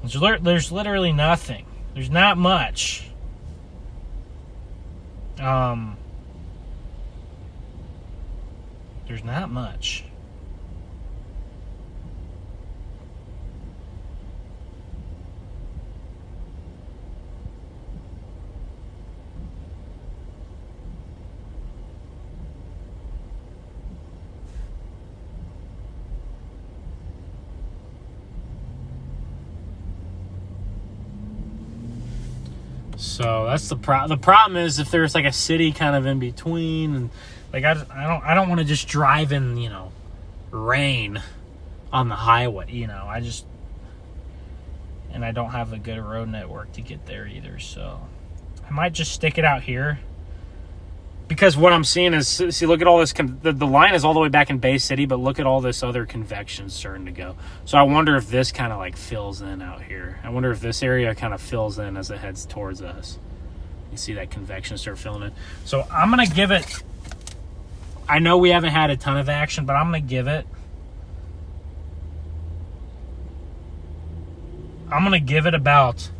there's literally nothing. There's not much. There's not much. So that's the problem. The problem is if there's a city kind of in between, and I don't want to just drive in rain on the highway. And I don't have a good road network to get there either. So I might just stick it out here, because what I'm seeing is, see, look at all this. The line is all the way back in Bay City, but look at all this other convection starting to go. So I wonder if this kind of fills in out here. I wonder if this area kind of fills in as it heads towards us. You see that convection start filling in. So I'm going to give it, I know we haven't had a ton of action, but I'm going to give it, about,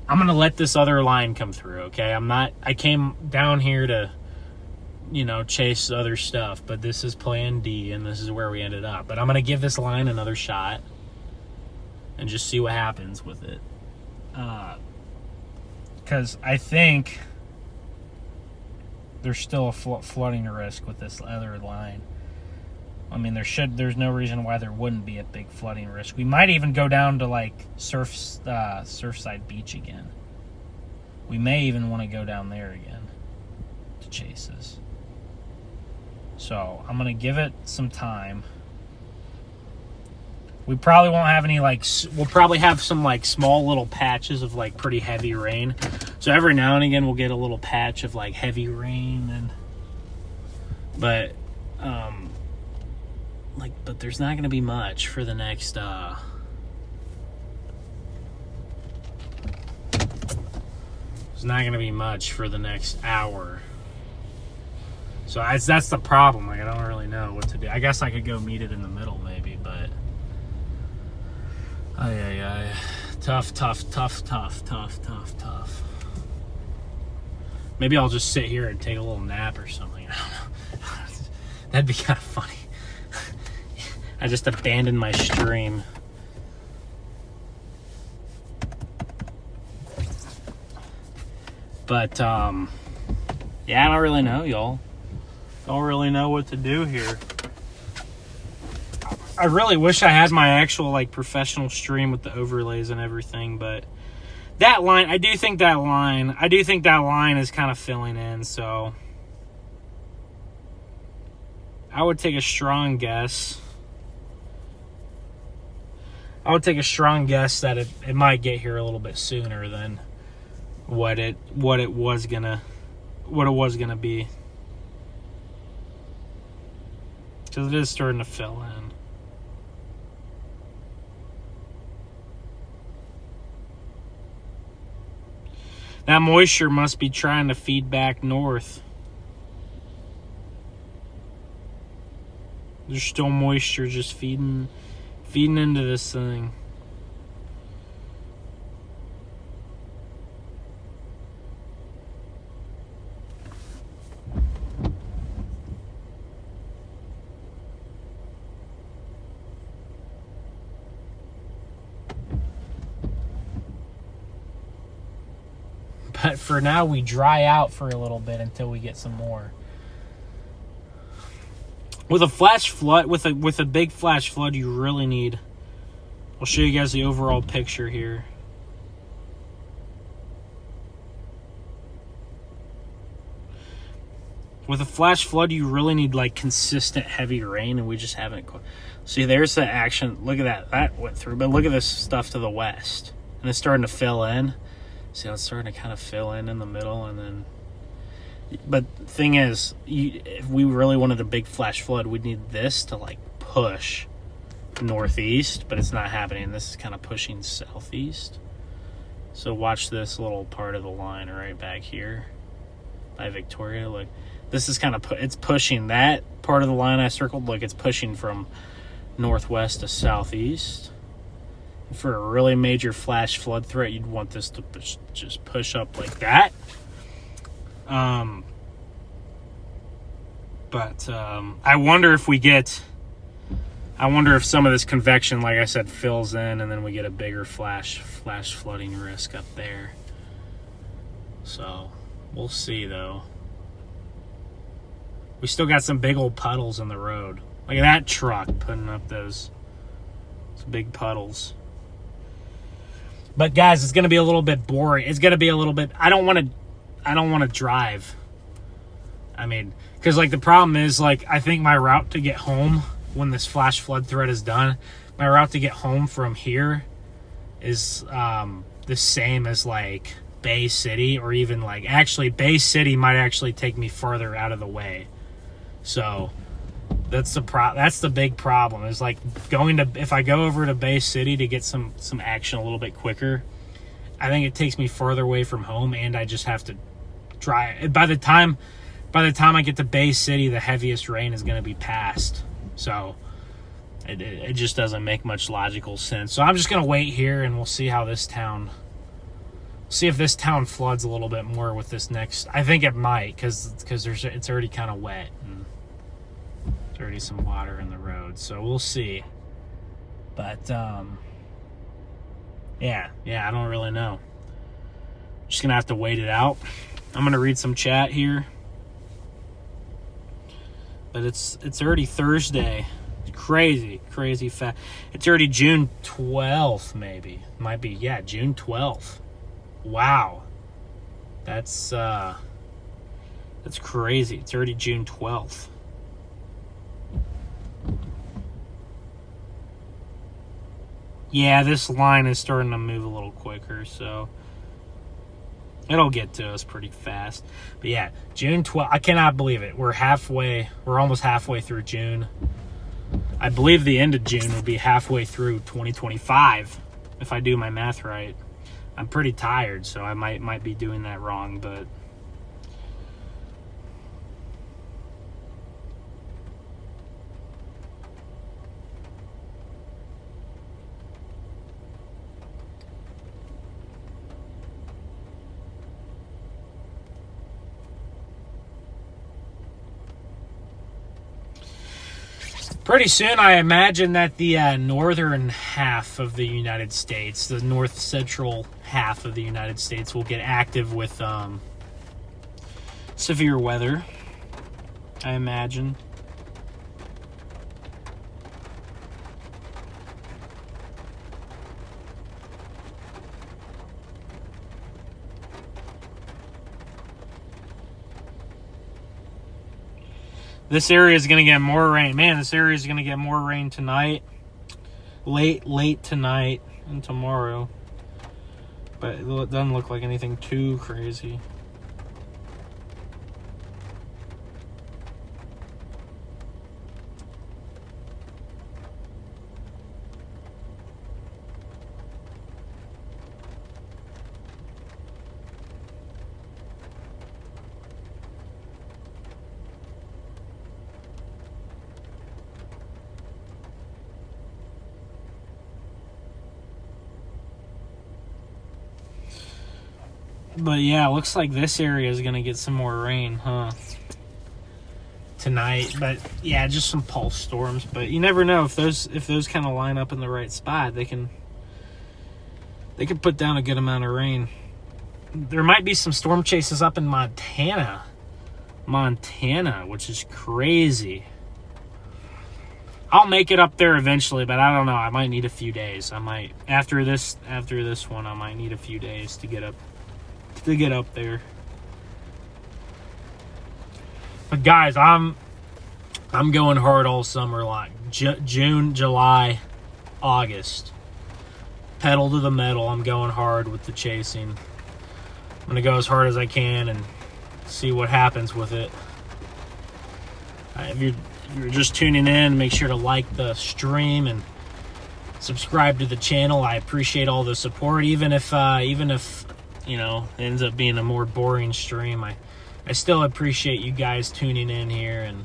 I'm going to let this other line come through, okay? I came down here to, chase other stuff, but this is plan D, and this is where we ended up. But I'm going to give this line another shot and just see what happens with it. Because I think there's still a flooding risk with this other line. I mean, there's no reason why there wouldn't be a big flooding risk. We might even go down to Surfside Beach again. We may even want to go down there again to chase this. So I'm going to give it some time. We probably won't have any we'll probably have some small little patches of pretty heavy rain. So every now and again we'll get a little patch of heavy rain, but there's not going to be much for the next there's not going to be much for the next hour. So that's the problem. I don't really know what to do. I guess I could go meet it in the middle maybe, but tough. Maybe I'll just sit here and take a little nap or something. I don't know. That'd be kind of funny. I just abandoned my stream. But, yeah, I don't really know, y'all. Don't really know what to do here. I really wish I had my actual, like, professional stream with the overlays and everything, but that line, I do think that line is kind of filling in, so I would take a strong guess. That it might get here a little bit sooner than what it was gonna be, because it is starting to fill in. That moisture must be trying to feed back north. There's still moisture just feeding into this thing. But for now, we dry out for a little bit until we get some more. With a flash flood, with a big flash flood, you really need. I'll show you guys the overall picture here. With a flash flood, you really need like consistent heavy rain, and we just haven't. See, there's the action. Look at that. That went through, but look at this stuff to the west, and it's starting to fill in. See how it's starting to kind of fill in the middle, and then. But the thing is, if we really wanted a big flash flood, we'd need this to like push northeast, but it's not happening. This is kind of pushing southeast. So watch this little part of the line right back here by Victoria. Look, this is kind of it's pushing that part of the line I circled. Look, it's pushing from northwest to southeast. For a really major flash flood threat, you'd want this to just push up like that. But I wonder if some of this convection, like I said, fills in, and then we get a bigger flash flooding risk up there. So we'll see, though. We still got some big old puddles in the road. Look at that truck putting up those big puddles. But guys, it's going to be a little bit boring. It's going to be a little bit. I don't want to drive. I mean, because like the problem is, like, I think my route to get home when this flash flood threat is done, my route to get home from here is the same as like Bay City, or even like actually Bay City might actually take me further out of the way. So that's the big problem, is like if I go over to Bay City to get some action a little bit quicker, I think it takes me further away from home, and I just have to drive. By the time I get to Bay City, the heaviest rain is going to be past. So it just doesn't make much logical sense. So I'm just going to wait here, and we'll see how if this town floods a little bit more with this next. I think it might, because it's already kind of wet, and there's already some water in the road. So we'll see. But yeah, I don't really know. Just gonna have to wait it out. I'm gonna read some chat here. But it's already Thursday. It's crazy fast. It's already June 12th, maybe. Might be, yeah, June 12th. Wow. That's crazy. It's already June 12th. Yeah, this line is starting to move a little quicker, so it'll get to us pretty fast. But yeah, June 12th. I cannot believe it. We're almost halfway through June. I believe the end of June will be halfway through 2025, if I do my math right. I'm pretty tired, so I might be doing that wrong, but pretty soon, I imagine that the northern half of the United States, the north central half of the United States, will get active with severe weather, I imagine. This area is going to get more rain. Man, this area is going to get more rain tonight. Late tonight and tomorrow. But it doesn't look like anything too crazy. But yeah, looks like this area is gonna get some more rain, huh? Tonight, but yeah, just some pulse storms. But you never know if those kind of line up in the right spot, they can put down a good amount of rain. There might be some storm chases up in Montana, which is crazy. I'll make it up there eventually, but I don't know. I might need a few days. I might after this one, I might need a few days to get up there. But guys, I'm going hard all summer, like June, July, August. Pedal to the metal. I'm going hard with the chasing. I'm gonna go as hard as I can and see what happens with it. If you're just tuning in, make sure to like the stream and subscribe to the channel. I appreciate all the support, even if you know, it ends up being a more boring stream. I still appreciate you guys tuning in here, and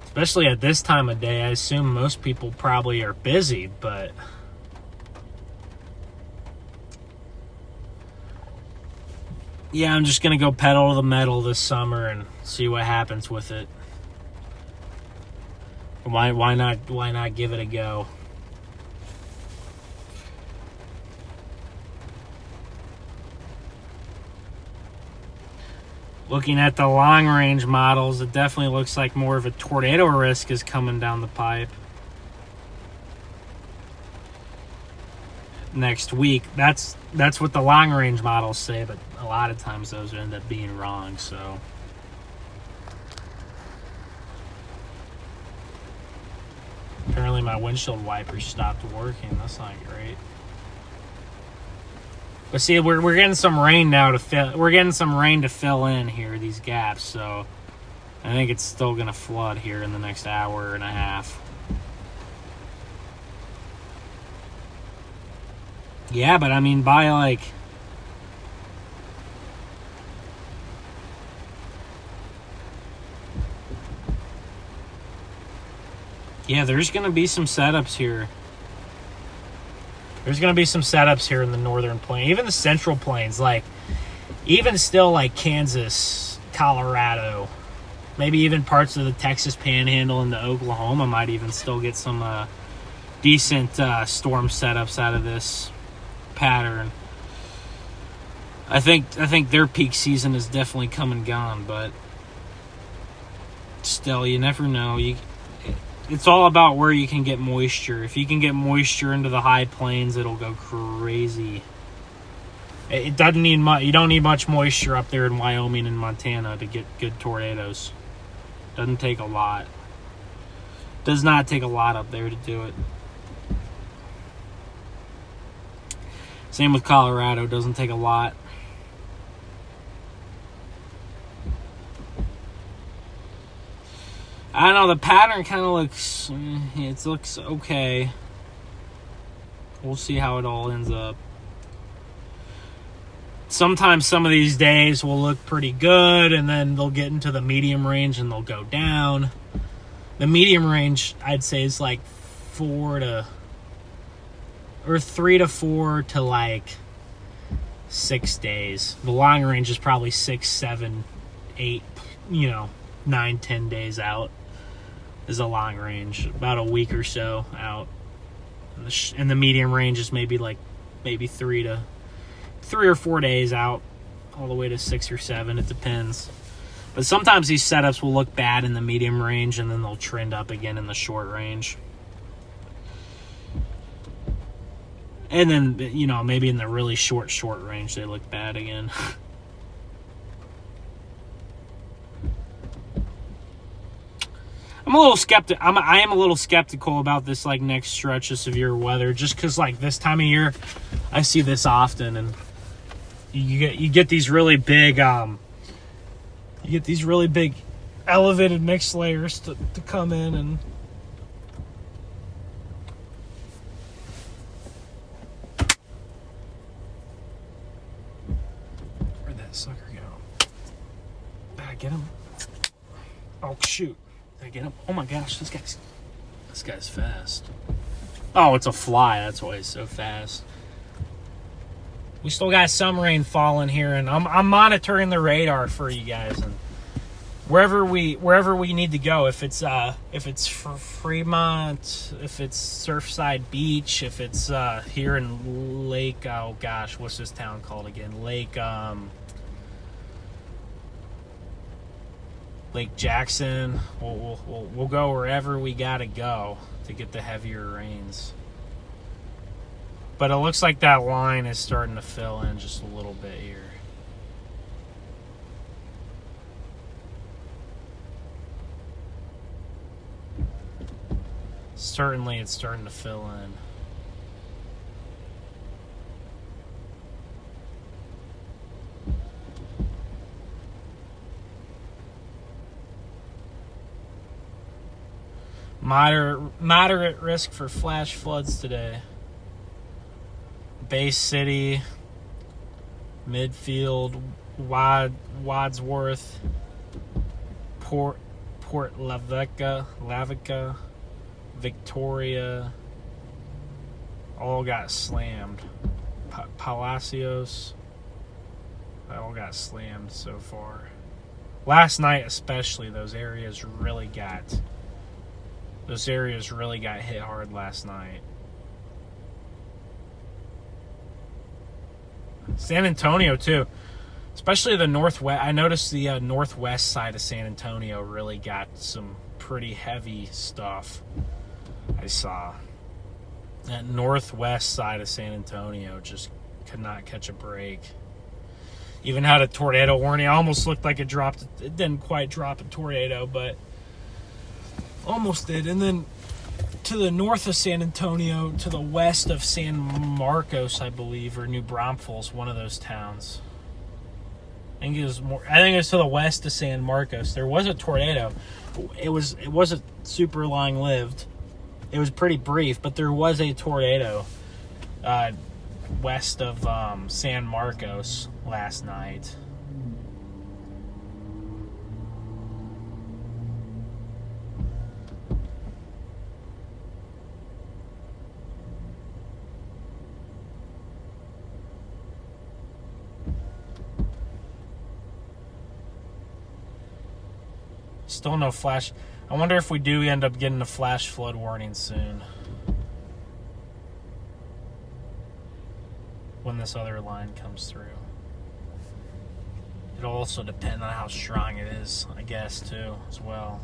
especially at this time of day. I assume most people probably are busy, but yeah, I'm just gonna go pedal to the metal this summer and see what happens with it. Why not give it a go? Looking at the long range models, it definitely looks like more of a tornado risk is coming down the pipe next week. That's what the long range models say, but a lot of times those end up being wrong. So apparently my windshield wipers stopped working. That's not great. But see, we're getting some rain now to fill. We're getting some rain to fill in here, these gaps. So I think it's still gonna flood here in the next hour and a half. Yeah, but I mean, by like, yeah, there's gonna be some setups here. There's going to be some setups here in the northern plain, even the central plains, like even still like Kansas, Colorado, maybe even parts of the Texas Panhandle into Oklahoma might even still get some decent storm setups out of this pattern. I think their peak season is definitely come and gone, but still, you never know. It's all about where you can get moisture. If you can get moisture into the high plains, it'll go crazy. It doesn't need much. You don't need much moisture up there in Wyoming and Montana to get good tornadoes. Doesn't take a lot. Does not take a lot up there to do it. Same with Colorado. Doesn't take a lot. I don't know, the pattern kind of looks okay. We'll see how it all ends up. Sometimes some of these days will look pretty good, and then they'll get into the medium range and they'll go down. The medium range, I'd say, is like 3 to 4 to like 6 days. The long range is probably 6, 7, 8, 9, 10 days out. Is a long range, about a week or so out, and the medium range is maybe 3 or 4 days out, all the way to 6 or 7. It depends. But sometimes these setups will look bad in the medium range, and then they'll trend up again in the short range. And then, you know, maybe in the really short range, they look bad again. I'm a little I am a little skeptical about this, like, next stretch of severe weather, just because, like, this time of year, I see this often, and you get these really big, elevated mixed layers to come in, and where'd that sucker go? Did I get him? Oh, shoot. Did I get him? Oh my gosh, this guy's fast. Oh, it's a fly. That's why he's so fast. We still got some rain falling here, and I'm monitoring the radar for you guys, and wherever we need to go. If it's Fremont, if it's Surfside Beach, if it's here in Lake, oh gosh, what's this town called again? Lake Jackson. We'll go wherever we gotta go to get the heavier rains. But it looks like that line is starting to fill in just a little bit here. Certainly it's starting to fill in. Moderate risk for flash floods today. Bay City, Midfield, Wadsworth, Port Lavica, Victoria, all got slammed. Palacios, they all got slammed so far. Last night especially, those areas really got hit hard last night. San Antonio too, especially the northwest. I noticed the northwest side of San Antonio really got some pretty heavy stuff. I saw that northwest side of San Antonio just could not catch a break. Even had a tornado warning. It almost looked like it dropped. It didn't quite drop a tornado, but almost did. And then to the north of San Antonio, to the west of San Marcos, I believe, or New Braunfels, one of those towns. I think it was to the west of San Marcos. There was a tornado. It wasn't super long lived. It was pretty brief, but there was a tornado west of San Marcos last night. Still no flash. I wonder if we do end up getting a flash flood warning soon, when this other line comes through. It'll also depend on how strong it is, I guess, too, as well.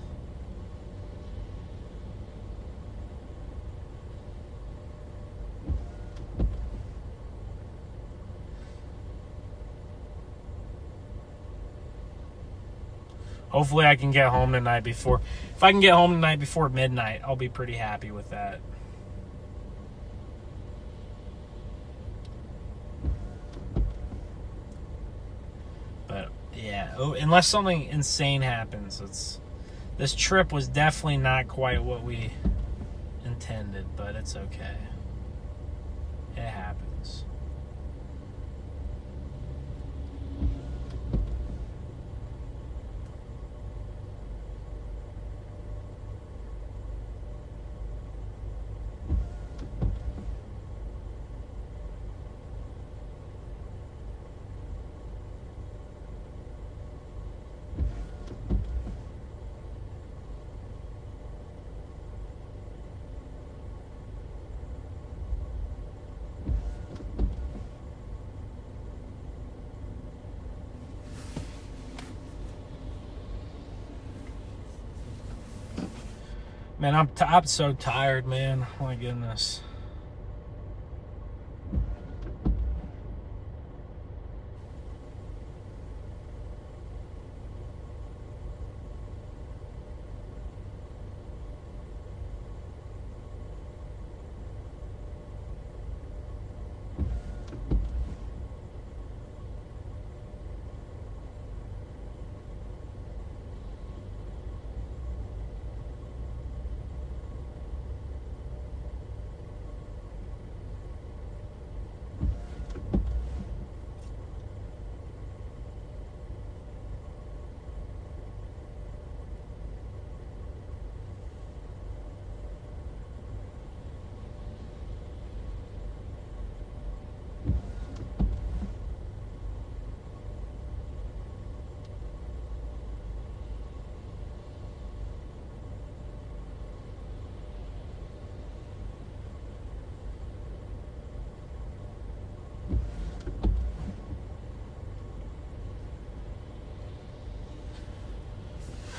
Hopefully I can get home tonight before... If I can get home tonight before midnight, I'll be pretty happy with that. But, yeah, unless something insane happens, this trip was definitely not quite what we intended, but it's okay. It happens. Man, I'm so tired, man. Oh my goodness.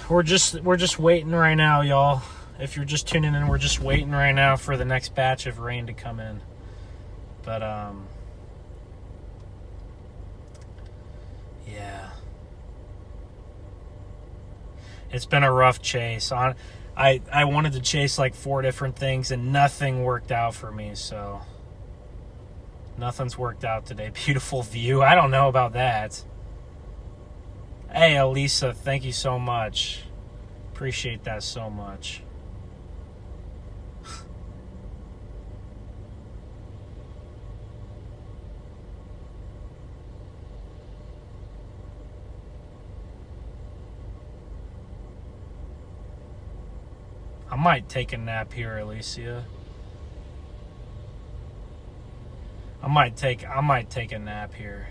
We're just waiting right now, y'all. If you're just tuning in, we're just waiting right now for the next batch of rain to come in. But yeah. It's been a rough chase. I wanted to chase like 4 different things and nothing worked out for me, so nothing's worked out today. Beautiful view. I don't know about that. Hey, Elisa, thank you so much. Appreciate that so much. I might take a nap here, Alicia. I might take a nap here.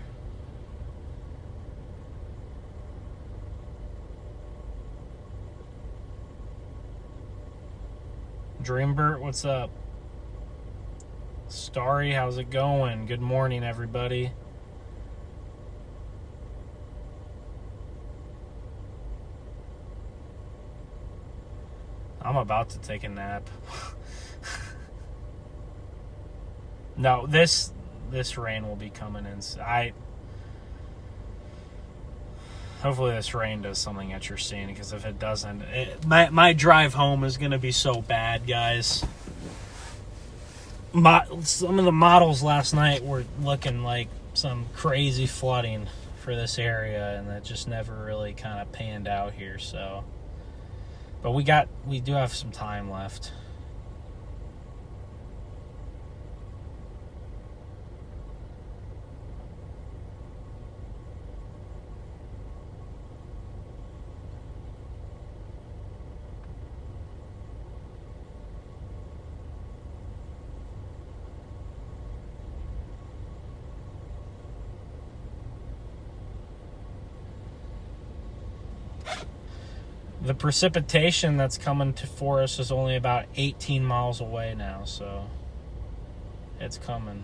Dreambert, what's up? Starry, how's it going? Good morning, everybody. I'm about to take a nap. No, this rain will be coming in. Hopefully this rain does something that you're seeing, because if it doesn't, my drive home is going to be so bad, guys. Some of the models last night were looking like some crazy flooding for this area, and that just never really kind of panned out here. So, but we do have some time left. The precipitation that's coming for us is only about 18 miles away now, so it's coming.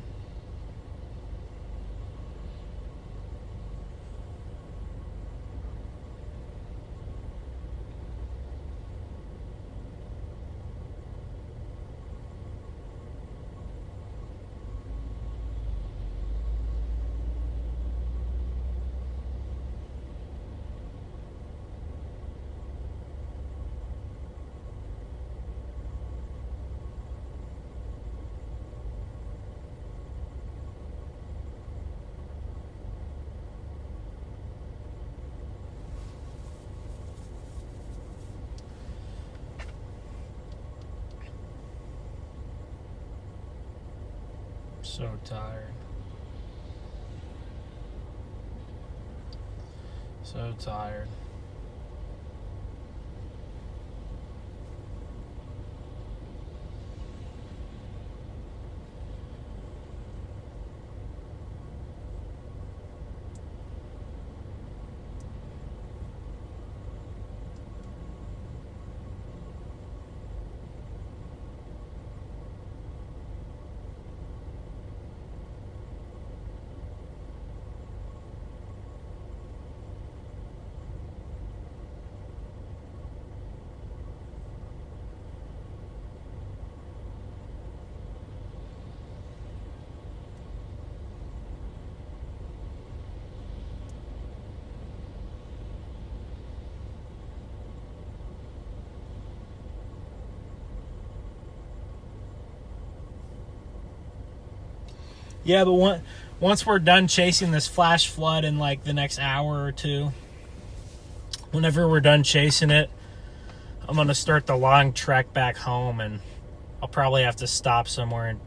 So tired. So tired. Yeah, but once we're done chasing this flash flood in like the next hour or two, whenever we're done chasing it, I'm going to start the long trek back home, and I'll probably have to stop somewhere and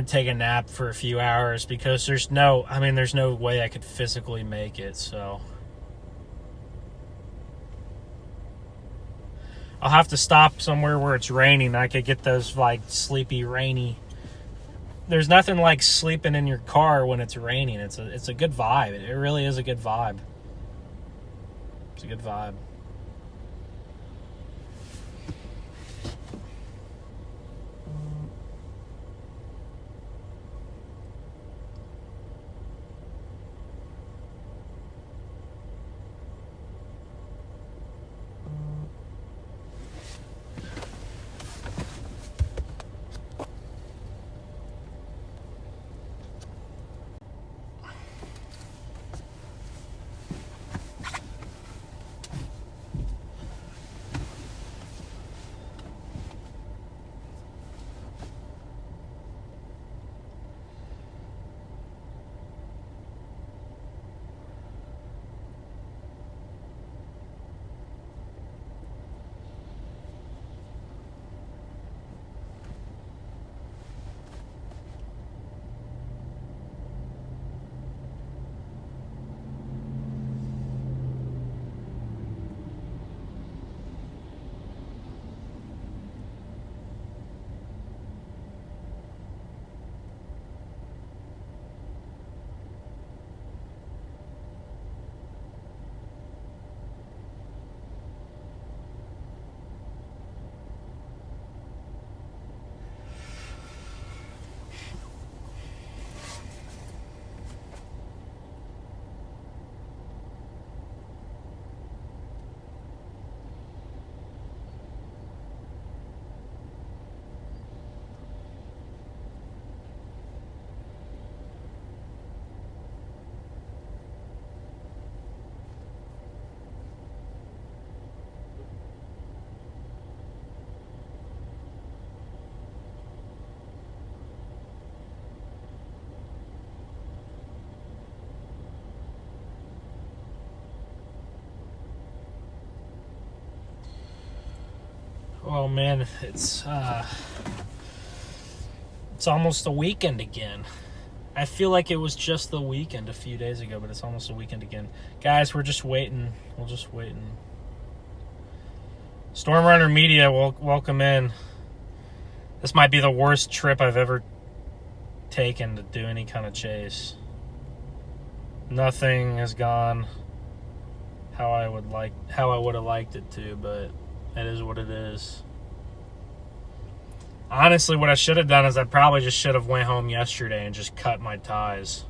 take a nap for a few hours because there's no way I could physically make it. So I'll have to stop somewhere where it's raining. I could get those like sleepy, rainy. There's nothing like sleeping in your car when it's raining. It's a good vibe. It really is a good vibe. It's a good vibe. Oh man, it's almost a weekend again. I feel like it was just the weekend a few days ago, but it's almost a weekend again. Guys, we're just waiting. We're just waiting. Stormrunner Media, welcome in. This might be the worst trip I've ever taken to do any kind of chase. Nothing has gone how I would have liked it to, but it is what it is. Honestly, what I should have done is I probably just should have went home yesterday and just cut my ties.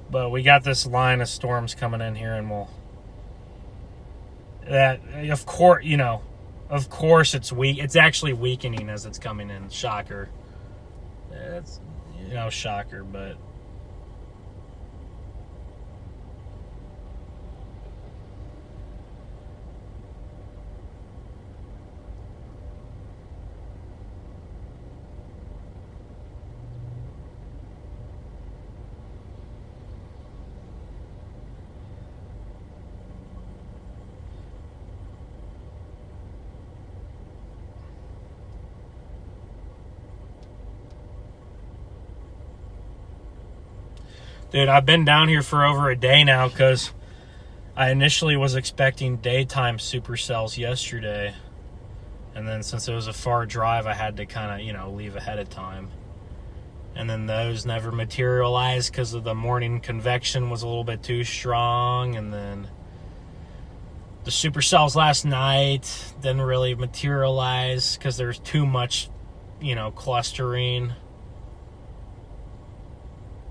But we got this line of storms coming in here, and of course it's weak. It's actually weakening as it's coming in. Shocker. It's shocker, but dude, I've been down here for over a day now because I initially was expecting daytime supercells yesterday. And then since it was a far drive, I had to kind of, leave ahead of time. And then those never materialized because of the morning convection was a little bit too strong. And then the supercells last night didn't really materialize because there's too much, clustering.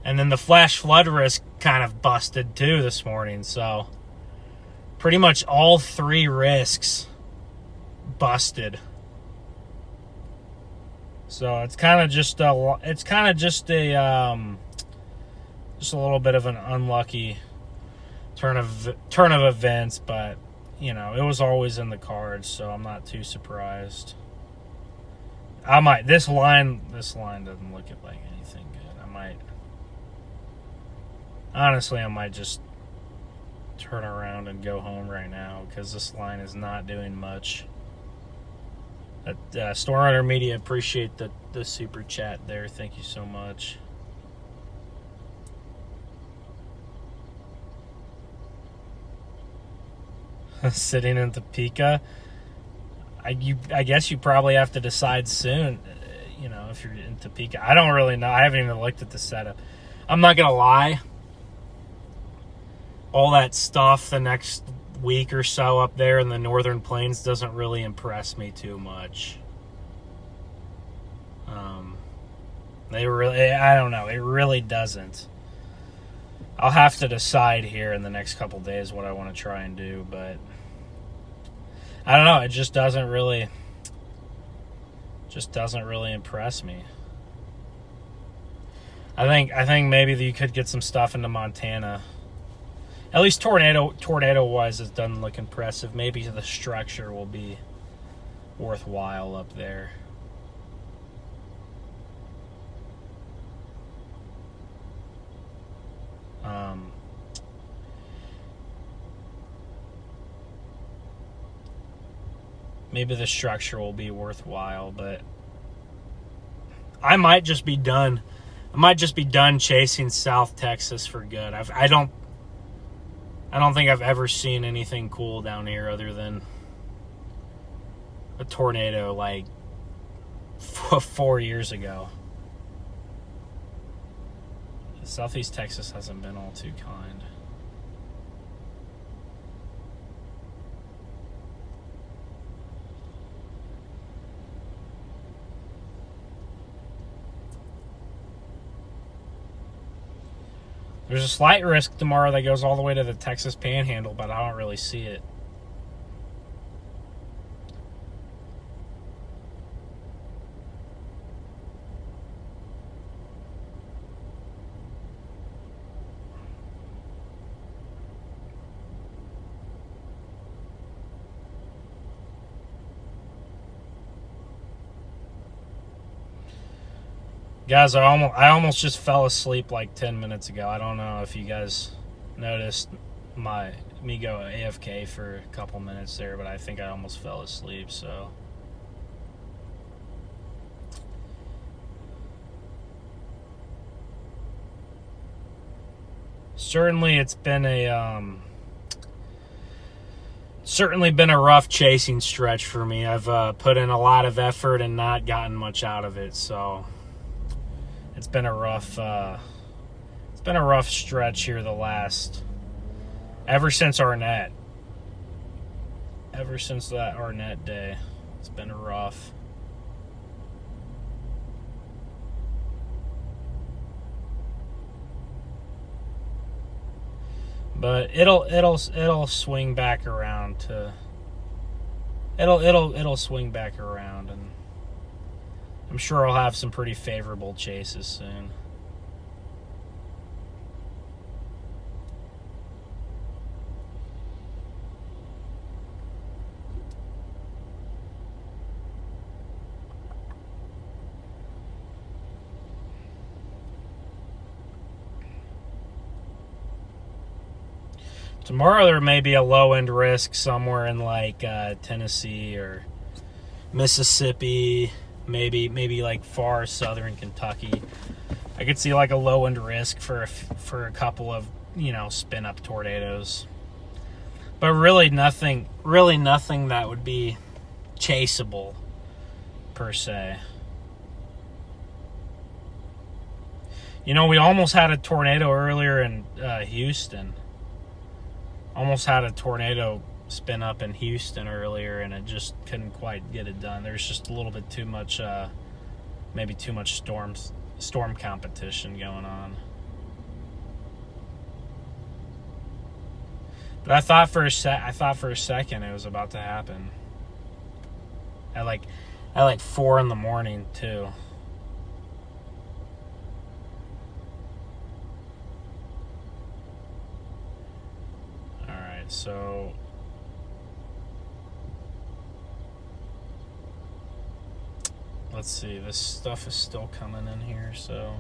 And then the flash flood risk kind of busted too this morning. So pretty much all three risks busted. So it's kind of just a little bit of an unlucky turn of events, but you know, it was always in the cards, so I'm not too surprised. I might, this line doesn't look like anything good. Honestly, I might just turn around and go home right now because this line is not doing much. Storm Runner Media, appreciate the super chat there. Thank you so much. Sitting in Topeka, I guess you probably have to decide soon. You know, if you're in Topeka, I don't really know. I haven't even looked at the setup. I'm not gonna lie. All that stuff the next week or so up there in the northern plains doesn't really impress me too much. I don't know. It really doesn't. I'll have to decide here in the next couple days what I want to try and do, but I don't know. It just doesn't really impress me. I think maybe you could get some stuff into Montana. At least tornado wise, it doesn't look impressive. Maybe the structure will be worthwhile up there. Maybe the structure will be worthwhile, but I might just be done. I might just be done chasing South Texas for good. I don't think I've ever seen anything cool down here other than a tornado like 4 years ago. Southeast Texas hasn't been all too kind. There's a slight risk tomorrow that goes all the way to the Texas Panhandle, but I don't really see it. Guys, I almost just fell asleep like 10 minutes ago. I don't know if you guys noticed me go AFK for a couple minutes there, but I think I almost fell asleep, so. Certainly it's been a rough chasing stretch for me. I've put in a lot of effort and not gotten much out of it, so it's been a rough stretch here ever since Arnett. Ever since that Arnett day, it's been rough. But it'll swing back around to it'll swing back around, and I'm sure I'll have some pretty favorable chases soon. Tomorrow there may be a low-end risk somewhere in like Tennessee or Mississippi, maybe like far southern Kentucky. I could see like a low-end risk for a couple of, spin-up tornadoes. But really nothing that would be chaseable per se. We almost had a tornado earlier in Houston. Almost had a tornado spin up in Houston earlier, and it just couldn't quite get it done. There's just a little bit too much, maybe too much storm competition going on. But I thought for a second it was about to happen. At like 4 in the morning too. So let's see. This stuff is still coming in here, so.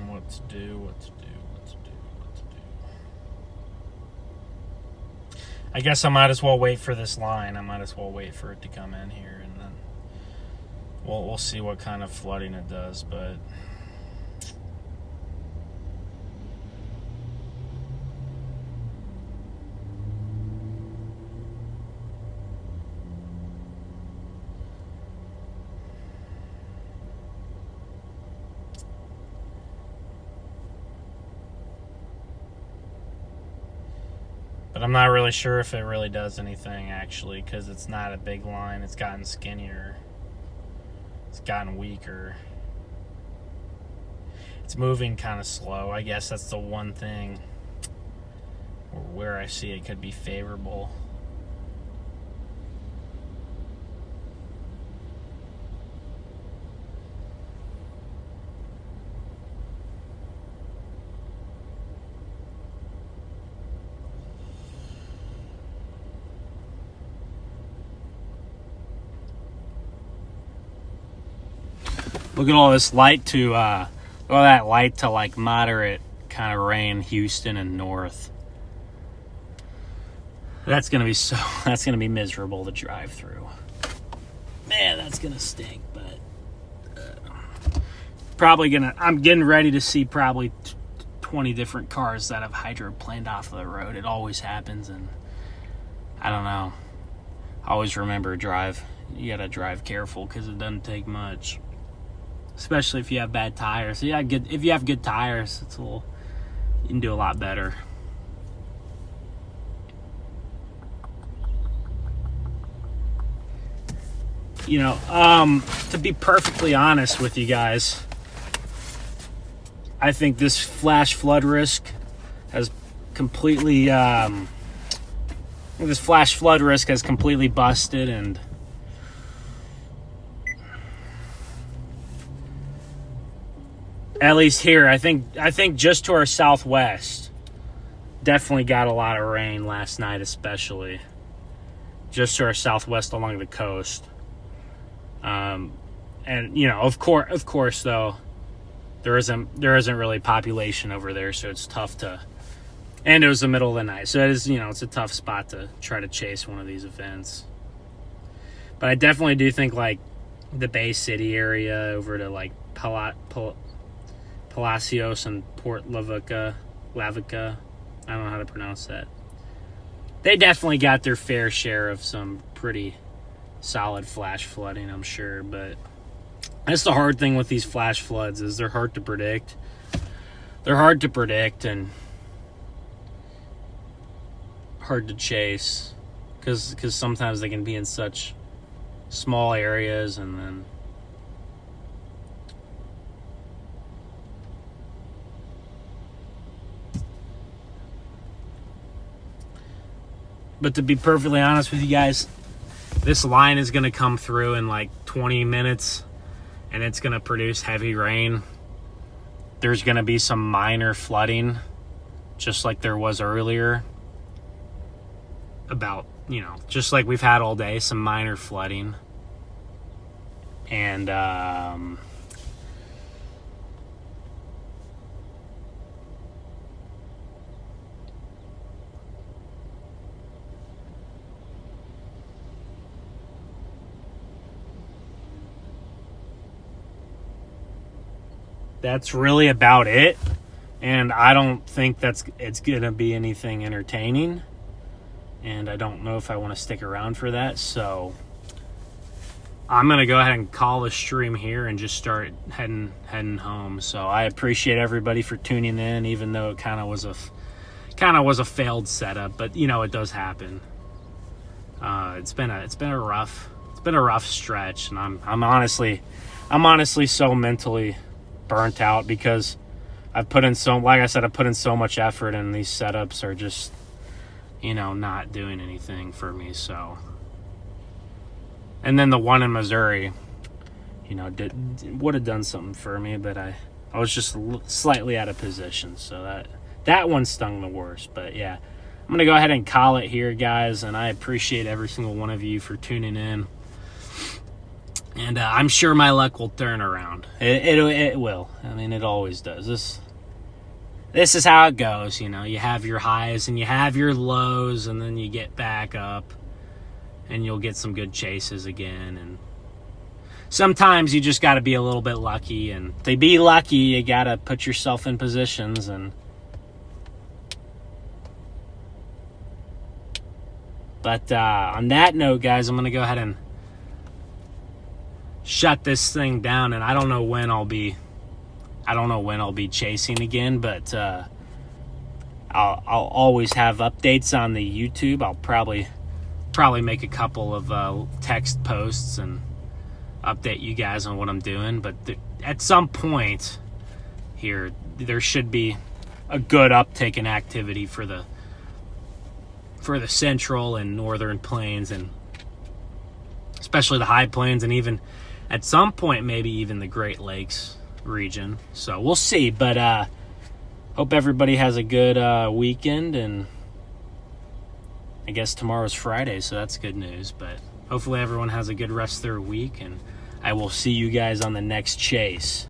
What to do. I guess I might as well wait for this line. I might as well wait for it to come in here, and then we'll see what kind of flooding it does, but I'm not really sure if it really does anything, actually, because it's not a big line. It's gotten skinnier. It's gotten weaker. It's moving kind of slow. I guess that's the one thing where I see it could be favorable. Look at all this light to, all that light to like moderate kind of rain, Houston and north. That's gonna be miserable to drive through. Man, that's gonna stink, but I'm getting ready to see probably 20 different cars that have hydroplaned off of the road. It always happens, and I don't know. I always remember you gotta drive careful because it doesn't take much. Especially if you have bad tires. So if you have good tires, you can do a lot better. To be perfectly honest with you guys, I think this flash flood risk has completely busted, and at least here, I think just to our southwest, definitely got a lot of rain last night, especially just to our southwest along the coast. And of course, though, there isn't really population over there, so it's tough to. And it was the middle of the night, so it's a tough spot to try to chase one of these events. But I definitely do think like the Bay City area over to like Palacios and Port Lavaca. I don't know how to pronounce that. They definitely got their fair share of some pretty solid flash flooding, I'm sure. But that's the hard thing with these flash floods is they're hard to predict. And hard to chase because sometimes they can be in such small areas, and then but to be perfectly honest with you guys, this line is going to come through in like 20 minutes and it's going to produce heavy rain. There's going to be some minor flooding, just like there was earlier. Just like we've had all day, some minor flooding. And, that's really about it. And I don't think it's going to be anything entertaining. And I don't know if I want to stick around for that. So I'm going to go ahead and call the stream here and just start heading home. So I appreciate everybody for tuning in, even though it kind of was a failed setup, but it does happen. It's been a rough stretch, and I'm honestly so mentally burnt out because I've put in so much effort, and these setups are just not doing anything for me. So And then the one in Missouri, would have done something for me, but I was just slightly out of position. So that one stung the worst. But yeah, I'm going to go ahead and call it here, guys. And I appreciate every single one of you for tuning in. And I'm sure my luck will turn around. It will. I mean, it always does. This is how it goes. You have your highs and you have your lows, and then you get back up and you'll get some good chases again. And sometimes you just got to be a little bit lucky. And to be lucky, you got to put yourself in positions. But on that note, guys, I'm going to go ahead and shut this thing down, and I don't know when I'll be chasing again, but I'll always have updates on the YouTube. I'll probably make a couple of text posts and update you guys on what I'm doing, but at some point here there should be a good uptick in activity for the central and northern plains, and especially the high plains, and even at some point maybe even the Great Lakes region. So we'll see, but hope everybody has a good weekend, and I guess tomorrow's Friday, so that's good news. But hopefully everyone has a good rest of their week, and I will see you guys on the next chase.